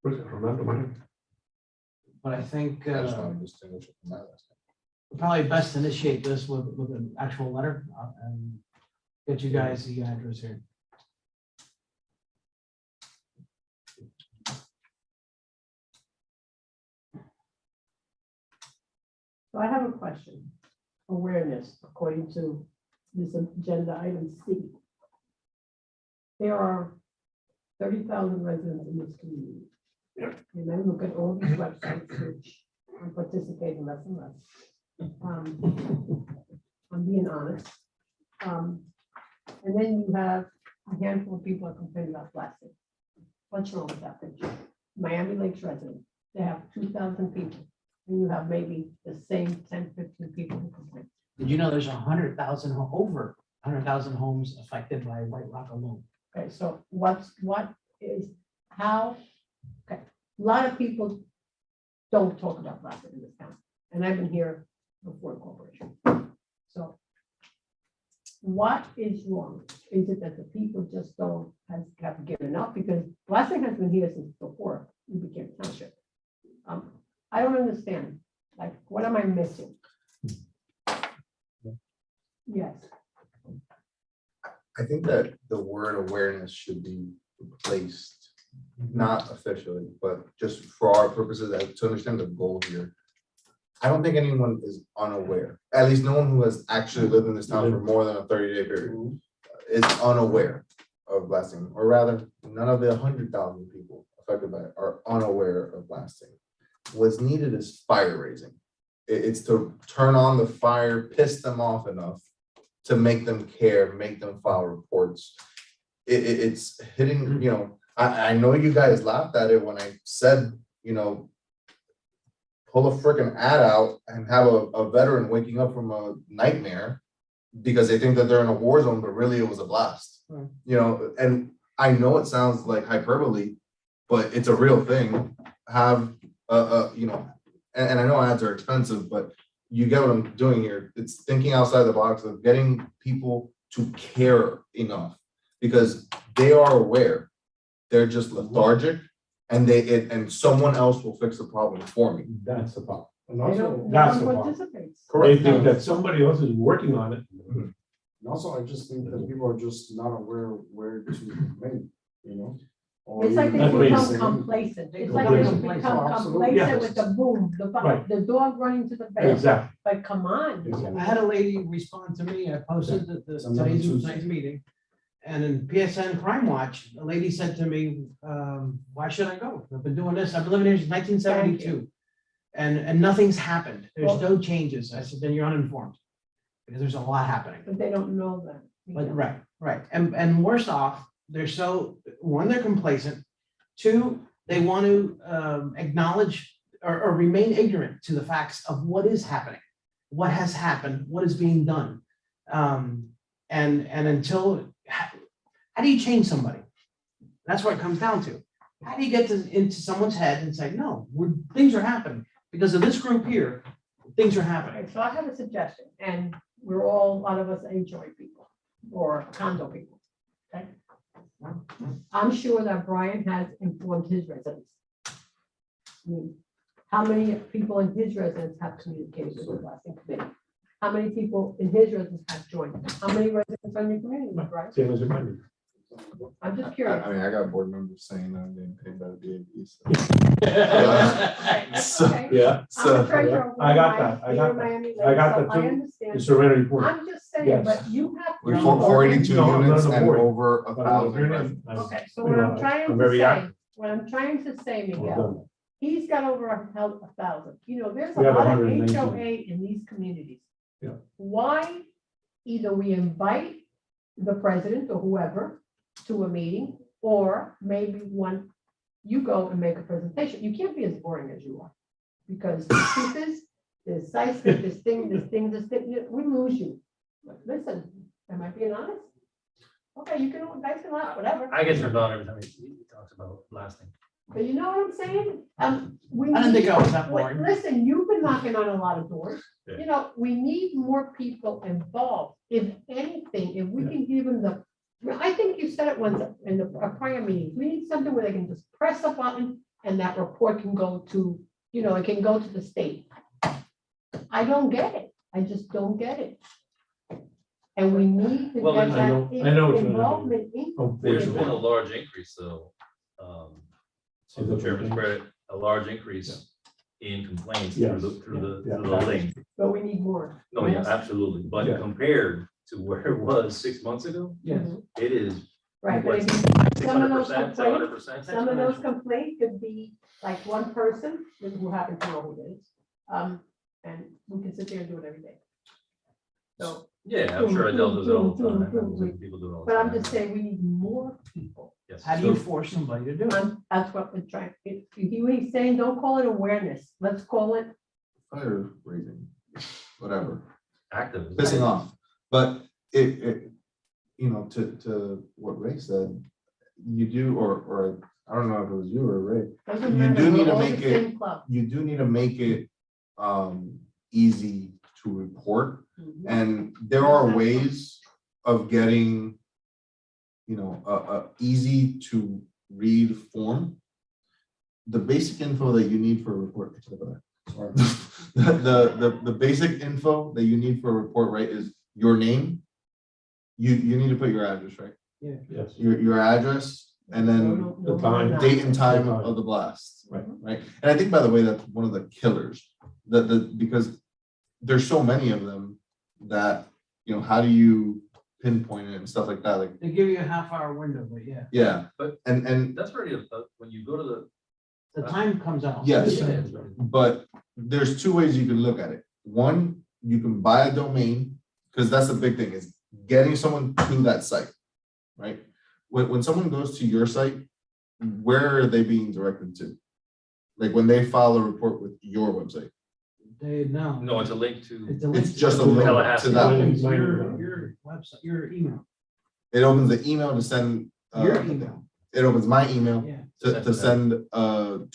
Ronaldo Marino. But I think, I just want to distinguish it from that last name. probably best to initiate this with an actual letter and get you guys the address here. So I have a question. Awareness, according to this agenda item C. There are 30,000 residents in this community. Yeah. And I look at all these websites, which I'm participating less and less. I'm being honest. And then you have a handful of people are complaining about plastic. What's wrong with that picture? Miami Lakes residents, they have 2,000 people. And you have maybe the same 10, 15 people who complain. Did you know there's 100,000, over 100,000 homes affected by White Rock alone? Okay, so what is, how, okay, a lot of people don't talk about plastic in this town, and I've been here before the corporation. So what is wrong? Is it that the people just don't have given up? Because plastic has been here since before we became a township. I don't understand, like, what am I missing? Yes. I think that the word awareness should be replaced, not officially, but just for our purposes, to understand the goal here. I don't think anyone is unaware, at least no one who has actually lived in this town for more than a 30-day period is unaware of blasting, or rather, none of the 100,000 people affected by it are unaware of blasting. What's needed is fire raising. It's to turn on the fire, piss them off enough to make them care, make them file reports. It's hitting, you know, I know you guys laughed at it when I said, you know, pull a freaking ad out and have a veteran waking up from a nightmare because they think that they're in a war zone, but really it was a blast. You know, and I know it sounds like hyperbole, but it's a real thing. Have you know, and I know ads are expensive, but you get what I'm doing here. It's thinking outside the box of getting people to care enough because they are aware. They're just lethargic and and someone else will fix the problem for me. That's the problem. And They also, don't, that's no the one problem. participates. They think that somebody else is working on it. And also, I just think that people are just not aware where to complain, you know? Or It's like they That's become racist. complacent. It's They like they complacent. become Absolutely. complacent with the boom, Right. the dog running to the bed. Exactly. But come on. I had a lady respond to me, I posted It's another today's Tuesday. meeting. And in PSN Crime Watch, a lady said to me, why should I go? I've been doing this, I've been living here since 1972. And nothing's happened, there's no changes. I said, then you're uninformed. Because there's a lot happening. But they don't know that. But right. And worse off, one, they're complacent. Two, they want to acknowledge or remain ignorant to the facts of what is happening, what has happened, what is being done. And until, how do you change somebody? That's what it comes down to. How do you get into someone's head and say, no, things are happening because of this group here, things are happening. Okay, so I have a suggestion, and we're all, a lot of us HOA people or condo people. Okay. I'm sure that Brian has informed his residents. I mean, how many people in his residence have communicated with the blasting committee? How many people in his residence have joined? How many residents are in your community, right? Same as your money. I'm just curious. I mean, I got board members saying that I'm getting paid by the DAB. So, Okay. Yeah. I'm the treasurer of I got Miami- that, I got that. Miami I got Lakes, that so too. I understand. The surrender report. I'm just saying, Yes. but you have. We're to- 482 No, units no, and worry. over But I'm 1,000 agreeing, residents. Okay, so you what know, I'm trying I'm to very say, active. what I'm trying to say, Miguel, he's got over 1,000. You know, there's a We have lot of 119. HOA in these communities. Yeah. Why either we invite the president or whoever to a meeting, or maybe you go and make a presentation. You can't be as boring as you are. Because the truth is, there's seismic, this thing, we lose you. Listen, am I being honest? Okay, you can, guys can laugh, whatever. I get turned on every time he talks about blasting. But you know what I'm saying? We I didn't think need- I was that boring. Listen, you've been knocking on a lot of doors. Yeah. You know, we need more people involved. If anything, if we can give them the, I think you said it once in the prior meeting, we need something where they can just press a button and that report can go to, you know, it can go to the state. I don't get it. I just don't get it. And we need to Well, get I know- that I know what you're involvement in. Oh, There's there's been a large increase, though. To the chairman's credit, a large increase in complaints through Yes. the, through the, Yeah. through the link. But we need more. No, yeah, absolutely. But Yeah. compared to where it was 6 months ago, Yes. it is Right, but what, if you- some of those 600%, complaints, 700%. some of those complaints could be like one person who happens to know who it is. And we can sit there and do it every day. So, Yeah, I'm sure Adele does it all the time. boom. People do it all the but time. I'm just saying, we need more people. Yes. How do you force somebody to do it? That's what we're trying, if you hear what he's saying, don't call it awareness, let's call it, Fire raising, whatever, Active. pissing off. But it, you know, to what Ray said, you do, or I don't know if it was you or Ray, doesn't You matter, do need we're to all the make it- same club. you do need to make it easy to report. Mhm. And there are ways of getting, you know, a easy to read form. The basic info that you need for a report, sorry. The basic info that you need for a report, right, is your name. You need to put your address, right? Yes. Your address, and then No, the time, no. date and time of the blast. Right. Right, and I think, by the way, that's one of the killers, because there's so many of them that, you know, how do you pinpoint it and stuff like that, like, They give you a half-hour window, but yeah, yeah, But and, that's already, when you go to the. the time comes out. Yes. Yeah. but there's two ways you can look at it. One, you can buy a domain, because that's the big thing, is getting someone to that site, right? When someone goes to your site, where are they being directed to? Like when they file a report with your website, They know. No, it's a link to. It's a link it's just a to- link to Tallahassee. that. Your website, your email, It opens the email to send. your email, It opens my email yeah. to send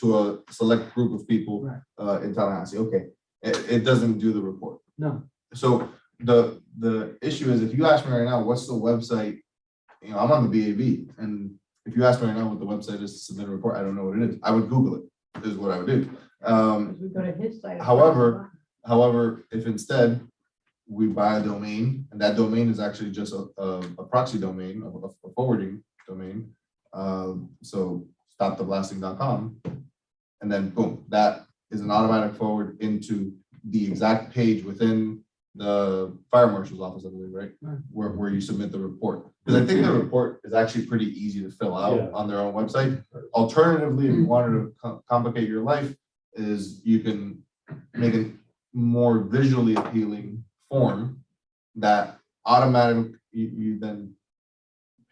to a select group of people Right. in Tallahassee. Okay, it doesn't do the report. No, So the issue is, if you ask me right now, what's the website? You know, I'm on the BAB, and if you ask me right now what the website is to submit a report, I don't know what it is. I would Google it, is what I would do. We go to his site. However, if instead we buy a domain, and that domain is actually just a proxy domain, a forwarding domain, so stoptheblasting.com, and then boom, that is an automatic forward into the exact page within the fire marshal's office, I believe, right? Right. Where you submit the report. Because I think the report is actually pretty easy to fill Yeah. out on their own website. Alternatively, if you wanted to complicate your life, is you can make a more visually appealing form that automatic, you then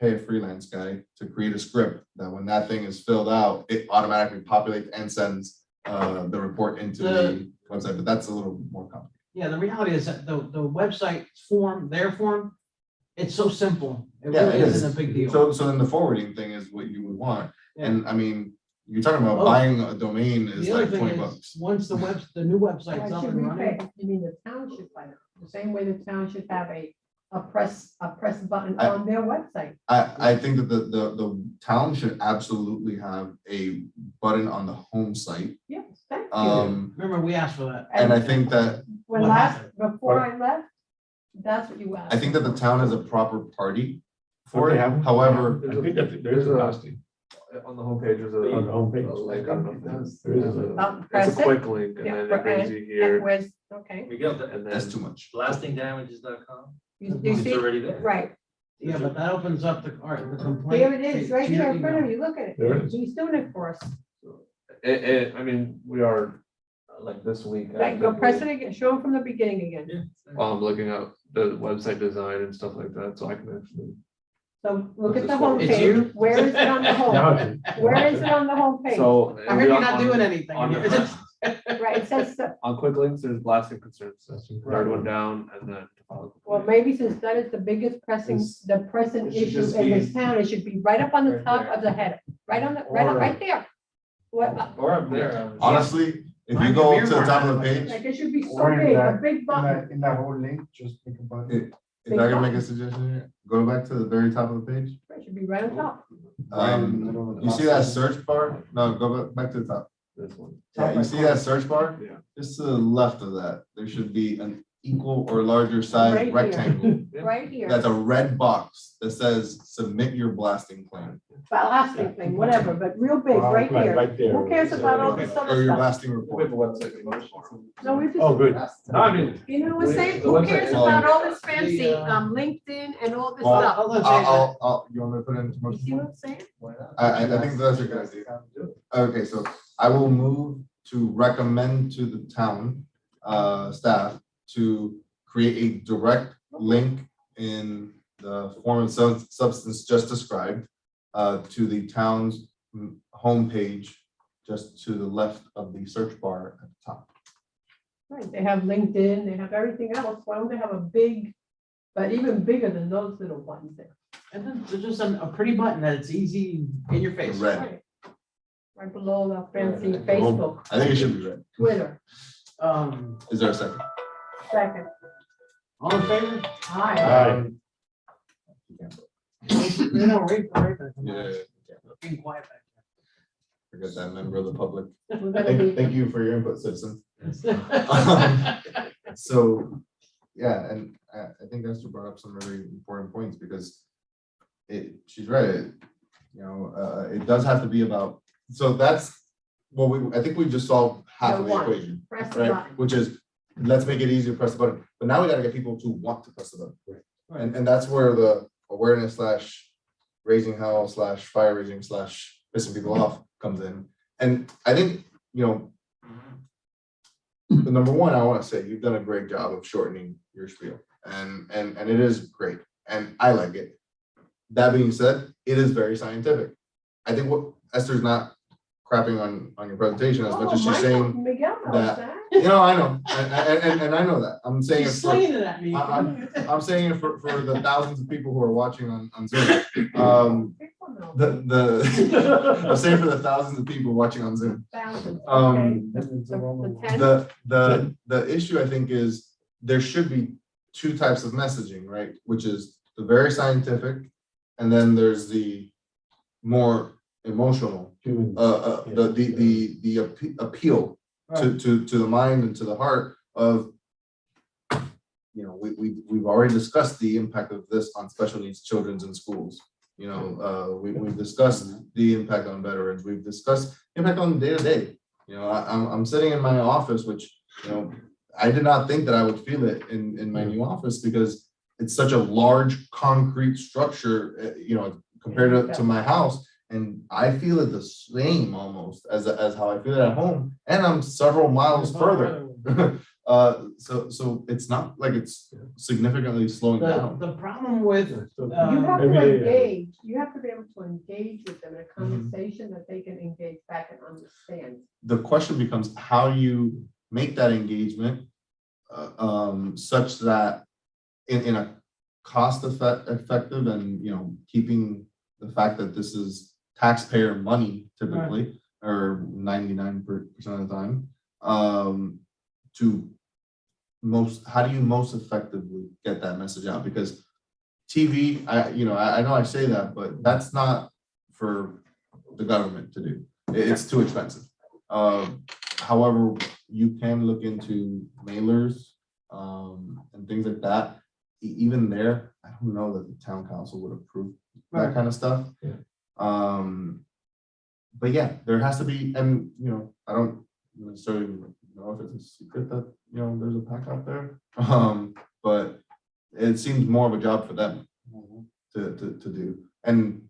pay a freelance guy to create a script that when that thing is filled out, it automatically populates and sends the report into the website, but that's a little more complicated. yeah, the reality is that the website form, their form, it's so simple. It Yeah, really it is. isn't a big deal. So then the forwarding thing is what you would want. Yeah. And I mean, you're talking about Oh. buying a domain is The other like thing 20 is, bucks. once the new Why website's up should and we running, pay? You mean the town should buy it, the same way the town should have a press button I- on their website. I think that the town should absolutely have a button on the home site. Yes, thank you. remember, we asked for that. And I think that, When what last, happened? before I left, that's what you asked. I think that the town is a proper party for Okay, it. However, I think that there's a costing On the homepage, there's on the a homepage. link, I don't know if that's. There is Press It's a it. quick link, and Yeah, then it brings you here, Where's, okay, Miguel, and that's then. too much. blastingdamages.com. you It's see, already there. right, Yeah, but that opens up the complaint. here it is, right to your here in front of email. you, look at There it, it is. he's doing it for us. I mean, we are, like this week. Like, go press it again, show him from the beginning again. Yeah. While I'm looking up the website design and stuff like that, so I can actually. So look at the It's you? homepage, where is it on the home, Now, where is it on the homepage? So. I heard you're not doing anything. On the Is it- front- Right, it says, On quick links, there's blasting concerns, third one down, and then. well, maybe since that is the biggest pressing, the pressing it should issue just in this be- town, it should be right up on the Right top there. of the head, right on the, Or- right there. What, Or up there. Honestly, if you go to the top of the page, like, it should be so Or in big, a that- big button. In that whole link, just make a button. if I can make a suggestion here, go back to the very top of the page. It should be right on top. Right in the middle of the You see that search bar? No, go back to the top. This one. Yeah, you see that search bar? Yeah. Just to the left of that, there should be an equal or larger size Right here. rectangle. Right here, That's a red box that says submit your blasting plan blasting thing, whatever, but real big, right here. Right there. Who cares about all this or other your stuff? blasting We report. have a website to motion. No, we just. Oh, good. I mean, You know what I'm saying? The Who website- cares well, about all this fancy, the, LinkedIn and all this Well, stuff? You want me to put it into You see what motion? I'm saying? I think that's a good idea. Okay, so I will move to recommend to the town staff to create a direct link in the form of substance just described to the town's homepage, just to the left of the search bar at the top. Right, they have LinkedIn, they have everything else. Why don't they have a big, but even bigger than those little ones there? And then there's just a pretty button that it's easy in your face. Red. Right. Right below the fancy Home- Facebook, I think it should be red. Twitter, Is there a second? second. All in favor? Hi. No, right, right. Yeah, Being quiet back forget that member of the public. We're gonna be, Thank you for your input, citizen. there. So, yeah, and I think Esther brought up some really important points because she's right, it does have to be about, so that's, well, I think we just solved half of the one. equation, press the right? button. Which is, let's make it easier to press the button, but now we gotta get people to want to press the button. And that's where the awareness / raising hell / fire raising / pissing people off comes in. And I think, the number one, I wanna say, you've done a great job of shortening your spiel, and it is great, and I like it. That being said, it is very scientific. I think what Esther's not crapping on your presentation as much as she's Michael, saying, Miguel knows that- that. I know, and I know that, I'm saying it She's for, slinging it at me. I'm saying it for the thousands of people who are watching on Zoom. People know. I'm saying for the thousands of people watching on Zoom. Thousands, okay. Um, The 10, the issue, I think, is there should be two types of messaging, right? Which is the very scientific, and then there's the more emotional, the appeal to the mind and to the heart of, we've already discussed the impact of this on special needs children's in schools. We've discussed the impact on veterans, we've discussed impact on day-to-day. I'm sitting in my office, which, I did not think that I would feel it in my new office because it's such a large concrete structure, compared to my house. And I feel it the same almost as how I feel it at home, and I'm several miles further. So it's not like it's significantly slowing down. The problem with, You have to Every day, engage, you have to be able to engage with them in a conversation that they can engage back and understand. The question becomes how you make that engagement such that in a cost effective and, keeping the fact that this is taxpayer money typically, or 99% of the time, how do you most effectively get that message out? Because TV, I know I say that, but that's not for the government to do. It's too expensive. However, you can look into mailers and things like that. Even there, I don't know that the town council would approve that kind of stuff. But yeah, there has to be, and I don't necessarily know if it's a secret that there's a pack out there. But it seems more of a job for them to do. And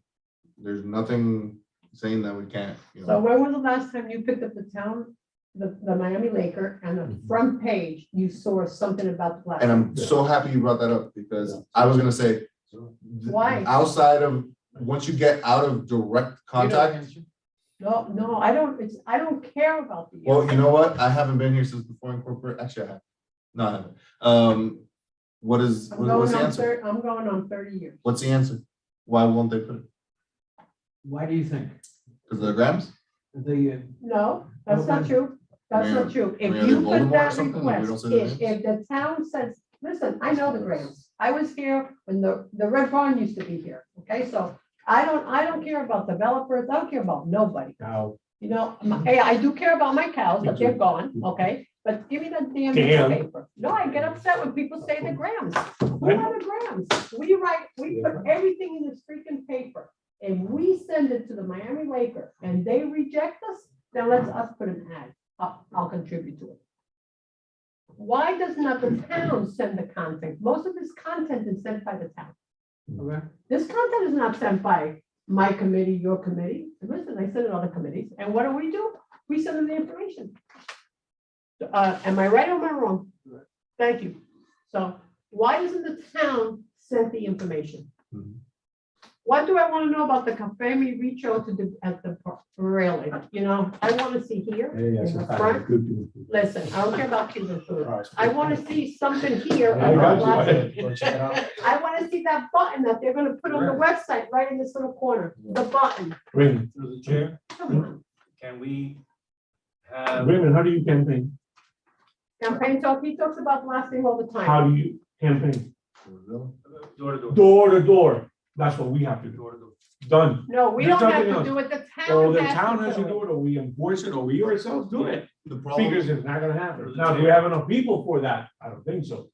there's nothing saying that we can't, So when was the last time you picked up the town, the Miami Laker, and the front page, you saw something about the plastic? and I'm so happy you brought that up because I was gonna say, Why? outside of, once you get out of direct contact, No, I don't, I don't care about the. Well, you know what? I haven't been here since before incorporate, actually I have. No, I haven't. What's the answer? I'm going on 30 years. What's the answer? Why won't they put it? Why do you think? Because of the grams? The, No, that's not true. That's Yeah. not true. If I mean, are you they put Voldemort or that something? Like, we don't request, say their if the town says, listen, I know the grants. I was here when the Red Barn used to be here, okay? So I don't care about developers. I don't care about nobody. Now, You know, hey, I do care about my cows, but they're gone, okay? But give me the damn piece of paper. No, I get upset when people say the grams. Who are the grams? We put everything in this freaking paper. And we send it to the Miami Laker and they reject us, then let's us put an ad. I'll contribute to it. Why does not the town send the content? Most of this content is sent by the town. okay, This content is not sent by my committee, your committee. Listen, I send it to other committees. And what do? We send them the information. Am I right or am I wrong? Thank you. So why doesn't the town send the information? What do I want to know about the Cafe Mi Richo at the railing? You know, I want to see here in the front. Listen, I don't care about Cuban food. I want to see something here. I got you. I want to see that button that they're gonna put on the website, right in this little corner, the button. Raymond, Through the chair, Come on. can we have, Raymond, how do you campaign? Campaign talk, he talks about blasting all the How time. do you campaign? door to door? Door to door. That's what we have to do. Door to door. Done. No, we There's don't have nothing to else. do it, the Or town the has town has to to do do it. it, or we enforce it, or we ourselves do it. The problem, Because it's not gonna happen. Now, do we have enough people for that? I don't think so.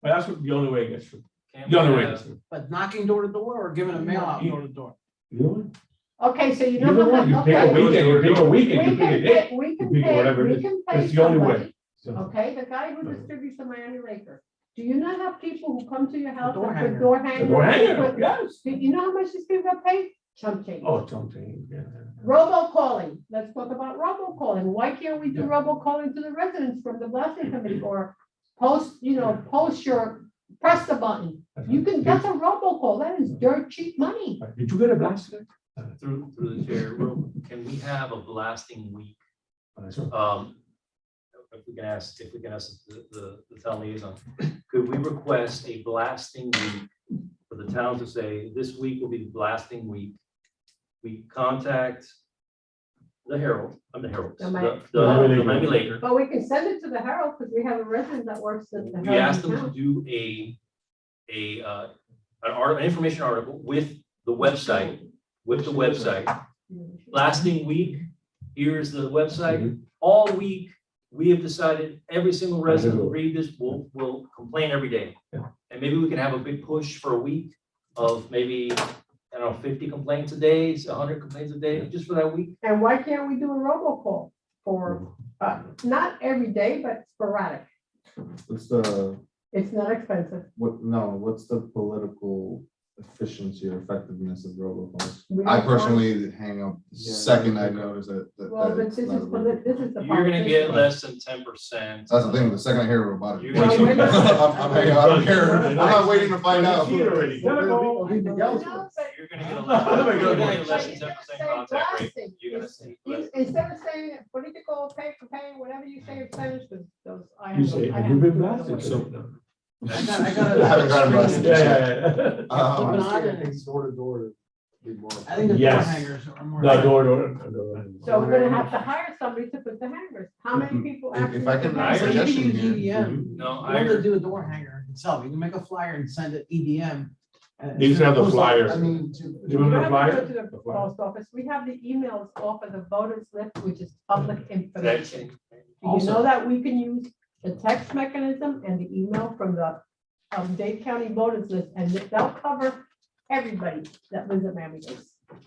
But that's what the only way it gets through. Can The we only way it have- gets through. but knocking door to door or giving a mail out door to door? You know what? Okay, so you know. Either how one, you much- pick a okay. weekend, you pick a weekend, you We pick a can day. pay, we You can pick pay, whatever it we is. can pay It's the only way. somebody, So, okay, the guy who distributes the Miami Laker. Do you not have people who come to your house door and hanger. put door the hangers? door hanger, Put- yes. Do you know how much these people get paid? Chump change. Oh, something, yeah. Robocalling, let's talk about robocalling. Why can't we do Yeah. robocalling to the residents from the blasting committee or post press the button? You can, that's a robocall. That is dirt cheap money. Did you get a blast today? Through the chair, can we have a blasting week? Sure. If we can ask the town liaison, could we request a blasting week for the town to say, this week will be blasting week? We contact the Herald, the Miami Laker. But we can send it to the Herald because we have a resident that works at the We Herald. asked them in to town. do an information article with the website, Blasting week, here's the website. All week, we have decided every single resident will read this, will complain every day. Yeah. And maybe we can have a big push for a week of maybe, I don't know, 50 complaints a day, 100 complaints a day, just for that week. And why can't we do a robocall for, not every day, but sporadic? what's the, It's not expensive. what's the political efficiency or effectiveness of robocalls? We I don't personally hang up the second I notice that. Well, but this is, this is the. You're gonna get politician. less than 10%. That's the thing, the second I hear about it. You're gonna get- I'm hanging out, I don't care, I'm not waiting to find out. See it already. No, but- You're gonna get less than 10% contact rate. You're gonna see. Instead of saying political campaign, whatever you say in Spanish, because those, I You have. say, I have have you been to do it blasted? otherwise. So, I I haven't got a blast. yeah. Um, Door to door. I think the door Yes. hangers are more. No, door. So we're gonna have to hire somebody to put the hangers. How many people actually? If I can, put my So hangers? you can suggestion use here. EDM. No, You I don't have to agree. do a door hanger itself. You can make a flyer and send it EDM. You just have the flyers. I mean, You You want don't the have flyer? to go to the post office. We have the emails off of the voters list, which is public information. Do you know that we can use the text mechanism and the email from the Dade County voters list, and they'll cover everybody that lives in Miami-Dade.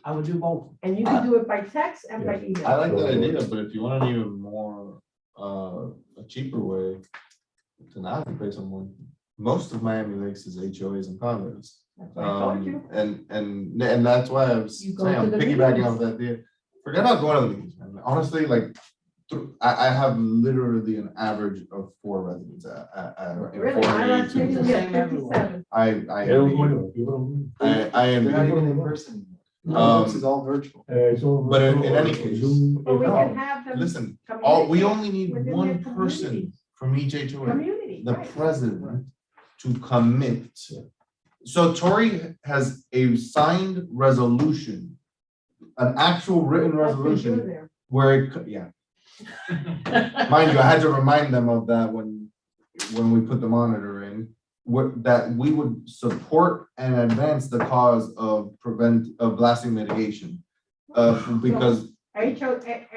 I would do both. And you can do it by text and by I email. like that idea, but if you want an even more, a cheaper way to not have to pay someone, most of Miami Lakes is HOAs and condos. That's what I told you. And that's why I was You go saying, to I'm the piggybacking meetings. off that idea. Forget about going to the meetings, man. Honestly, like, I have literally an average of 4 residents in Really, I like 48 meetings the at same everywhere. 57. I They're not I even in person. am. They're not even in person. No, this is all virtual. But in any case, But we can have them. listen, we communicate only need within their one person communities. from each HOA, Community, the right. president, to commit. So Tori has a signed resolution, an actual written That's what you're resolution there. where it, yeah. Mind you, I had to remind them of that when we put the monitor in, that we would support and advance the cause of blasting mitigation. Because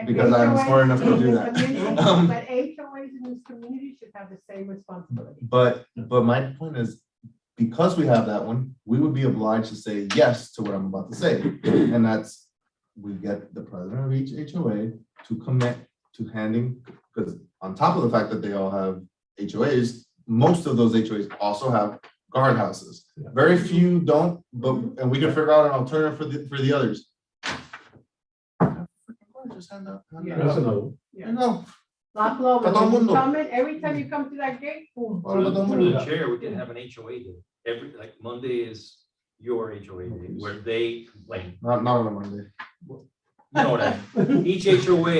Because I'm smart enough to do that. But HOAs in this community should have the same responsibility. But my point is, because we have that one, we would be obliged to say yes to what I'm about to say. And that's, we get the president of each HOA to commit to handing, because on top of the fact that they all have HOAs, most of those HOAs also have guardhouses. Very few don't, but, and we can figure out an alternative for the others. Just hand out. That's another one. No. Lock low, Para todo el when you mundo. come in, every time you come to that gate, boom. Para todo el Through mundo. the chair, we can have an HOA day. Every, like Monday is your HOA day, where they complain. Not on a Monday. You know what I mean? Each HOA,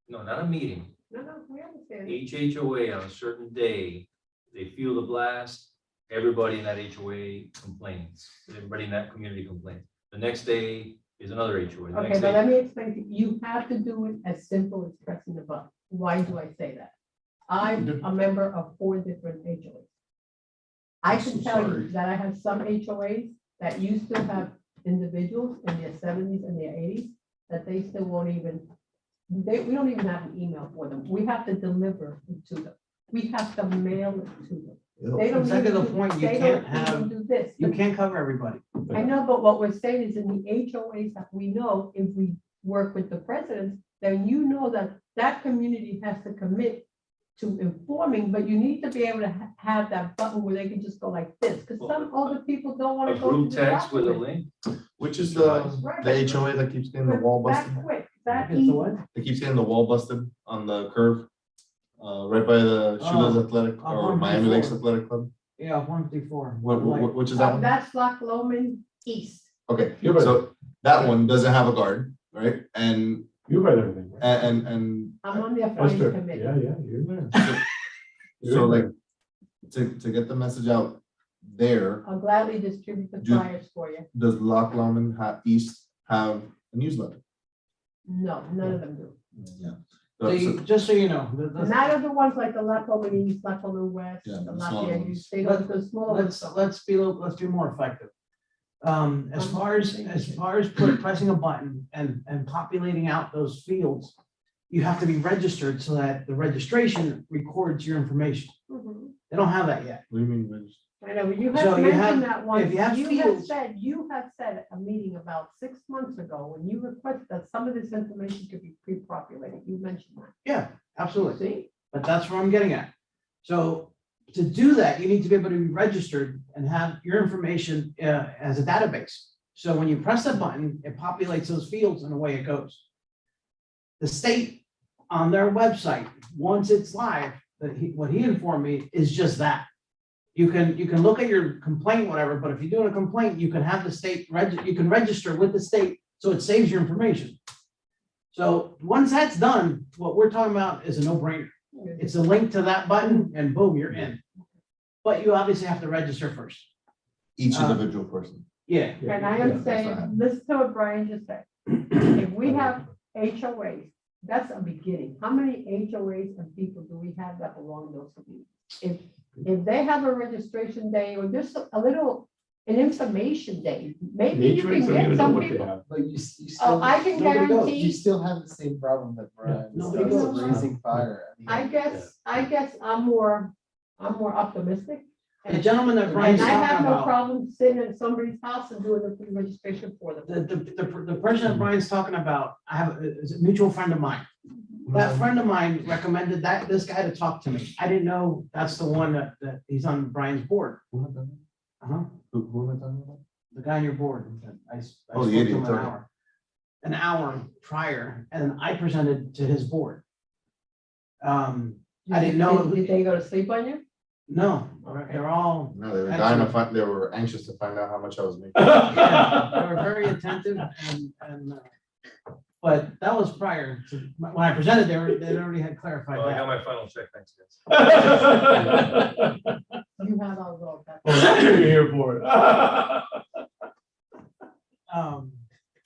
no, not a meeting. No, we understand. Each HOA on a certain day, they feel the blast, everybody in that HOA complains, everybody in that community complains. The next day is another HOA. The Okay, next but day, let me explain to you, you have to do it as simple as pressing the button. Why do I say that? I'm a member of 4 different HOAs. I I'm can so tell sorry. you that I have some HOAs that used to have individuals in their 70s and their 80s, that they still won't even, we don't even have an email for them. We have to deliver it to them. We have to mail it to them. They don't Exactly even the do- point, you they can't don't even have, do this. you can't cover everybody. I know, but what we're saying is in the HOAs that we know, if we work with the presidents, then you know that that community has to commit to informing, but you need to be able to have that button where they can just go like this, because some older people don't want a to go. group to the text with a document. link. Which is the HOA that keeps getting the wall But busted? that quick, that It's the easy. what? It keeps getting the wall busted on the curve. Right by the Shooters Oh, Athletic up or on Miami Lakes 54. Athletic Club. Yeah, 154. Which is that one? That's Loch Lomond East. Okay, You're right. so that one doesn't have a guard, right? And You read everything. right? and I'm on the finance Esther, committee. yeah, you're there. so like to get the message out there, I'll gladly distribute the Do- flyers for you. does Loch Lomond East have a newsletter? No, none of them do. Yeah. So just so you know, And not of the ones like the Loch Lomond East, Loch Lomond West, Yeah, the the smaller Lafayette ones. East, they don't, the smaller ones. let's be more effective. As far as pressing a button and populating out those fields, you have to be registered so that the registration records your information. Mhm. They don't have that yet. What do you mean? Regis? I know, but you So have you have- mentioned that once, if you have fields- you have said at a meeting about 6 months ago, when you requested that some of this information could be pre-populated, you mentioned that. Yeah, absolutely. See? But that's where I'm getting at. So to do that, you need to be able to be registered and have your information as a database. So when you press a button, it populates those fields and away it goes. The state on their website, once it's live, what he informed me is just that. You can look at your complaint, whatever, but if you're doing a complaint, you can have the state you can register with the state, so it saves your information. So once that's done, what we're talking about is a no-brainer. It's a link to that button and boom, you're in. But you obviously have to register first. Each individual person. Yeah. And I am saying, listen to what Brian just said. If we have HOAs, that's a beginning. How many HOAs and people do we have that belong in those communities? If they have a registration day or just an information day, maybe you can get some people. But you Oh, I can you guarantee, still have the same problem that Brian nobody discussed, goes. raising fire. I guess I'm more optimistic. The gentleman that And Brian's I have talking no about, problem sitting at somebody's house and doing the registration for them. the person that Brian's talking about, is a mutual friend of mine. That friend of mine recommended this guy to talk to me. I didn't know that's the one that he's on Brian's board. Who am I talking Uh-huh. about? Who am I talking about? The guy on your board. I Oh, spoke the to idiot, him sorry. an hour prior, and then I presented to his board. I didn't know. Did they go to sleep on you? No, they're all, No, they were dying to find, they were anxious to find out how much I was making. yeah, they were very attentive but that was prior to, when I presented, they already had clarified Well, I got that. my final check, thanks, guys. You have all those. Well, that's what you're here for.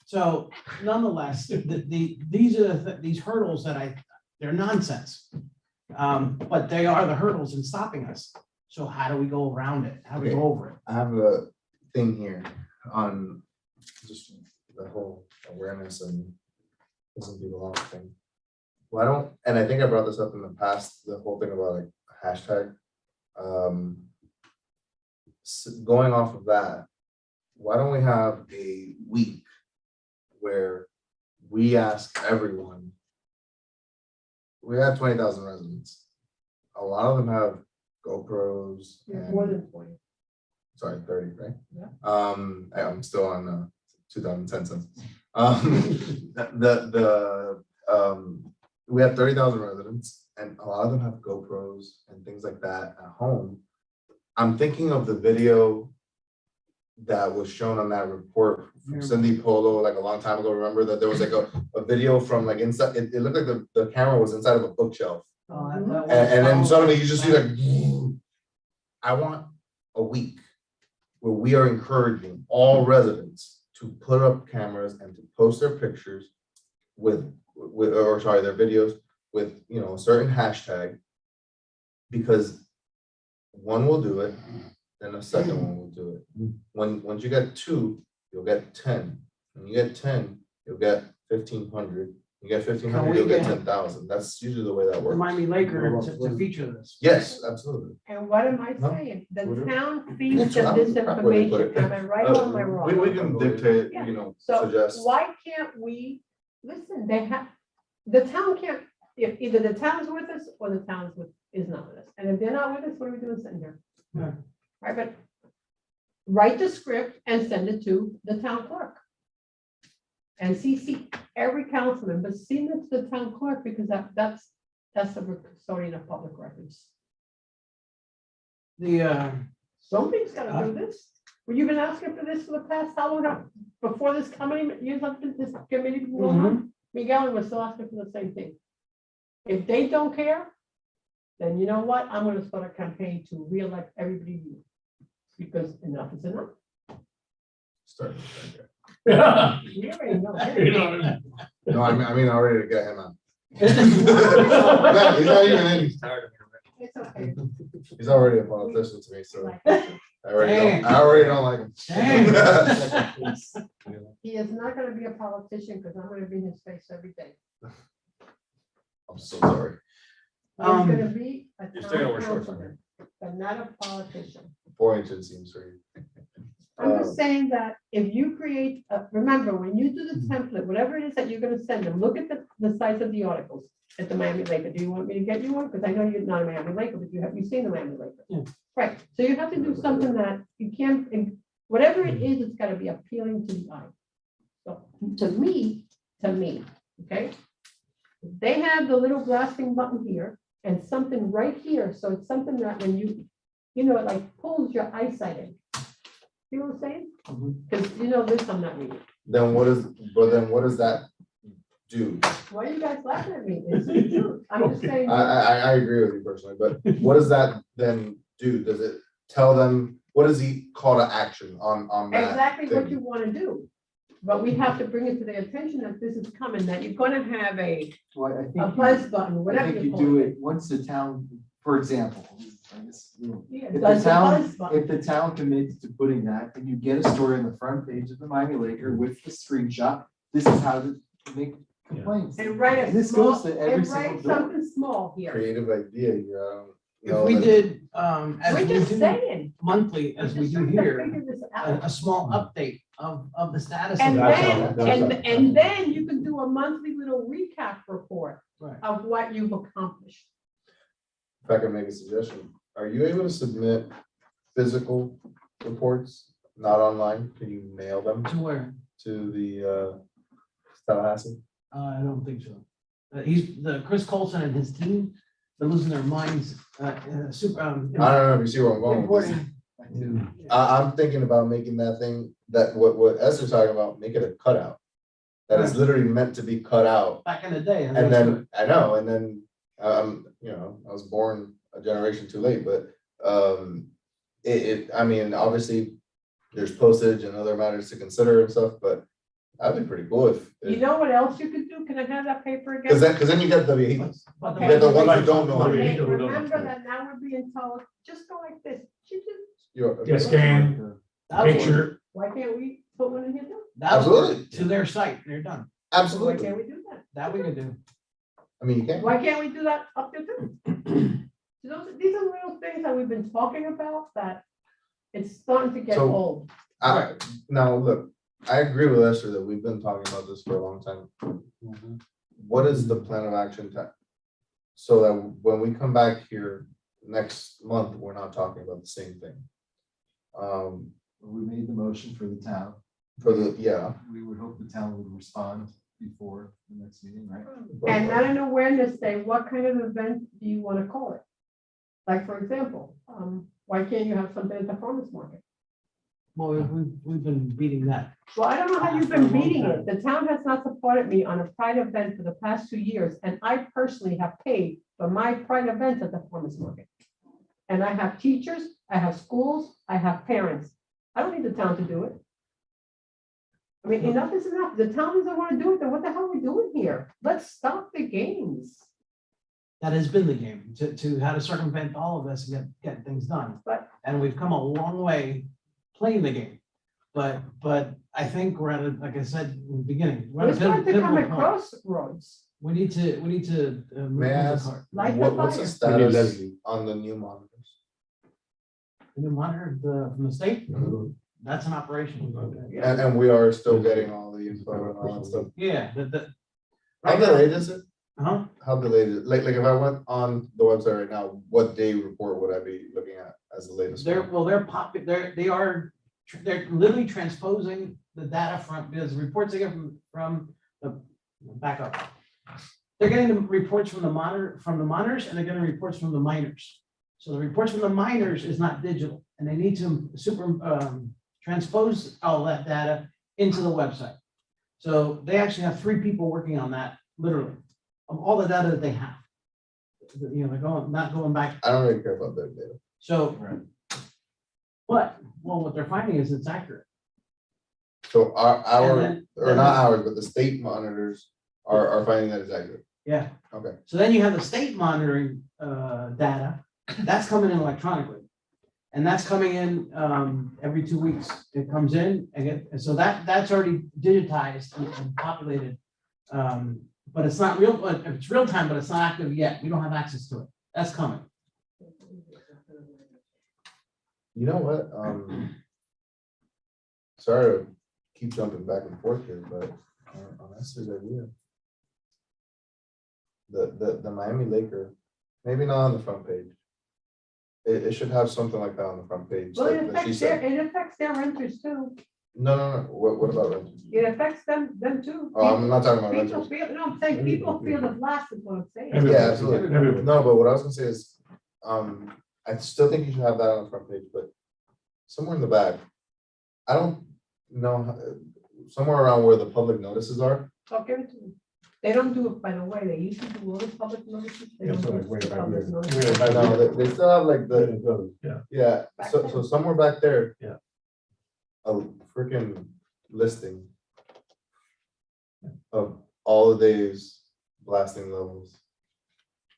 So nonetheless, these are these hurdles that they're nonsense. But they are the hurdles in stopping us. So how do we go around it? How do we go over it? I have a thing here on just the whole awareness and pissing people off thing. Why don't, and I think I brought this up in the past, the whole thing about like hashtag. Going off of that, why don't we have a week where we ask everyone? We have 20,000 residents. A lot of them have GoPros. More than 20. Sorry, 30, right? Yeah. I'm still on 2010 census. We have 30,000 residents, and a lot of them have GoPros and things like that at home. I'm thinking of the video that was shown on that report from Cindy Polo like a long time ago. Remember that there was like a video from like inside, it looked like the camera was inside of a bookshelf. And then suddenly you just see like, I want a week where we are encouraging all residents to put up cameras and to post their pictures with their videos with, you know, a certain hashtag, because one will do it, then a second one will do it. Once you get 2, you'll get 10. When you get 10, you'll get 1,500. You get 1,500, you'll get 10,000. That's usually the way that works. Remind me later to feature this. Yes, absolutely. And what am I No. saying? The Whatever. town feeds That's them what this I'm properly put information. it. Am I right or am I wrong? We can dictate, Yeah. you know, So suggest. why can't we, listen, the town can't, if either the town's with us or the town's is not with us. And if they're not with us, what are we doing sitting here? Yeah. Right, but write the script and send it to the town clerk. And CC every councilman, but send it to the town clerk because that's the custodian of public records. Somebody's gotta do this. Well, you've been asking for this for the past, how long, before this coming, years up to this committee been going on? Miguel was still asking for the same thing. If they don't care, then you know what? I'm gonna start a campaign to reelect everybody new. Because enough is enough. Start. You already know. No, I mean, already to get him out. He's not even in. It's okay. He's already a politician to me, so Like, I already don't like him. he is not gonna be a politician because I'm gonna be in his face every day. I'm so sorry. He's gonna be a You're still gonna wear town shorts, councilman, but not a politician. 4 inches seems very. I'm just saying that if you create, remember, when you do the template, whatever it is that you're gonna send them, look at the size of the articles at the Miami Laker. Do you want me to get you one? Because I know you're not a Miami Laker, but you've seen the Miami Laker. Yeah. Right, so you have to do something that you can't, whatever it is, it's gotta be appealing to the eye. So, to me, okay? They have the little blasting button here and something right here, so it's something that when you know, it like pulls your eyesight in. See what I'm saying? Because you know this, I'm not reading. Then what does that do? Why are you guys laughing at me? It's the truth. I'm just saying. I agree with you personally, but what does that then do? Does it tell them, what is the call to action on that? Exactly what thing? you want to do. But we have to bring it to their attention that this is coming, that you're gonna have a buzz button, whatever you call it. Once the town, for example. Yeah, If buzz the town, buzz button. if the town commits to putting that, and you get a story on the front page of the Miami Laker with the screenshot, this is how to make complaints. And write a And this small, goes to every and single write door. something small here. Creative idea here. I don't If know we that- did, as We're we just do saying. monthly, as We're we just do trying to here, figure this a out. small update of the status. And of That's then, all. and then you can do a monthly little recap report Right. of what you've accomplished. If I can make a suggestion, are you able to submit physical reports, not online? Can you mail them To where? to the Tallahassee? I don't think so. Chris Colson and his team they're losing their minds, super, I don't know if you see where I'm going with this. reporting. I'm thinking about making that thing, that what Esther's talking about, make it a cutout. That is Right. literally meant to be cut out. Back in the day. And then, I know, and then, you know, I was born a generation too late, but, I mean, obviously, there's postage and other matters to consider and stuff, but that'd be pretty cool if. You know what else you could do? Can I have that paper again? Cause then you get the viejitos. But You get the ones who don't know. Okay, Who don't know. remember that now we're being told, just go like this. Yeah, scan, picture. Why can't we put one in here too? Absolutely. To their site, they're done. Why Absolutely. can't we do that? That we could do. I mean, you can't. Why can't we do that up there too? So these are little things that we've been talking about that it's starting to get So- old. Now, look, I agree with Esther that we've been talking about this for a long time. What is the plan of action so that when we come back here next month, we're not talking about the same thing? We made the motion for the town. Yeah. We would hope the town would respond before the next meeting, right? And at an awareness day, what kind of event do you want to call it? Like, for example, why can't you have something at the farmer's market? Well, we've been beating that. Well, I don't know how you've been beating it. The town has not supported me on a pride event for the past 2 years, and I personally have paid for my pride events at the farmer's market. And I have teachers, I have schools, I have parents. I don't need the town to do it. I mean, enough is enough. The town doesn't want to do it, then what the hell are we doing here? Let's stop the games. That has been the game, to how to circumvent all of this and get things done. But- And we've come a long way playing the game. But I think we're at a, like I said in the beginning. we're at a We're starting to pivotal come point. across roads. We need to move May I the ask, cart. Like the what's the fire. status Leslie. on the new monitors? The new monitor from the state, that's an operation. And we are still getting all the info and all that stuff. Yeah, How delayed is it? huh? How delayed is it? Like if I went on the website right now, what day report would I be looking at as the latest? one? They're literally transposing the data because the reports they get from the backup. They're getting the reports from the monitors, and they're getting reports from the miners. So the reports from the miners is not digital, and they need to transpose all that data into the website. So they actually have 3 people working on that, literally, of all the data that they have. You know, they're not going back. I don't really care about their data. So, what they're finding is it's accurate. So our, And or not ours, but the state monitors are finding that it's accurate. Yeah. Okay. So then you have the state monitoring data, that's coming in electronically. And that's coming in every 2 weeks. It comes in and so that's already digitized and populated. But it's not real, but it's real time, but it's not active yet. We don't have access to it. That's coming. You know what? Sorry to keep jumping back and forth here, but on Esther's idea. The Miami Laker, maybe not on the front page. It should have something like that on the front page. Well, that she said. it affects their renters too. No. What about renters? It affects them too. Oh, I'm not talking about People renters. feel, no, I'm saying people feel the blast is what I'm saying. Yeah, absolutely. No, but what I was gonna say is, I still think you should have that on the front page, but somewhere in the back, I don't know, somewhere around where the public notices are. I'll give it to them. They don't do it, by the way, they used to do all the public notices. They don't do the public notices. I know, they still have like the, Yeah. yeah, so somewhere back there. Yeah. A freaking listing of all the days blasting levels.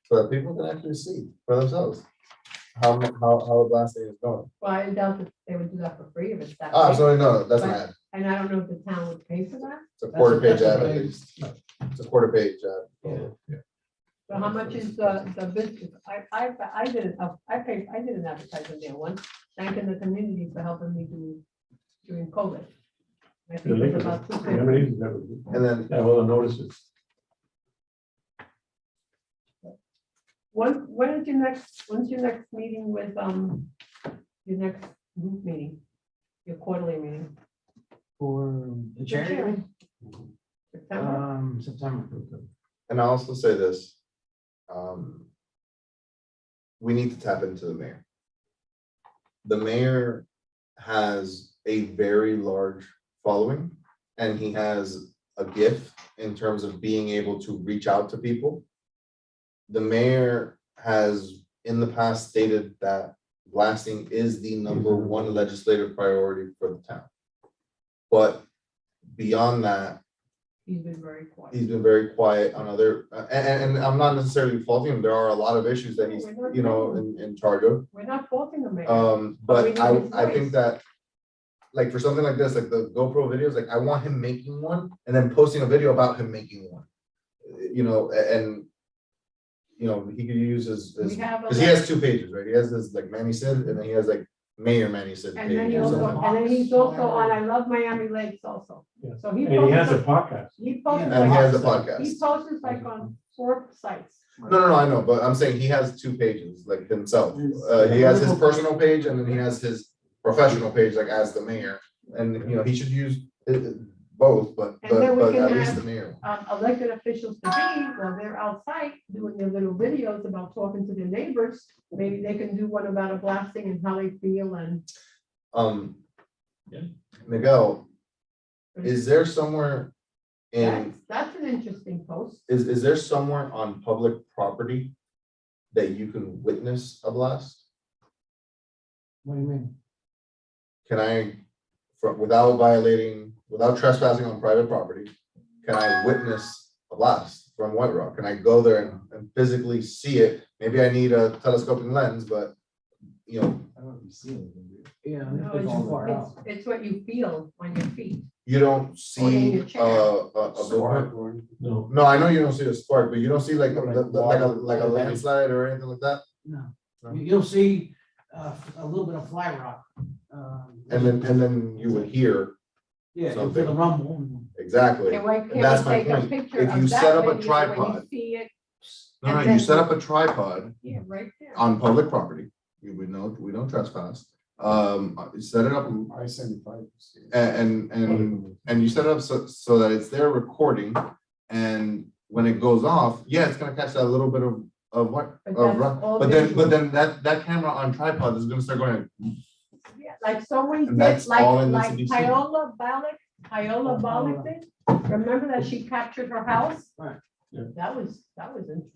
So that people can actually see for themselves how the blasting is going. Well, I doubt that they would do that for free if it's that. Oh, big. absolutely, no, that's an But- ad. And I don't know if the town would pay for that. It's a quarter page That's ad a at big- least. It's a quarter page ad. So how much is the business? I did an advertisement there once, thanking the community for helping me during COVID. I think it was about $250. And then, Yeah, well, the notices. When's your next meeting with, your next group meeting? Your quarterly meeting? For the charity, September? September. and I also say this, we need to tap into the mayor. The mayor has a very large following, and he has a gift in terms of being able to reach out to people. The mayor has in the past stated that blasting is the number one legislative priority for the town. But beyond that, He's been very quiet. he's been very quiet on other, and I'm not necessarily faulting him. There are a lot of issues that he's, you know, in charge of. We're not faulting the mayor. But we need his I think voice. that, like, for something like this, like the GoPro videos, like, I want him making one and then posting a video about him making one. You know, and, you know, he could use his, We have a because he has 2 pages, right? He has this like Manny Sid, and then he has like Mayor Manny Sid And then page he or also, something. and then he's also on I Love Miami Lakes also. Yeah. So he And he has a posts, podcast. he posts And he has a like, podcast. he posts like on 4 sites. No, I know, but I'm saying he has 2 pages, like himself. He has his personal page and then he has his professional page, like as the mayor. And, you know, he should use both, but And then we can at least have, the mayor. elected officials to be, while they're outside doing their little videos about talking to their neighbors. Maybe they can do one about a blasting and how they feel and. Yeah. Miguel, is there somewhere in, That's an interesting post. is there somewhere on public property that you can witness a blast? What do you mean? Can I, without trespassing on private property, can I witness a blast from White Rock? Can I go there and physically see it? Maybe I need a telescoping lens, but, you know, I don't know if you see anything. Yeah. No, it's too far out. it's what you feel on your feet. you don't Or in see your chair. a Spark billboard. or No. No, I know you don't see a spark, but you don't see like, Like like a water. landslide or anything like that? No, No. you'll see a little bit of fly rock. And then you would hear, Yeah, you'll something. feel the rumble. exactly. And why That's can't my we take a point. picture If you of set that up a video when you tripod- see it? No, And you then- set up a tripod Yeah, right there. on public property. We don't trespass. Set it up I-75. and you set it up so that it's there recording, and when it goes off, yeah, it's gonna catch that little bit of what, But that's all but visual. then that camera on tripod is gonna start going, Yeah, like someone And did, that's all it like needs to be seen. Paola Balik did. Remember that she captured her house? Right. Yeah. That was interesting.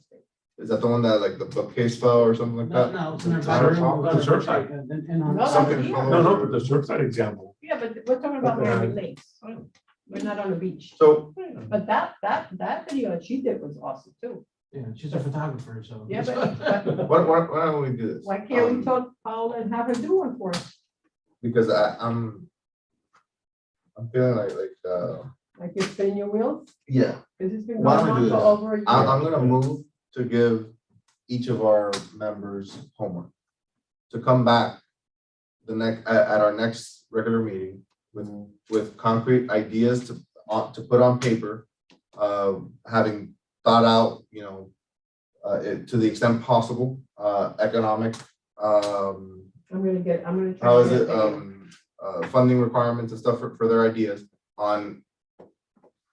is that the one that like the bookcase fell or something like No, that? no, it's in It's our on bedroom. top of the surfside. And on No, Something that's fell here. No, over. but the surfside example. Yeah, but we're talking about Miami Lakes. We're not on the beach. So, But that video that she did was awesome too. Yeah, she's a photographer, so. Yeah, but why don't we do this? why can't we talk Paola and have her do one for us? Because I'm feeling like, Like you're spinning your wheels? yeah, Because it's been Why going don't we on do for this? over a year. I'm gonna move to give each of our members homework. To come back at our next regular meeting with concrete ideas to put on paper. Having thought out, you know, to the extent possible, economic, I'm gonna try. how to is get it, there. funding requirements and stuff for their ideas on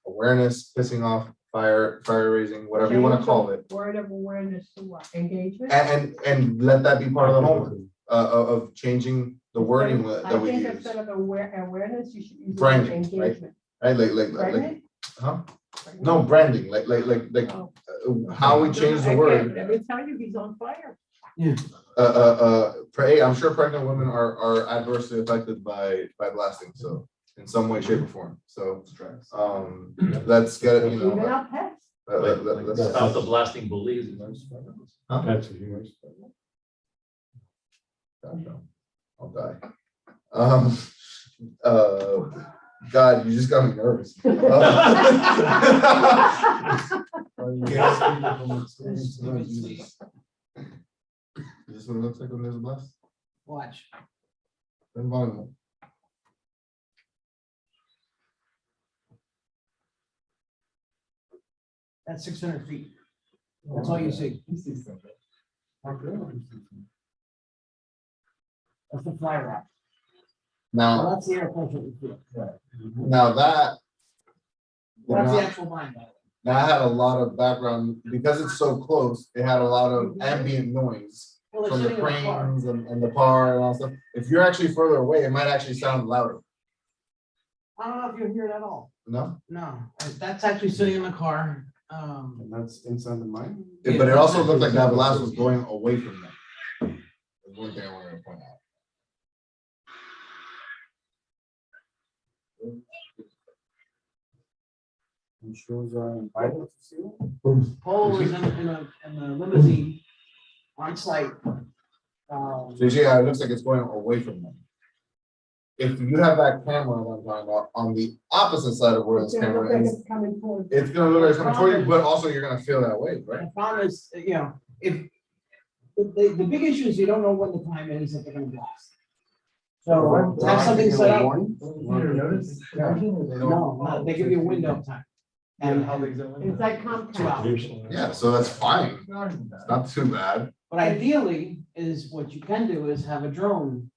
awareness, pissing off, fire raising, whatever you wanna Change call the it. Word of awareness to what? Engagement? And let that be part of the homework, of changing the wording that we I think use, instead of awareness, you should use the word Branding, right? engagement. right? Like, Pregnant? huh? No, branding, like, Oh. how we change the I word. can't- Every time you, he's on fire. I'm sure pregnant women are adversely affected by blasting, so in some way, shape or form, so, let's get, it, you Even know. our pets. Let's- Stop the blasting bullies. Huh? That's a huge. God, no. I'll die. God, you just got me nervous. You guys speak from experience, you know, Is this what it looks like when there's a blast? Watch. Turn volume up. That's 600 feet. That's all you see. You see something. That's the fly rock. Now, Well, that's the air pressure. we feel. now that. That's the actual line. by the way. That had a lot of background, because it's so close, it had a lot of ambient noise. Well, they're from the sitting in a car. cranes and the car and all stuff. If you're actually further away, it might actually sound louder. I don't know if you hear it at all. No? No, that's actually sitting in the car. And that's inside the mine. But it also looked like that blast was going away from them. That's one thing I wanted to point out. I'm sure they're invited to see it. Paul is in a limousine on site. So you see how it looks like it's going away from them. If you have that camera, what I'm talking about, on the opposite side of where this It's gonna look camera like is, it's coming towards. it's gonna look like it's coming toward you, but also you're gonna feel that wave, right? The problem is, if, the big issue is you don't know when the time is that they're gonna blast. So have something set up. No, they give you a window of time. And It's like Comcast. 2 hours. Yeah, so that's fine. It's not too bad. But ideally is what you can do is have a drone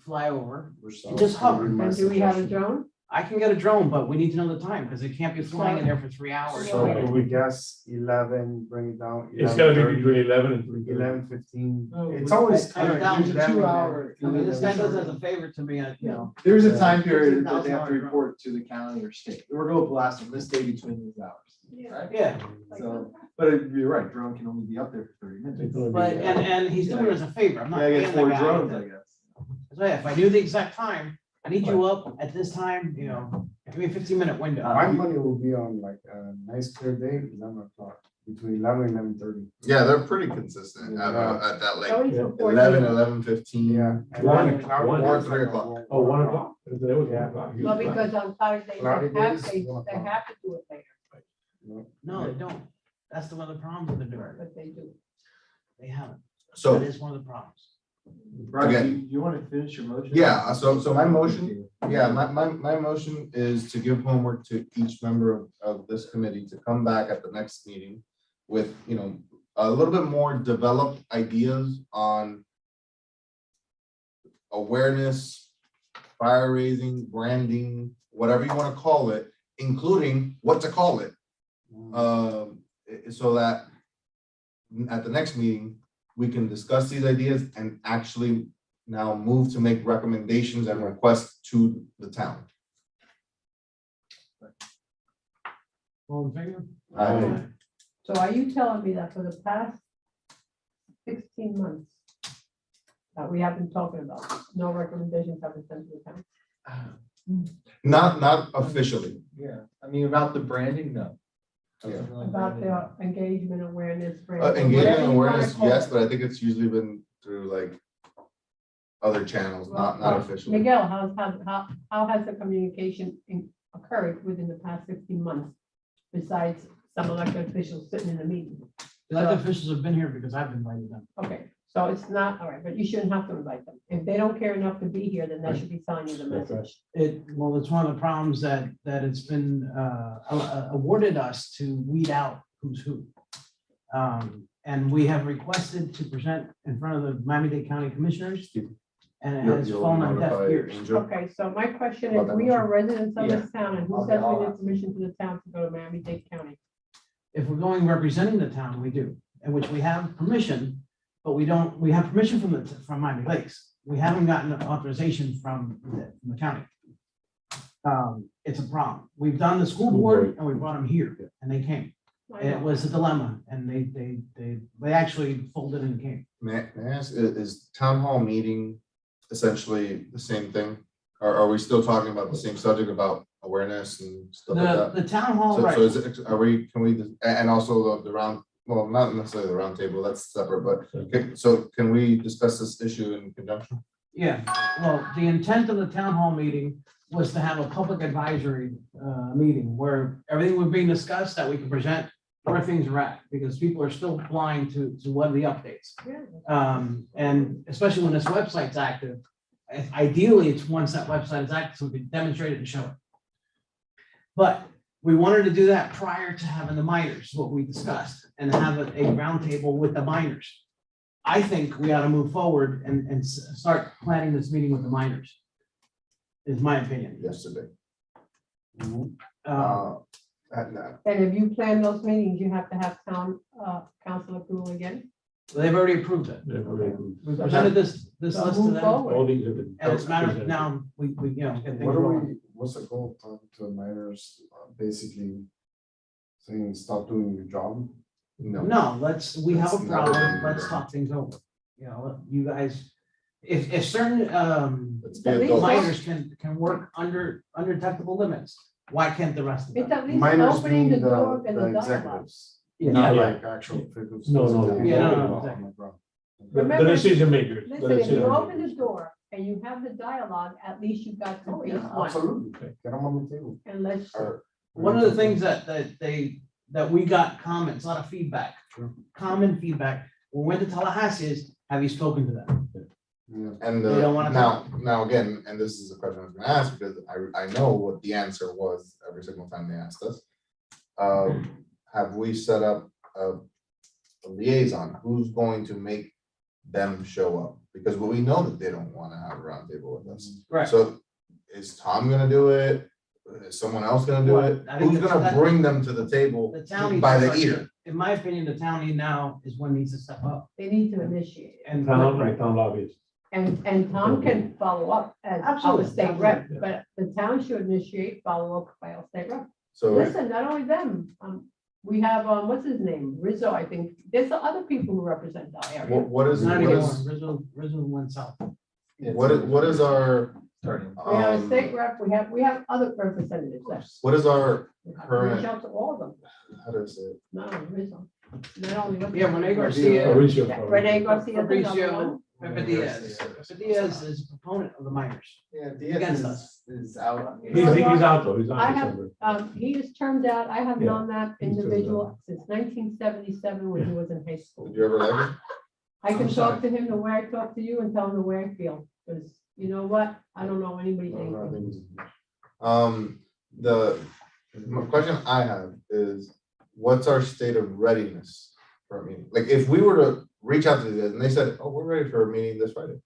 fly over. And just hover. And do we have a drone? I can get a drone, but we need to know the time because it can't be flying in there for 3 hours. So we guess 11, bring it down. It's gotta be between 11 and 3. 11:15. It's We always. cut it down to 2 hours. I mean, this guy does us a favor to me, There's a time period that they have to $15,000 report to the county or state. We're going to blast on this day between these hours. Right? Yeah, So, but you're right, drone can only be up there for 30 minutes. but, and he's doing us a favor. I'm not Yeah, I paying get the 4 guy. drones, I guess. So yeah, if I knew the exact time, I need you up at this time, give me a 15-minute window. My money will be on like a nice clear day, 11 o'clock, between 11 and 11:30. Yeah, they're pretty consistent at that like Always before 11, noon. 11:15. Yeah. and One, then cloud one, days or 3 are o'clock. more- Oh, 1 o'clock? It was Yeah. 1 o'clock. Well, because on Saturday, Cloudy they have, days, they 1 o'clock. have to do it later, No, they don't. That's the one of the problems with the door. but they do. They haven't. So, That is one of the problems. Brian, Again. you want to finish your motion? yeah, so my motion, my motion is to give homework to each member of this committee to come back at the next meeting with, a little bit more developed ideas on awareness, fire raising, branding, whatever you want to call it, including what to call it. So that at the next meeting, we can discuss these ideas and actually now move to make recommendations and requests to the town. All in favor? So are you telling me that for the past 16 months that we have been talking about, no recommendations have been sent to the town? Not officially. Yeah, I mean, about the branding, no. Yeah. Something like About branding. the engagement, awareness. Engagement whatever and you wanna awareness, call yes, it. but I think it's usually been through like other channels, not officially. Miguel, how has the communication occurred within the past 16 months? Besides some elected officials sitting in the meeting? The elected officials have been here because I've invited them. Okay, so it's not, all right, but you shouldn't have to invite them. If they don't care enough to be here, then that should be telling you the message. Well, it's one of the problems that it's been awarded us to weed out who's who. And we have requested to present in front of the Miami-Dade County Commissioners, and it has You'll fallen on deaf notify ears. Angel. Okay, so my question About is, that we are residents of Yeah. this town, and who says we need permission to the town to go to Miami-Dade County? If we're going representing the town, we do, in which we have permission, but we have permission from Miami Lakes. We haven't gotten authorization from the county. It's a problem. We've done the school board and we brought them here and they came. And it was a dilemma and they actually folded and came. May I ask, is town hall meeting essentially the same thing? Or are we still talking about the same subject about awareness and stuff like that? The town hall, So right, is it, can we, and also the round, well, not necessarily the round table, that's separate, but, okay, so can we discuss this issue in conjunction? yeah, well, the intent of the town hall meeting was to have a public advisory meeting where everything was being discussed, that we can present where things are at, because people are still blind to what are the updates. And especially when this website's active, ideally, it's once that website is active, so we can demonstrate it and show it. But we wanted to do that prior to having the miners, what we discussed, and have a roundtable with the miners. I think we ought to move forward and start planning this meeting with the miners, is my opinion. Yesterday. Uh, And if you plan those meetings, you have to have town council approval again? They've already approved it. They've already approved. We presented this list to move them, forward. All these have been. and it's a matter of now, we, get things What are rolling. we, what's the goal of talking to the minors, basically saying, stop doing your job? No, No, we have a It's never problem, been let's done. talk things over. You guys, if certain, let's be At least adults. minors can work under detectable limits, why can't the rest of It's them? at least Minors opening the being door and the the dialogue. executives, Yeah. not Yeah. like actual figures. No, no, Yeah, no, Oh exactly. my God. The Remember- decision makers. the Listen, if you decision open the makers. door and you have the dialogue, at least you've got Oh, to yeah, face one. absolutely. Get them on the table. And let's, Or- One of the things that we got comments, a lot of feedback, common feedback, when we went to Tallahassee is, have you spoken to them? Yeah. And They don't wanna now again, and this is a question I was gonna ask, because I know what the answer was every single time they asked us. Have we set up a liaison? Who's going to make them show up? Because we know that they don't wanna have a roundtable with us. Right. So is Tom gonna do it? Is someone else gonna do it? I think Who's that's- gonna bring them to the table The town needs by to the start- ear? In my opinion, the town need now is one needs to step up. they need to initiate it. And Town lobbyist. And Tom can follow up as our Absolutely, state rep, absolutely, but the town should initiate follow up by our state rep. So Listen, not only them, we have, what's his name, Rizzo, I think, there's other people who represent our area. what is, not what anymore, is, Rizzo went south. what is our, We have a um, state rep, we have other representatives there. what is our We have to current- reach out to all of them, how do I say it? not only Rizzo, not only. what's Yeah, his Renee name? Garcia. Mauricio. Yeah, Renee Garcia, another Fabricio, one. Pepe Diaz. Pepe Diaz is a proponent of the miners. Yeah, Against Diaz is out. He's out though, he's I out have, December. he is termed out, I have Yeah, known that he's termed individual since 1977 when he was in high school. Did you ever like it? I can I'm talk sorry. to him the way I talk to you and tell him the way I feel, because you know what, I don't know anybody anything. The question I have is, what's our state of readiness for a meeting? Like, if we were to reach out to you guys and they said, oh, we're ready for a meeting this Friday,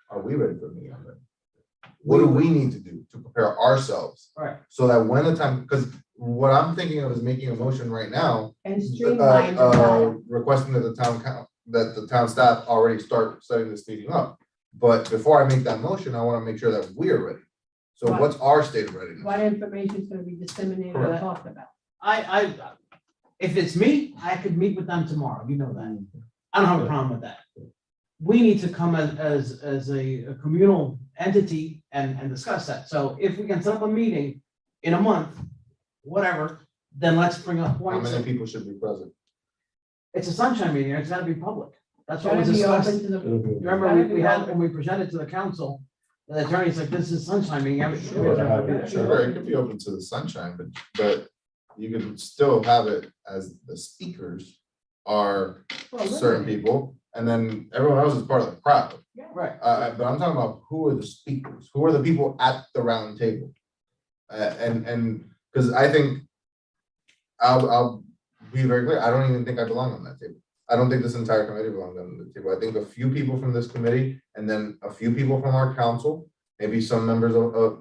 are we ready for a meeting on that? What do we need to do to prepare ourselves? Right. So that when the time, because what I'm thinking of is making a motion right now, And streamline the dialogue. requesting that the town staff already start setting this meeting up. But before I make that motion, I want to make sure that we're ready. So Right. what's our state of readiness? What information is gonna be disseminated and Correct. talked about. If it's me, I could meet with them tomorrow, you know that. I don't have a problem with that. We need to come as a communal entity and discuss that. So if we can set up a meeting in a month, whatever, then let's bring up How points. many people should be present? It's a sunshine meeting, it's gotta be public. That's what Gotta was be open discussed. to the. Remember, gotta be we had, open. when we presented to the council, the attorney's like, this is sunshine meeting. Sure, it could be open to the sunshine, but you can still have it as the speakers are Well, certain literally. people, and then everyone else is part of the crowd. Right. But I'm talking about who are the speakers, who are the people at the round table? And, because I think, I'll be very clear, I don't even think I belong on that table. I don't think this entire committee belongs on the table. I think a few people from this committee, and then a few people from our council, maybe some members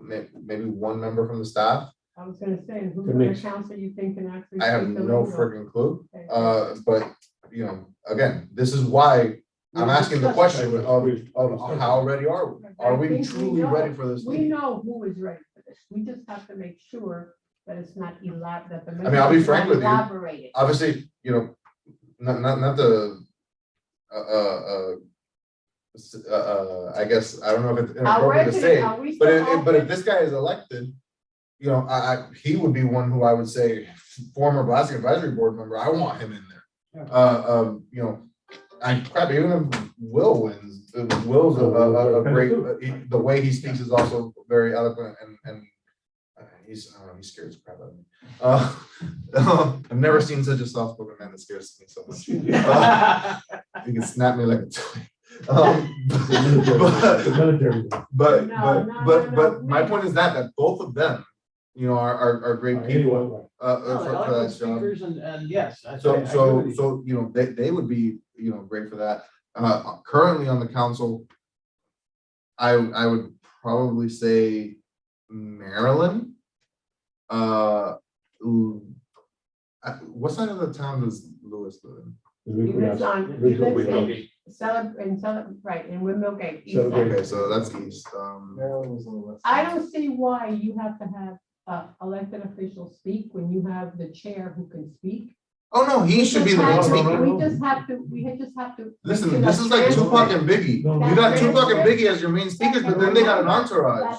maybe one member from the staff. I was gonna say, who's Good on the mix. council you think can actually? I have speak the no lingo? freaking clue. Okay. But, you know, again, this is why I'm asking the question of how ready are we? Are I we think truly know. ready for this We meeting? know who is ready for this. We just have to make sure that it's not that the. I mean, I'll be message is frank not with you. elaborated. Obviously, you know, not the, I guess, I don't know if it's inappropriate to say, Are we but still but if open? this guy is elected, you know, he would be one who I would say, former Blasting Advisory Board member, I want him in there. You know, crap, even if Will wins, Will's a great, the way he speaks is also very eloquent and he's scares the crap out of me. I've never seen such a soft-spoken man that scares me so much. He can snap me like a toy. But my point is that both of them, you know, are great people. For that job. Speakers and yes. I So, agree so, with you. so, you know, they would be, you know, great for that. Currently on the council, I would probably say Maryland. What side of the town does Lewis live in? lives on, he Windmill lives Gate. right, in Windmill Gate. East Celebrate. End. Okay, so that's east, Maryland was on the west. I side. don't see why you have to have elected officials speak when you have the chair who can speak. oh no, he should be the main speaker. We just have to, we just have to. make sure Listen, that this is like Tupac transcript- and Biggie. No, You got that Tupac and transcript- Biggie as your main speakers, but then they got an entourage.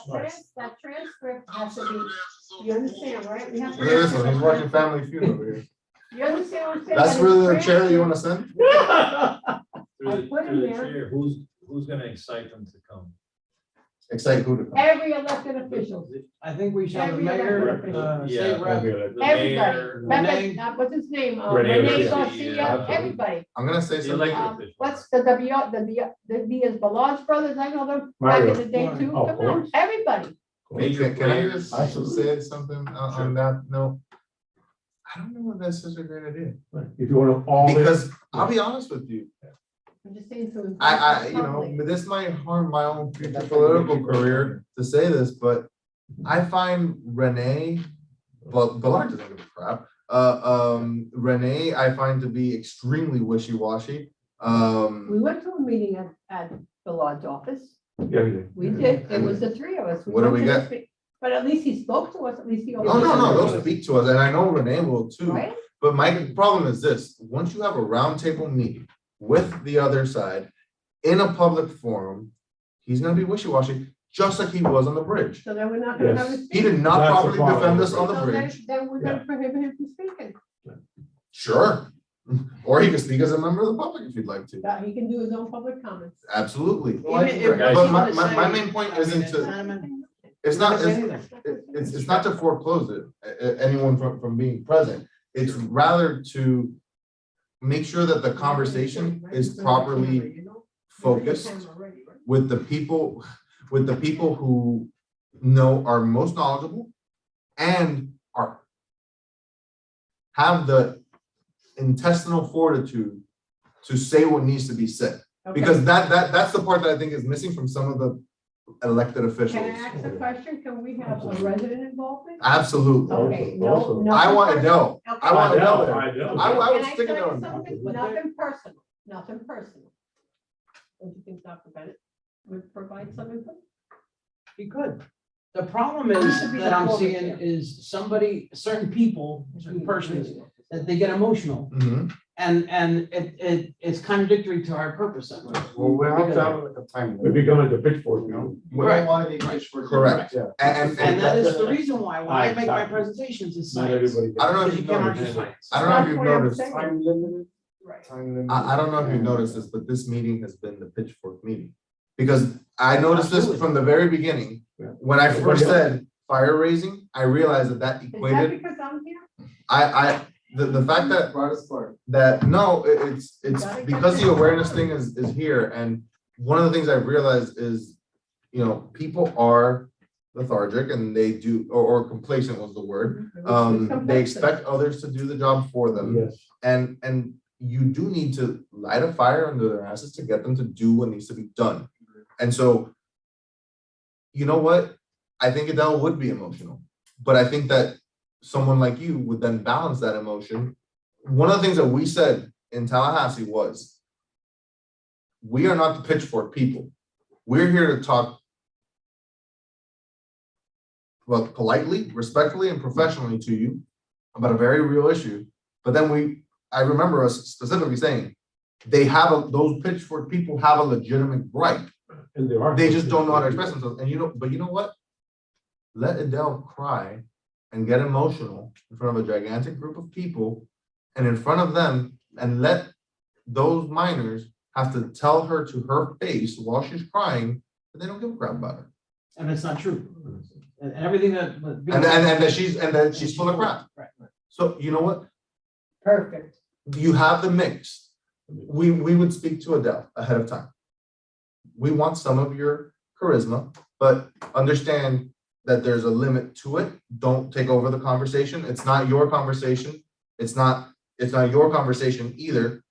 That transcript has to be, you understand, right? We have to. Look at this one, he's watching Family Feud over here. You understand what I'm saying? That's That really it's the chair you wanna transcript. send? I put him there. Chair, who's gonna excite them to come? Excite who to come? Every elected official, I think we should have the Every mayor, elected state Yeah. rep. The everybody. mayor, Pepe, what's his name? Renee Renee Garcia. Garcia, everybody. I'm gonna say the something. elected officials. What's the Diaz Balaj brothers? I know them back in the day too. Oh, Come of on, course. everybody. Major Can I players. just say something on that note? I don't know if that's such a great idea, If you want to all. in- because I'll be honest with you, I'm just saying to. you know, this might harm my own future political career to say this, but I find Renee, well, Ballard doesn't give a crap. Renee, I find to be extremely wishy-washy. We went to a meeting at the lodge office. Yeah, we did. We did. It was the three of us. We What do went we to get? this me- But at least he spoke to us, at least he. No, they'll speak to us, and I know Renee will too. Right? But my problem is this, once you have a roundtable meeting with the other side in a public forum, he's gonna be wishy-washy, just like he was on the bridge. So then we're not gonna have a. Yes. He speaker. did not That's the properly problem. defend us on the So then- bridge. Then we're gonna prohibit him from speaking. Sure. Or he can speak as a member of the public if you'd like to. That he can do his own public comments. Absolutely. Even if- But my main point isn't to, it's not, it's not to foreclose it, anyone from being present. It's rather to make sure that the conversation is properly focused with the people who are most knowledgeable and have the intestinal fortitude to say what needs to be said. Okay. Because that's the part that I think is missing from some of the elected officials. Can I ask a question? Can we have a resident involvement? Absolutely. Okay, Also- no. I want Adele. I want Adele there. I know. I Can would I stick it tell you on. something? Nothing personal, nothing personal. Don't you think Dr. Bennett would provide some input? He could. The problem is Should be that the I'm forward seeing here. is somebody, certain people, certain persons, that they get emotional. Mhm. And it's contradictory to our purpose. Well, we have to have like a time. We become like a pitchfork, you know? We don't want to be pitchfork. Correct. Yeah. And And that is the reason why, when I make my Exactly. presentations, it's Not science. everybody. I don't know if Because you've you can't noticed. argue science. I don't know if you've That's what I'm noticed. saying. Time limited, Right. time limited. I don't know if you've noticed this, but this meeting has been the pitchfork meeting. Because I noticed this from the very beginning. Yeah. When I first said fire raising, I realized that Is that equated, because I'm here? the fact that Brought us forward. no, it's because the awareness thing is here, and one of the things I've realized is, you know, people are lethargic and they do, or complacent was the word. They expect others to do the job for them, Yes. and you do need to light a fire under their asses to get them to do what needs to be done. And so, you know what? I think Adele would be emotional, but I think that someone like you would then balance that emotion. One of the things that we said in Tallahassee was, we are not the pitchfork people. We're here to talk, well, politely, respectfully, and professionally to you about a very real issue. But then I remember us specifically saying, those pitchfork people have a legitimate right. And there are. They just don't know how to express themselves. And you know what? Let Adele cry and get emotional in front of a gigantic group of people and in front of them, and let those minors have to tell her to her face while she's crying that they don't give a crap about her. And it's not true. And everything that. And that she's full of crap. Right. So you know what? Perfect. You have the mix. We would speak to Adele ahead of time. We want some of your charisma, but understand that there's a limit to it. Don't take over the conversation. It's not your conversation. It's not your conversation either.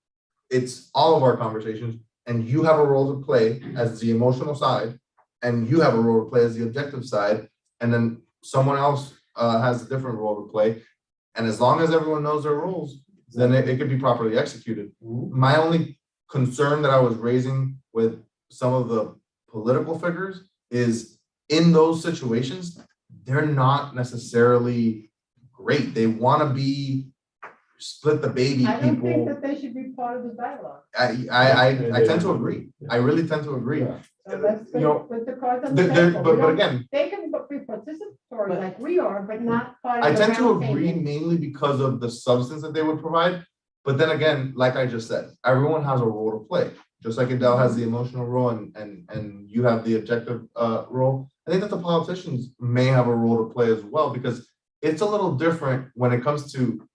It's all of our conversations, and you have a role to play as the emotional side, and you have a role to play as the objective side, and then someone else has a different role to play. And as long as everyone knows their roles, then it could be properly executed. My only concern that I was raising with some of the political figures is in those situations, they're not necessarily great. They want to be split the baby I don't think people. that they should be part of the dialogue. I tend to agree. I really tend to agree. So let's You know, put the cards on the There- table. but We don't- again, They can be participatory like we are, but not part I of the tend to round agree table. mainly because of the substance that they would provide. But then again, like I just said, everyone has a role to play. Just like Adele has the emotional role and you have the objective role. I think that the politicians may have a role to play as well, because it's a little different when it comes to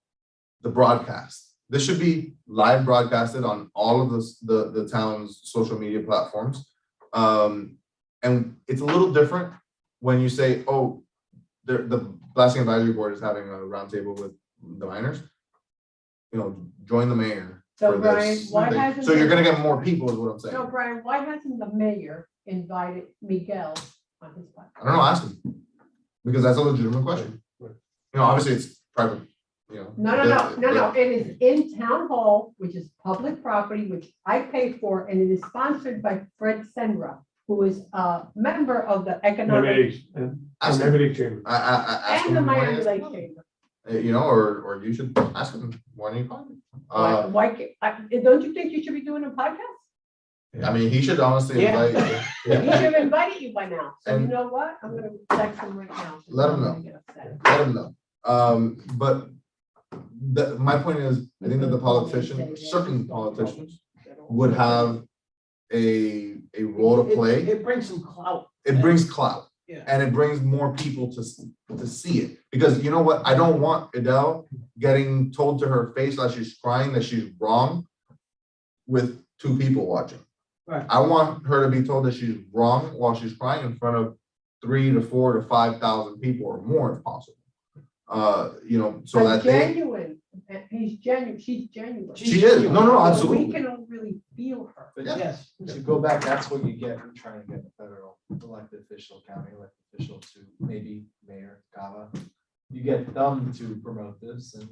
the broadcast. This should be live broadcasted on all of the town's social media platforms. And it's a little different when you say, oh, the Blasting Advisory Board is having a roundtable with the miners. You know, join the mayor So for Brian, this. why hasn't? So you're the- gonna get more people is what I'm saying. So Brian, why hasn't the mayor invited Miguel on his podcast? I don't know, ask him. Because that's a legitimate question. You know, obviously it's private, you know. No, it is in town hall, which is public property, which I pay for, and it is sponsored by Fred Senra, who is a member of the economic Ask him. Miami Dade Chamber. I ask and the him when Miami he- Lake Chamber. You know, or you should ask him when you call him. Don't you think you should be doing a podcast? I mean, he should honestly Yeah. invite. He should have invited you by now. So you And- know what? I'm gonna text him right now. Let him I'm know. gonna get upset. Let him know. But my point is, I think that the politicians, certain politicians would have a role to play. It brings some clout. It brings clout. Yeah. And it brings more people to see it. Because you know what? I don't want Adele getting told to her face that she's crying, that she's wrong with 2 people watching. Right. I want her to be told that she's wrong while she's crying in front of 3 to 4 to 5,000 people or more if possible. You know, so But that they, genuine, and he's genuine, she's genuine. she is, no, So absolutely. We can really feel her. But Yeah. Yes. to go back, that's what you get from trying to get the federal elected official, county elected official to maybe Mayor Gava. You get them to promote this and.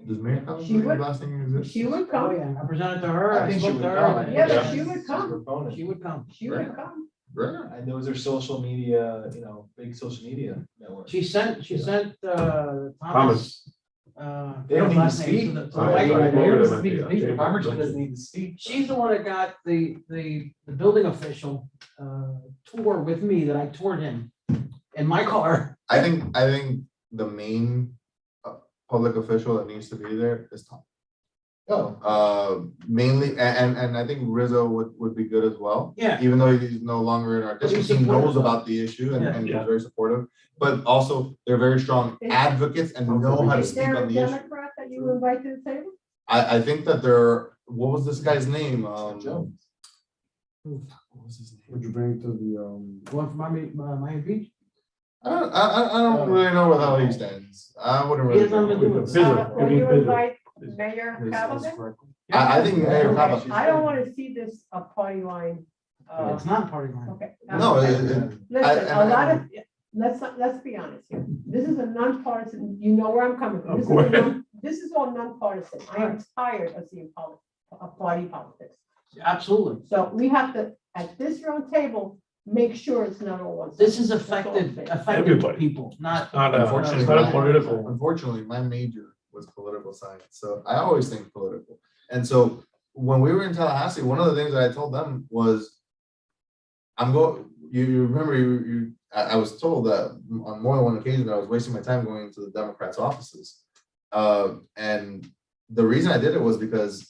Does Mayor Collins She believe would- blasting exists? She would Oh, come. yeah, I presented to her. I think she spoke would to her, come. and- Yeah, but Yeah. she would She's a come. proponent. She would come. She would come. Right. And those are social media, big social media networks. She sent Thomas. Thomas. They don't need to last name speak. to the- to the Right, white right, guy. right. Mayor Over doesn't them need at to the speak, the chamber. congressman doesn't need to speak. She's the one that got the building official tour with me that I toured him in my car. I think the main public official that needs to be there is Tom. Mainly, and I think Rizzo would be good as well. Yeah. Even though he's no longer in our But he's district, he knows supportive. about the issue Yeah. and he's Yeah. very supportive. But also, they're very strong advocates and know how to Is speak there a on the issue. Democrat that you invite to the table? I think that they're, what was this guy's name? Jones. What was his name? Would you bring to the, One from Miami Beach. I don't really know how he stands. I wouldn't He really. has nothing to do know. with it. Fizzle. Will Give me you Fizzle. invite Mayor Calvin? I think Mayor Papa. I don't want to see this a party line. It's not party line. Okay. No, Listen, a lot of, let's be honest here. This is a nonpartisan, you know where I'm coming from. Of This is a course. This is all nonpartisan. I am tired of seeing party politics. Absolutely. So we have to, at this round table, make sure it's not all one. This is That's all I'm affected saying. Everybody. people, not. Not Unfortunately, it's not a political. Unfortunately, my major was political science, so I always think political. And so when we were in Tallahassee, one of the things that I told them was, you remember I was told that on more than one occasion that I was wasting my time going into the Democrats' offices. And the reason I did it was because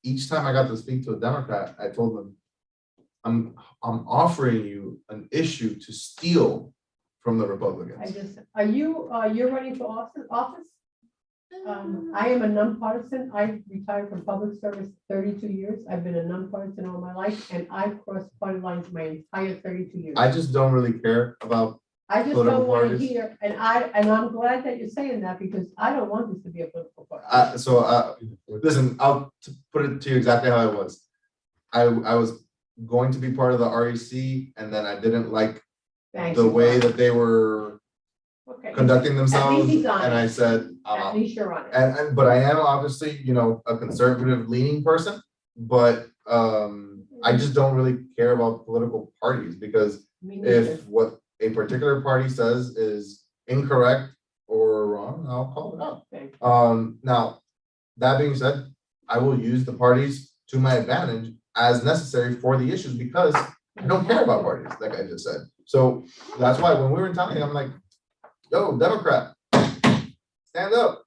each time I got to speak to a Democrat, I told them, I'm offering you an issue to steal from the Republicans. You're running for office? I am a nonpartisan. I retired from public service 32 years. I've been a nonpartisan all my life, and I've crossed party lines my entire 32 years. I just don't really care about. I just political don't want to parties. hear, and I'm glad that you're saying that, because I don't want this to be a political party. Listen, I'll put it to you exactly how it was. I was going to be part of the REC, and then I didn't like Thank the you. way that they were Okay. conducting At themselves, least he's on and it. I said, At least you're on it. but I am obviously, a conservative leaning person, but, I just don't really care about political parties, because Me neither. if what a particular party says is incorrect or wrong, I'll call it out. Okay. Now, that being said, I will use the parties to my advantage as necessary for the issues, because I don't care about parties, like I just said. So that's why when we were in town, I'm like, yo, Democrat, stand up.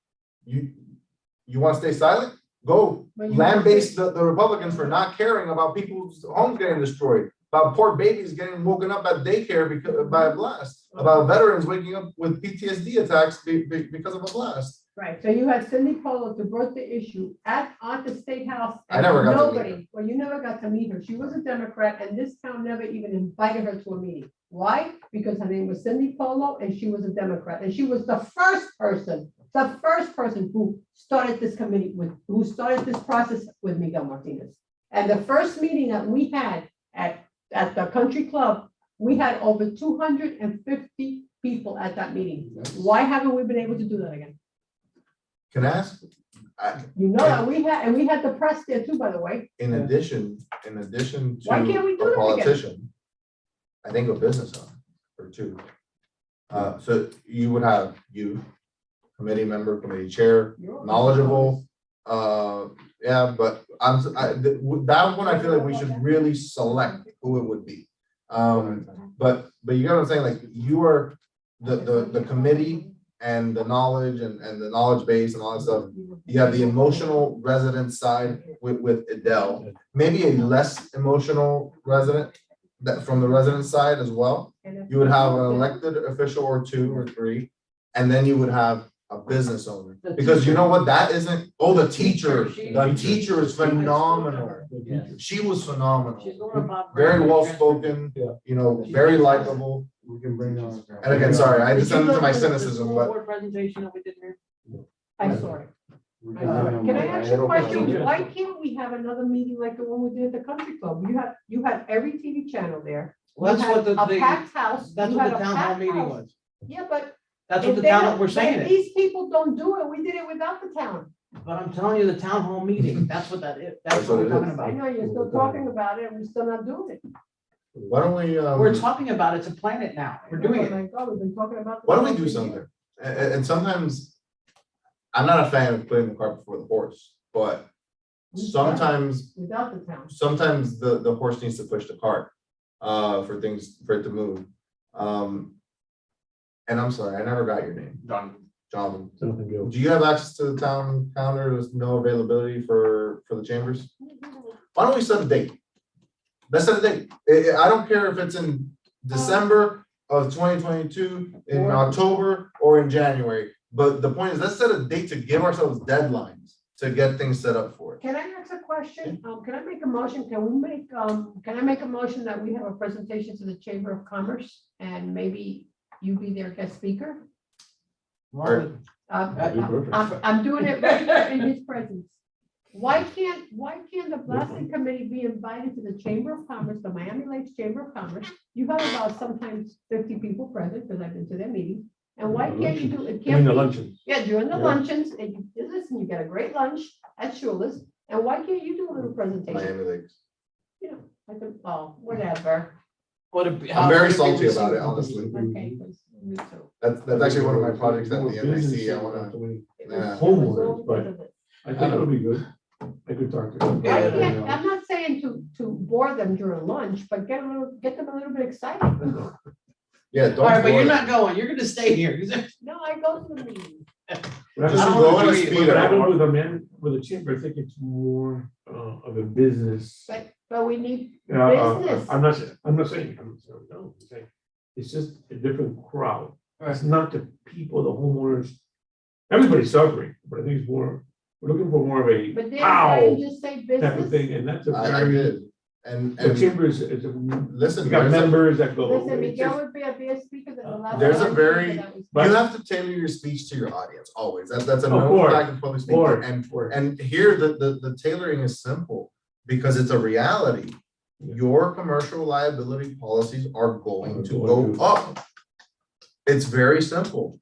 You want to stay silent? Go But you- land-based the Republicans for not caring about people's homes getting destroyed, about poor babies getting woken up at daycare by a blast, about veterans waking up with PTSD attacks because of a blast. Right, so you had Cindy Polo to broach the issue at the State House. I never got to meet Nobody, well, you never got to meet her. She was a Democrat, and this town never even invited her to a meeting. Why? Because her name was Cindy Polo, and she was a Democrat, and she was the first person who started this committee who started this process with Miguel Martinez. And the first meeting that we had at the country club, we had over 250 people at that meeting. Why haven't we been able to do that again? Can I ask? You know that we had the press there too, by the way. In addition to Why can't we do a it again? politician, I think a business owner or two. So you would have committee member, committee chair, knowledgeable. Yeah, but that one, I feel like we should really select who it would be. But you get what I'm saying, like you are the committee and the knowledge and the knowledge base and all that stuff. You have the emotional resident side with Adele, maybe a less emotional resident that from the resident side as well. You would have an elected official or two or three, and then you would have a business owner. Because you know what, that isn't, the teacher is phenomenal. She was phenomenal. Very well spoken, very likable. We can bring on. And again, sorry, I descended to my cynicism, but Presentation that we did here. I saw it. We I can saw bring it. on Can I more. ask you a don't question? know. Why can't we have another meeting like the one we did at the country club? You had every TV channel there. Well, You that's what had the, a packed house. that's You what had the a town hall packed meeting house. was. Yeah, but. That's what if the they town, don't- we're but saying if it. These people don't do it. We did it without the town. But I'm telling you, the town hall meeting, that's what that is. That's what we're talking I about. know you're still talking about it and we're still not doing it. why don't we, We're talking about it to plan it now. We're doing it. Oh my God, we've been talking about. this why don't we for do years. something? And sometimes, I'm not a fan of putting the cart before the horse, but sometimes Without the town. the horse needs to push the cart for it to move. And I'm sorry, I never got your name. Jonathan. Do you have access to the town calendar? There's no availability for the chambers? Why don't we set a date? Let's set a date. I don't care if it's in December of 2022, in October, or in January. But the point is, let's set a date to give ourselves deadlines to get things set up for it. Can I ask a question? Can I make a motion? Can I make a motion that we have a presentation to the Chamber of Commerce and maybe you be their guest speaker? Well, I'm doing it right in his presence. Why can't the blasting committee be invited to the Chamber of Commerce, the Miami Lakes Chamber of Commerce? You have about sometimes 50 people present, because I've been to their meetings. And why can't you do, it can't the be, luncheons. yeah, during the Yeah. luncheons, and listen, you get a great lunch at Shula's, and why can't you do a little presentation? Miami Lakes. You know, I can, whatever. I'm very salty about it, honestly. Okay, 'cause me too. That's actually one of my projects at the NAC. I wanna, yeah. Homeowners, but I think it'll be good. I could talk to them. I'm not saying to bore them during lunch, but get them a little bit excited. Yeah, don't. All right, but you're bore not going. You're gonna stay here. No, I go to the meeting. But Just I go don't and know speed what up. happened with the chamber, I think it's more of a business. But we need Yeah, business. I'm not saying, no, I'm saying, it's just a different crowd. It's not the people, the homeowners. Everybody's suffering, but I think it's more, we're looking for more of a But then pow I just say type of business. thing, and that's a I very, did. And the chamber is a, listen, we got there's a- members that go. Listen, it's Miguel just- would be a speaker that the last. There's a time very- that was- But- you have to tailor your speech to your audience, always. That's a Of known course, fact in public course, speaking. of course. And here, the tailoring is simple, because it's a reality. Your commercial liability policies are going to go up. It's very simple.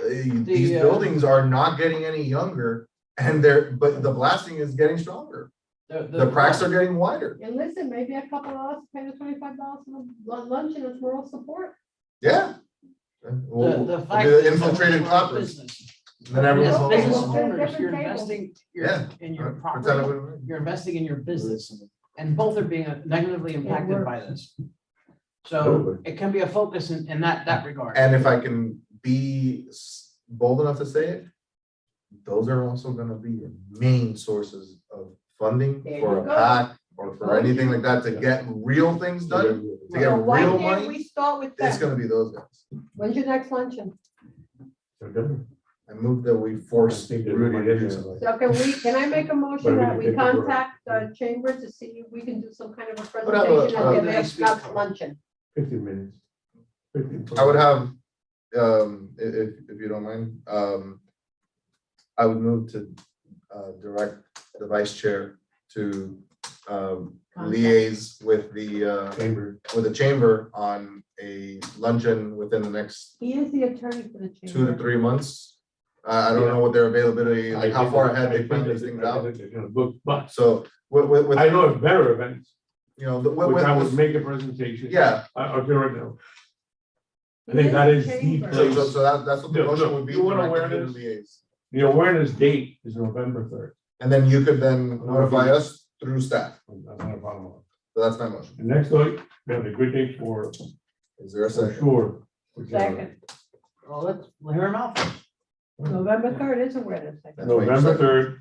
These The, buildings are not getting any younger and but the blasting is getting stronger. The cracks are getting wider. And listen, maybe a couple of us pay the $25 for luncheon as moral support. Yeah. The fact The is that infiltrated we're a clappers. business. Then everyone's As all. business Well, owners, different you're tables. investing Yeah. in your Pretend property, it wouldn't- you're investing in your business, and both are being negatively impacted by this. So it can be a focus in that regard. And if I can be bold enough to say it, those are also gonna be your main sources of funding There for you a go. PAC or for anything like that to get real things done, to get So why real can't money, we start with it's that? gonna be those guys. When's your next luncheon? I moved that we force Rudy to do something. So can I make a motion But we that we can take the contact chamber to see if we can do some kind of a But I would- presentation at their next luncheon? 15 minutes. 15. I would have, if you don't mind, I would move to direct the vice chair to liaise with the chamber on a luncheon within the next He is the attorney for the chamber. 2 to 3 months. I don't know what their availability, like how far ahead they plan these things out. But So with, I know of better events, you know, which I would with, make a presentation. yeah. I'll do it now. I He think that the is the chamber. place. So that's what the No, motion no, would be. you want directed to awareness? liaise. The awareness date is November 3rd. And then you could then notify us through staff. That's not a problem. So that's my motion. And next week, we have a good day for Is there a second? sure. Second, Well, let's hear him out first. November 3rd is awareness. day. That's why you November said- 3rd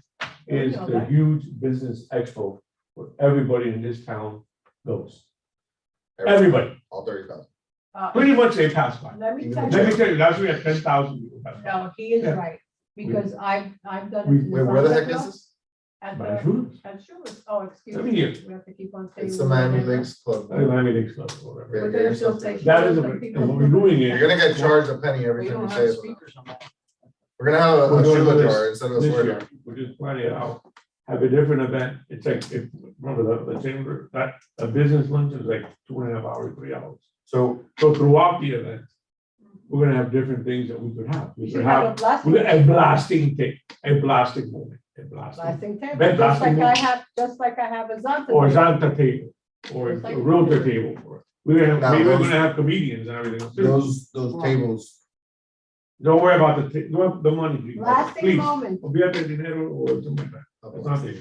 is know the that. huge business expo where everybody in this town goes. Everybody, All 30,000. pretty much they pass by. Let me Even tell the Let me you, tell you, last week we had 10,000 people pass by. no, he is Yeah. right, because I've done we- it. Wait, where the heck is this? At By the, Shooters. at Schuler's, oh, excuse Every me, year. we have to keep on saying. It's the Miami Lakes Club. Miami Lakes Club or whatever. We're gonna still say. That is, Schuler's, but and what we're doing You're is. gonna get charged a penny every We time don't you have say it. speakers on that. We're gonna have We're a doing Shula this jar instead of a This swear year, jar. we're just planning it out, have a different event, it's like, if, remember the chamber, that, a business lunch is like 2.5 hours, 3 hours. So So throughout the event, we're gonna have different things that we could have, we We could should have a have, blasting. a blasting thing, a blasting moment, a blasting. Blasting table, Bed just like I have a Zonta. Or table. Zanta table, or It's like- a realtor table, or, we're gonna, Now, maybe we're those- gonna have comedians and everything. else. those tables, Don't worry about the money, please. Blasting Please, moment, olvídate del dinero or something like that, that's not the issue.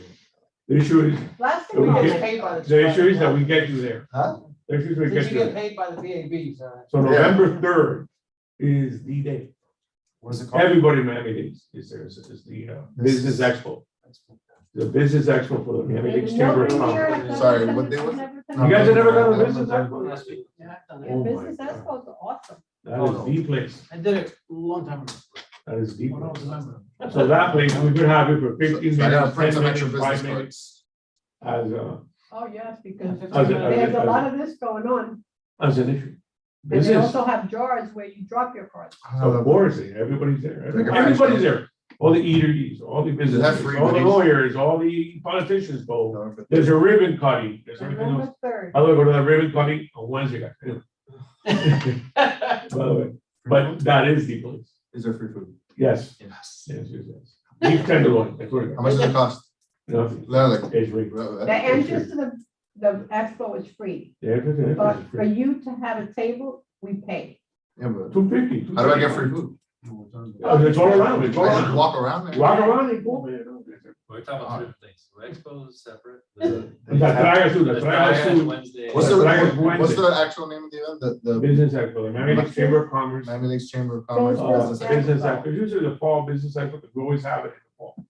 The issue is, blasting We You get get moment. paid by the. the issue is that we get you there. huh? The issue is we Since get you you get there. paid by the VAB, so. So November 3rd is the day. What is it called? Everybody in Miami Lakes is there, is the business expo. The business expo for the Miami Lakes Chamber of Nobody here Commerce. has Sorry, done what it. day I've was it? never done You it. guys have never done a November business 3rd. expo? Last week. Yeah, I've done Yeah, Oh my business God. expo is awesome. That is the place, it. I did it a long time ago. that is the When I was place. a member. So that place, we could have it for 15 So I gotta minutes, print 10 some extra minutes, 5 business minutes, cards. as Oh, yes, because As a- there's a lot of this going on. as an issue. And they Business, also have jars where you drop your cards. of course, everybody's there, Like a everybody's there. All the eateries, all the that businesses, free all the goodies? lawyers, all the politicians go. November There's a ribbon cutting, there's everything else. November 3rd. By the way, go to that ribbon cutting on Wednesday, guys. Anyway. By the way, but that is the place. Is there free food? Yes, Yes. yes, yes, yes. Beef tenderloin, that's what it How much does it cost? Nothing. Literally. It's free. The entrance to the expo is free, Yeah, everything but is for free. you to have a table, we pay. Yeah, but $2.50. how do I get free food? It's all around, it's all I just around. walk around there? Walk around and go, man. We're talking about different things. Expo is separate. La traga su, la traga su. Wednesday. What's That's the, right, what's Wednesday. the actual name of the event? The Business Expo, the Miami Lakes Chamber of Commerce. Miami Lakes Chamber of Commerce Business Business. Business Expo, usually the fall business expo, but we always have it in the fall.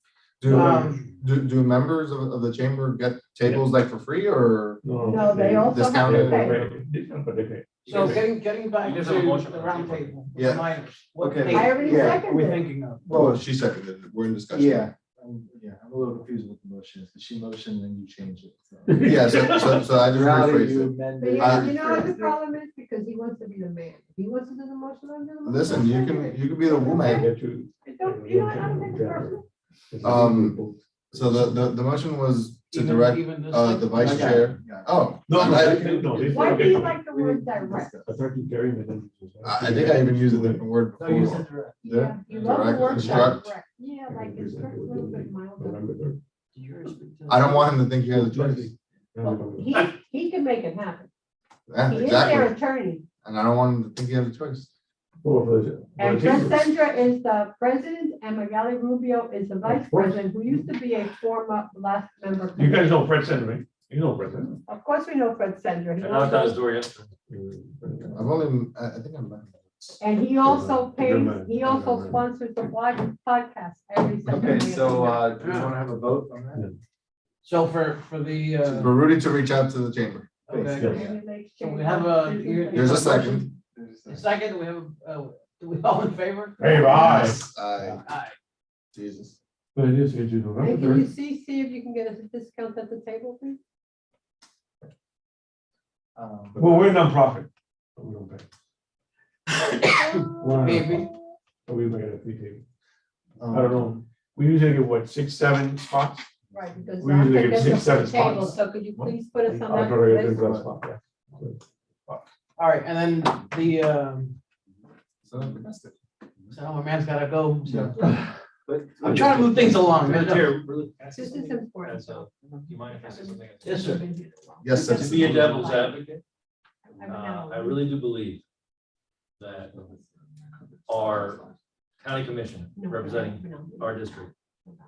Do members of the chamber get tables like for free or? No, they also have to discounted pay. But they pay. So getting back You to guys have a motion the on the round table. table. Yeah. Minors, what Okay. date I already Yeah. are we seconded. thinking of? Well, she seconded it. We're in discussion. Yeah, I'm a little confused with the motion. She motioned and you changed it. so. Yeah, so I just Reality, rephrased you it. amended. But you know what the rephrased it. problem is? Because he wants to be the man. He wants to do the motion, I'm doing the motion. Listen, you can be the I woman. get you. Don't, you know, I don't think it's personal. So the motion was to Even- direct, even this the thing? vice Okay. chair. Yeah. Oh, No, I, no, they- Why do okay. you like the word direct? I thought you carried it in. I think I even used a different word No, you before. said direct. Yeah, You love the direct, word instruct. direct. Yeah, like instruct a little bit milder. November 3rd. I don't want him to think he has a choice. Well, he can make it happen. Yeah, He is their exactly. attorney. And I don't want him to think he has a choice. Well, for the- And for the Fred chamber. Sandra is the president and Magali Rubio is the vice Of course. president, who used to be a former last member. You guys know Fred Center, right? You know Fred Center. Of course, we know Fred Sandra. He I knocked on his also- door yesterday. I've only, I think I'm back. And he also Good pays, man. he also Good man. sponsors the blog podcast every Sunday. Okay, so, do we want to have a vote on that? So for the, For Rudy to reach out to the chamber. okay, Yes. so we have a. There's a second. A second, we have, do we all in favor? Hey, bye. Yes, Aye. Jesus. But it is, it's And November can you 3rd. see if you can get us a discount at the table, please? Well, we're a nonprofit. But we don't pay. We're a Maybe. nonprofit, but we make it a free table. I don't know. We usually get what, 6, 7 spots? Right, because We I usually think get it's 6, a 7 table, spots. so could you please put us on I that thought I got list? that spot, yeah. All right, and then the, So domestic. so my man's gotta go, so. But- I'm trying to move things along. Madam Chair, really- This is important. As, do you mind if I say something? Yes, sir. Yes, To that's. be a devil's advocate, I I really do believe that our county commission representing our district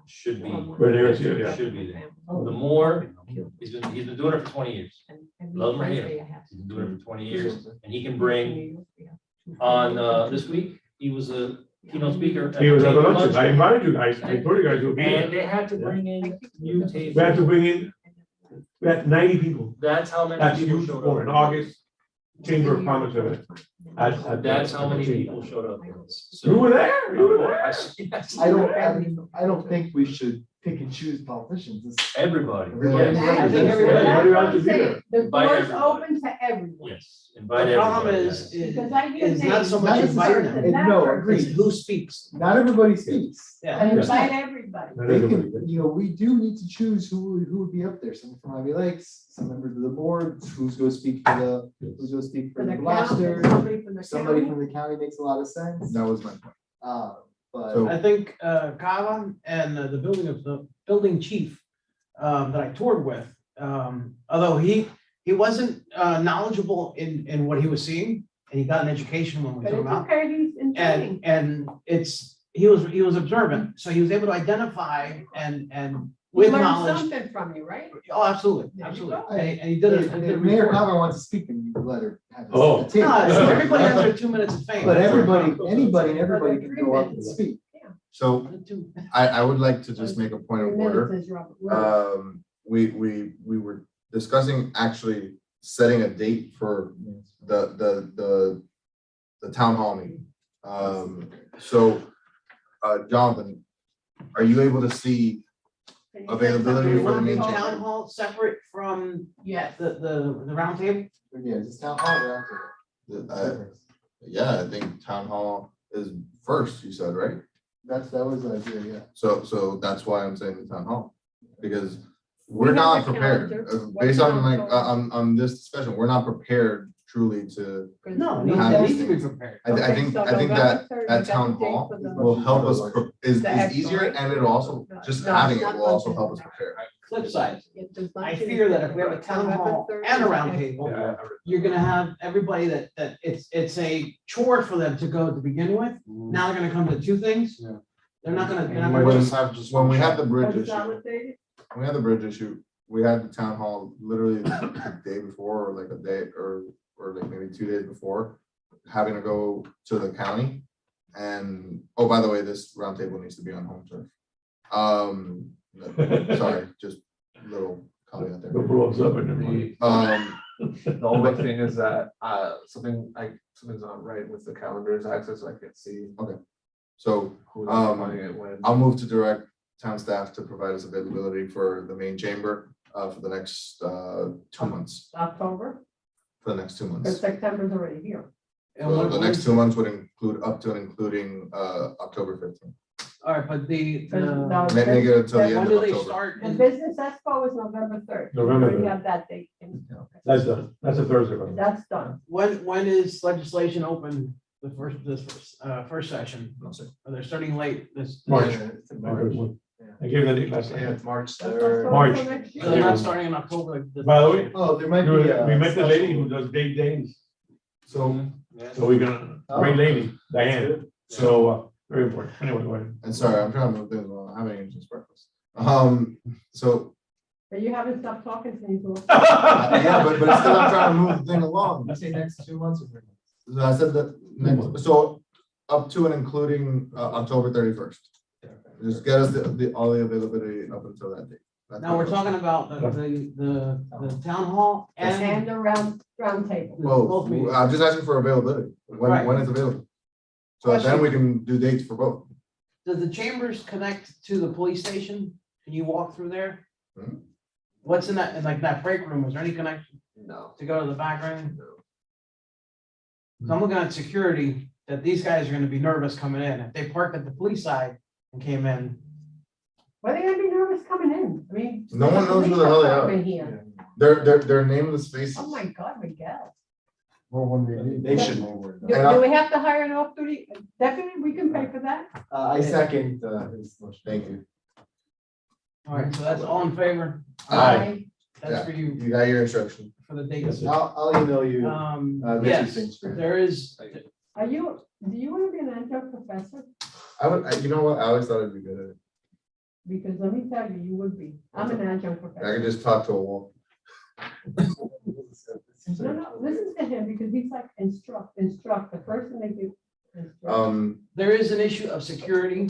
should be, Where they are, yeah. should be there. The more, he's been doing it for 20 years. Love him or hate him, he's been doing it for 20 years, and he can bring on, this week, he was a keynote speaker. He was at the luncheon. luncheon. I invited you guys. I told you guys you'll be And there. they had to bring in new tables. We had to bring in, we had 90 people. That's how many That's people huge showed for up. in August. Chamber of Commerce event. That's how many people showed up. You were there? You were there? Yes. I don't think we should pick and choose politicians. It's- Everybody. Everybody. Yes. I think That's everybody what else I'm is there. saying. The Invite door's everybody. open to everyone. Yes, invite The problem everybody. is, yes. Because I hear is not names, so not much inviting necessarily- them, No, Never. agreed. it's who speaks. Not everybody speaks. Yeah. But invite everybody. Not They everybody. can, you know, we do need to choose who would be up there, someone from Ivy Lakes, some members of the board, who's going to speak for who's going to speak for For the the Blasters. county, somebody from the Somebody county. from the county makes a lot of sense. That was my point. But So- I think Kava and the building chief that I toured with, although he wasn't knowledgeable in what he was seeing, and he got an education when we But took it's him out. okay, he's in training. And he was observant, so he was able to identify and He with learned knowledge. something from you, right? Oh, absolutely, There you absolutely. go. And he did it. if Mayor Kava wants to speak, then you let her have Oh. a take. No, everybody has their 2 minutes of fame. But anybody and everybody can go up and speak. So I would like to just make a point of order. Minutes is Robert Rules. We were discussing actually setting a date for the town hall meeting. So, Jonathan, are you able to see Can you say availability something for the main about chamber? Town hall separate from Yes. the round table? Yeah, just town hall around Uh, Yeah, I think town hall is first, you said, right? that was the idea, yeah. So that's why I'm saying the town hall, because We we're have not a prepared. calendar. Based What's on on like, the- on this discussion, we're not prepared truly to, No, no, it it needs to be needs prepared. I Okay, think, so I think November that 3rd, at we got town the date hall for the- will help us, is The easier exploration. and it'll also, just No, having it's it not will also budgeted. help us prepare. Flip side, It does not I do fear that if anything. we have a town November hall 3rd and a is round the table, Yeah. you're gonna have everybody that it's a chore for them to go to begin with. Now they're gonna come to two things. Yeah. They're not gonna. When when we had the bridge issue, Consolidated? when we had the bridge issue, we had the town hall literally the day before, or like a day, or like maybe 2 days before, having to go to the county. And, oh, by the way, this roundtable needs to be on home turf. Sorry, just little caveat there. No blows up in their money. The only thing is that, something's not right with the calendar's access, I can't see So, who's running it when. I'll move to direct town staff to provide us availability for the main chamber, for the next, 2 months, October, for the next 2 because months. September's already here. And So what- the next 2 months would include up to and including, October 15th. All right, but No, They make it until the when end do of they October. start? The business expo is November 3rd. November We already 3rd. have that date. That's done. That's a Thursday. right? That's done. When is legislation open, first session? No, sir. Are they starting late this? March. Yeah, it's in March. I gave that date last Yeah, time. it's March That's 3rd. March. until next So year. they're not starting in October like this? By the way, Oh, there might be. we met the lady special- who does date days. So. So we're gonna, great lady, Diane. So, very important. Anyway, go ahead. And sorry, I'm trying to move things along. I'm having just breakfast. So, But you haven't stopped talking since you. yeah, but still I'm trying to move the thing along. I say next 2 months or 3 months. So I said that, so up to and including October 31st. Just get us all the availability up until that date. Now, we're talking about the town hall And and, the round table. Well, both meetings. I'm just asking for availability, Right. when it's available. So then we can do dates for both. does the chambers connect to the police station? Can you walk through there? Hmm. What's in that, in like that break room? Is there any connection No. to go to the back or anything? So I'm looking at security, that these guys are gonna be nervous coming in. If they parked at the police side and came in, Why are they gonna be nervous coming in? I mean. No one knows who the hell they are. in here. They're nameless faces. Oh my God, Miguel. Well, when we leave. They should know where. Do we have to hire an off-duty? Definitely, we can pay for that. I second his motion. Thank you. all right, so that's all in favor? Aye. That's for you, You got your instruction. for the dates. I'll email you. Richie's Yes, things for you. there is, Do you want to be an adjunct professor? You know what? I always thought I'd be good at it. Because let me tell you, you would be. I'm an adjunct I professor. could just talk to a wall. No, listen to him because he's like instruct, the person they do. there is an issue of security.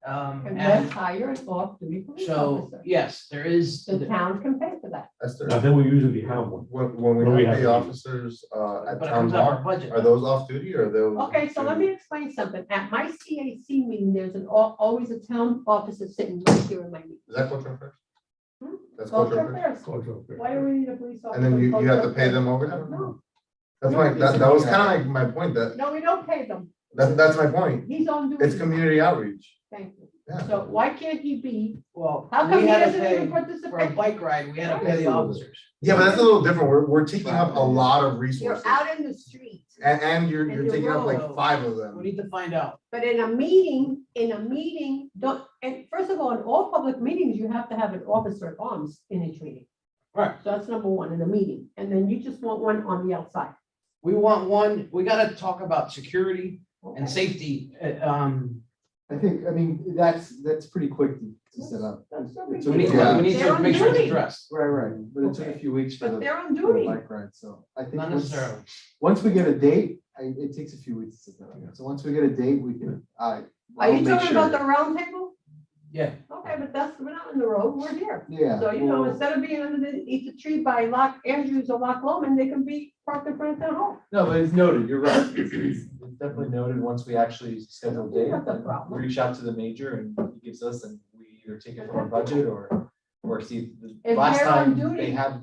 And And let's hire an off-duty police so, officer. yes, there is, The town can pay for that. Esther, I think we usually have one. when What do we we have have to the do? officers at but it town comes out of our hall, budget. are those off duty or those? Okay, so let me explain something. At my CAC meeting, there's always a town officer sitting right here in my meeting. Is that cultural affairs? Hmm? That's Culture cultural affairs? affairs. Cultural affairs. Why do we need a police officer? And then you have to Culture pay them affairs. overtime? No, That's No, my, it's that was kind of like my point, that, no, we don't pay them. that's my point. He's on duty. It's community outreach. Thank you. Yeah. So why can't he be? Well, How come we he had to doesn't pay even for a participate? bike ride, we had to pay the officers. Yeah, but that's a little different. We're taking up a lot of You're resources. out in the street. And you're and taking you're up like wrong. 5 of We them. need to find out. But in a meeting, don't, and first of all, in all public meetings, you have to have an officer at arms in each meeting. Right. So that's number one, in a meeting. And then you just want one on the outside. We want one, we gotta talk about security and Okay. safety, I think, I mean, that's pretty quick to set up. That's no big It's a- we need, deal. we need They're to on make sure it's duty. addressed. Right, but it took a few weeks for But the they're on for the duty. bike ride, so I think Not once, necessarily. once we get a date, it takes a few weeks to set that up. So once we get a date, we can, Are I'll you make talking about sure. the round table? Yeah, Okay, but we're not on the road, we're here. Yeah. So, you know, well, instead of being underneath the tree by Lock Andrews or Lock Lomond, they can be parked in front of town hall. No, but it's noted, you're right. It's definitely noted, once we actually schedule a date, That's a then problem. reach out to the major and he gives us, and we either take it from our budget or see. If Last they're on time, duty- they have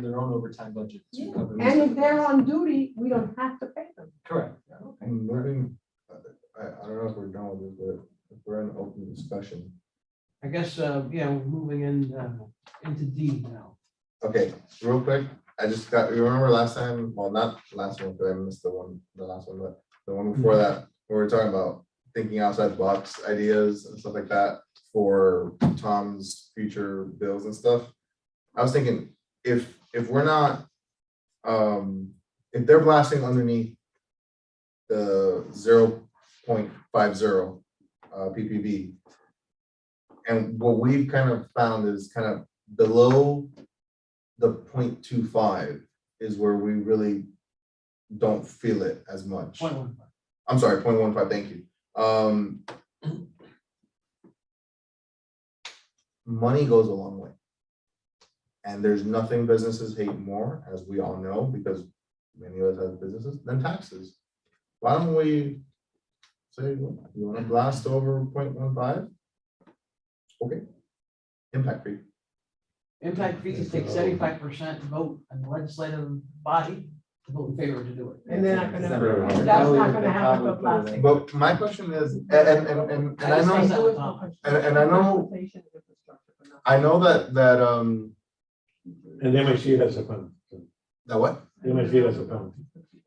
their own overtime budget. to Yeah. cover And these. if they're on duty, we don't have to pay them. Correct. And moving, I don't know if we're done with this, but if we're in open discussion. I guess, yeah, we're moving in, into D now. Okay, real quick, I just got, you remember last time, well, not last one, because I missed the last one, but the one before that, we were talking about thinking outside the box ideas and stuff like that for Tom's future bills and stuff. I was thinking, if we're not, if they're blasting underneath the 0.50 ppb, and what we've kind of found is kind of below the 0.25 is where we really don't feel it as much. 0.15. I'm sorry, 0.15, thank you. Money goes a long way. And there's nothing businesses hate more, as we all know, because many of us have businesses, than taxes. Why don't we say, you want to blast over 0.15? Okay. Impact fee. Impact fees take 75% vote in the legislative body to vote in favor to do it. And they're not gonna, December. that's not gonna happen for plastic. But my question is, and I know, and I know, I know that, And they might see it as a penalty. that what? They might see it as a penalty.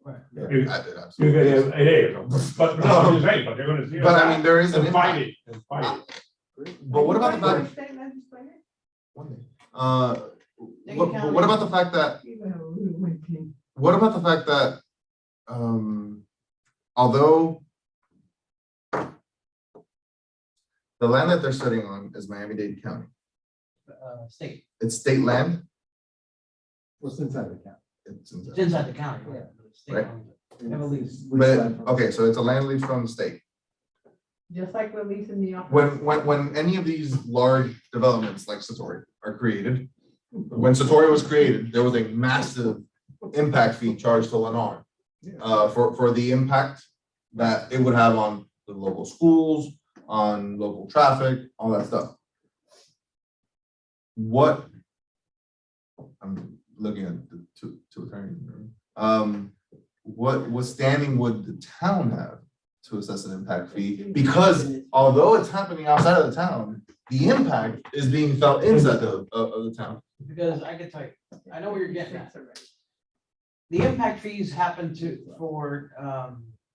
Yeah, You- I did, You absolutely. get it is, but no, I'm just saying, but they're gonna see it. But I mean, there is an And fight impact. it, and fight it. But what about the fact, State legislator? one day, but what about the fact that, You have a really weak team. what about the fact that, although the land that they're sitting on is Miami-Dade County, State, it's state land, What's inside the cap? it's, it's inside the county. Yeah. State Right. owns it. Never leaves. but, okay, so it's a land lease from the state. Just like we're leasing the office. When any of these large developments like Satori are created, when Satori was created, there was a massive impact fee charged to Lennar. For the impact that it would have on the local schools, on local traffic, all that stuff. What? I'm looking at the two attorneys. in the room. What standing would the town have to assess an impact fee? Because although it's happening outside of the town, the impact is being felt inside of the town. Because I can tell you, I know where you're getting at. The impact fees happen for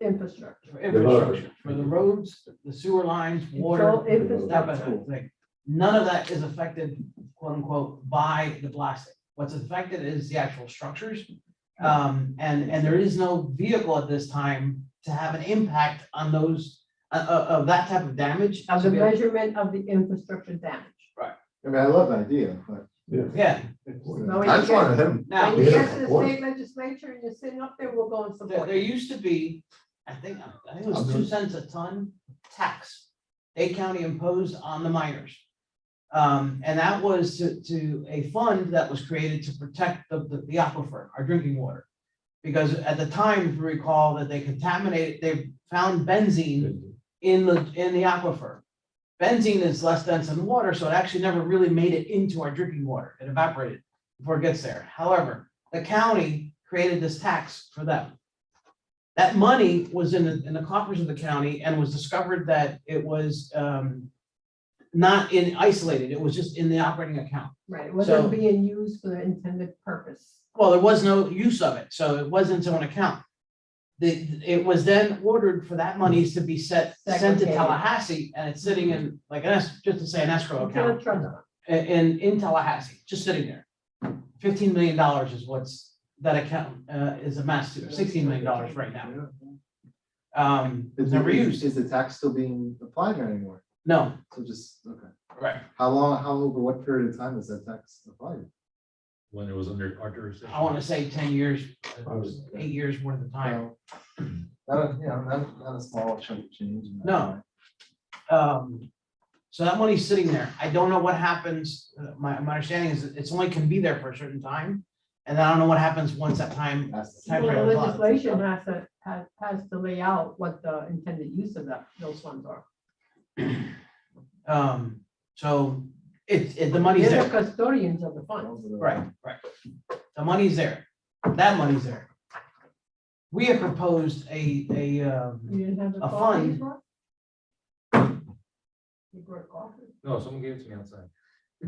Infrastructure. infrastructure, for the roads, the sewer lines, water, all infrastructure. that kind of thing. None of that is affected, quote unquote, by the blasting. What's affected is the actual structures. And there is no vehicle at this time to have an impact on those, of that type of damage. Of the measurement of the infrastructure damage. I mean, I love the idea, but. Yeah, Now, when I you just get- wanted him. now, when you get to the of course. state legislature and you're sitting up there, we'll go and there support. there used to be, I think it was 2 cents a ton tax Dade County imposed on the miners. And that was to a fund that was created to protect the aquifer, our drinking water. Because at the time, if you recall, that they contaminated, they found benzene in the aquifer. Benzene is less dense than water, so it actually never really made it into our drinking water. It evaporated before it gets there. However, the county created this tax for them. That money was in the coffers of the county and was discovered that it was not isolated, it was just in the operating account. Right, it So- wasn't being used for the intended purpose. Well, there was no use of it, so it wasn't to an account. It was then ordered for that money to be sent to Segregated. Tallahassee, and it's sitting in like just to say an escrow It's in a account trust fund. in Tallahassee, just sitting there. $15 million is what's, that account is amassed to, $16 million right now. It's never used, Is the tax still being applied there anymore? no, So just, okay. right, How long, over what period of time is that tax applied? When it was under our jurisdiction. I wanna say 10 years, 8 years worth of time. Not a small chunk of change. in that No. time. So that money's sitting there. I don't know what happens. My understanding is that it's only can be there for a certain time. And then I don't know what happens once that time. That's- Time Well, frame the is up. legislation has to lay out what the intended use of those funds are. So the money's They're the there. custodians of the funds. Right. The money's there. That money's there. We have proposed a You didn't have the A coffee, fund. Rob? You brought coffee? No, someone gave it to me outside.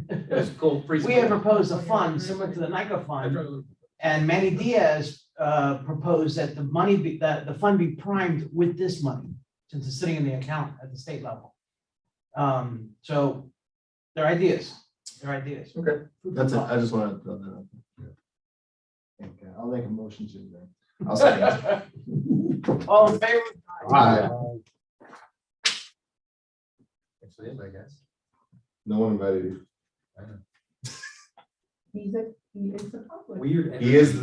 It's cold freeze. we have proposed a fund similar to the NICA fund. And Manny Diaz proposed that the money that the fund be primed with this money, since it's sitting in the account at the state level. So they're ideas, Okay, that's it. I just wanted to throw that out. Okay, I'll make a motion to adjourn. I'll second it. All in favor? Aye. Actually, is, I guess. No one invited you. I know. He is the public. Weird. He is,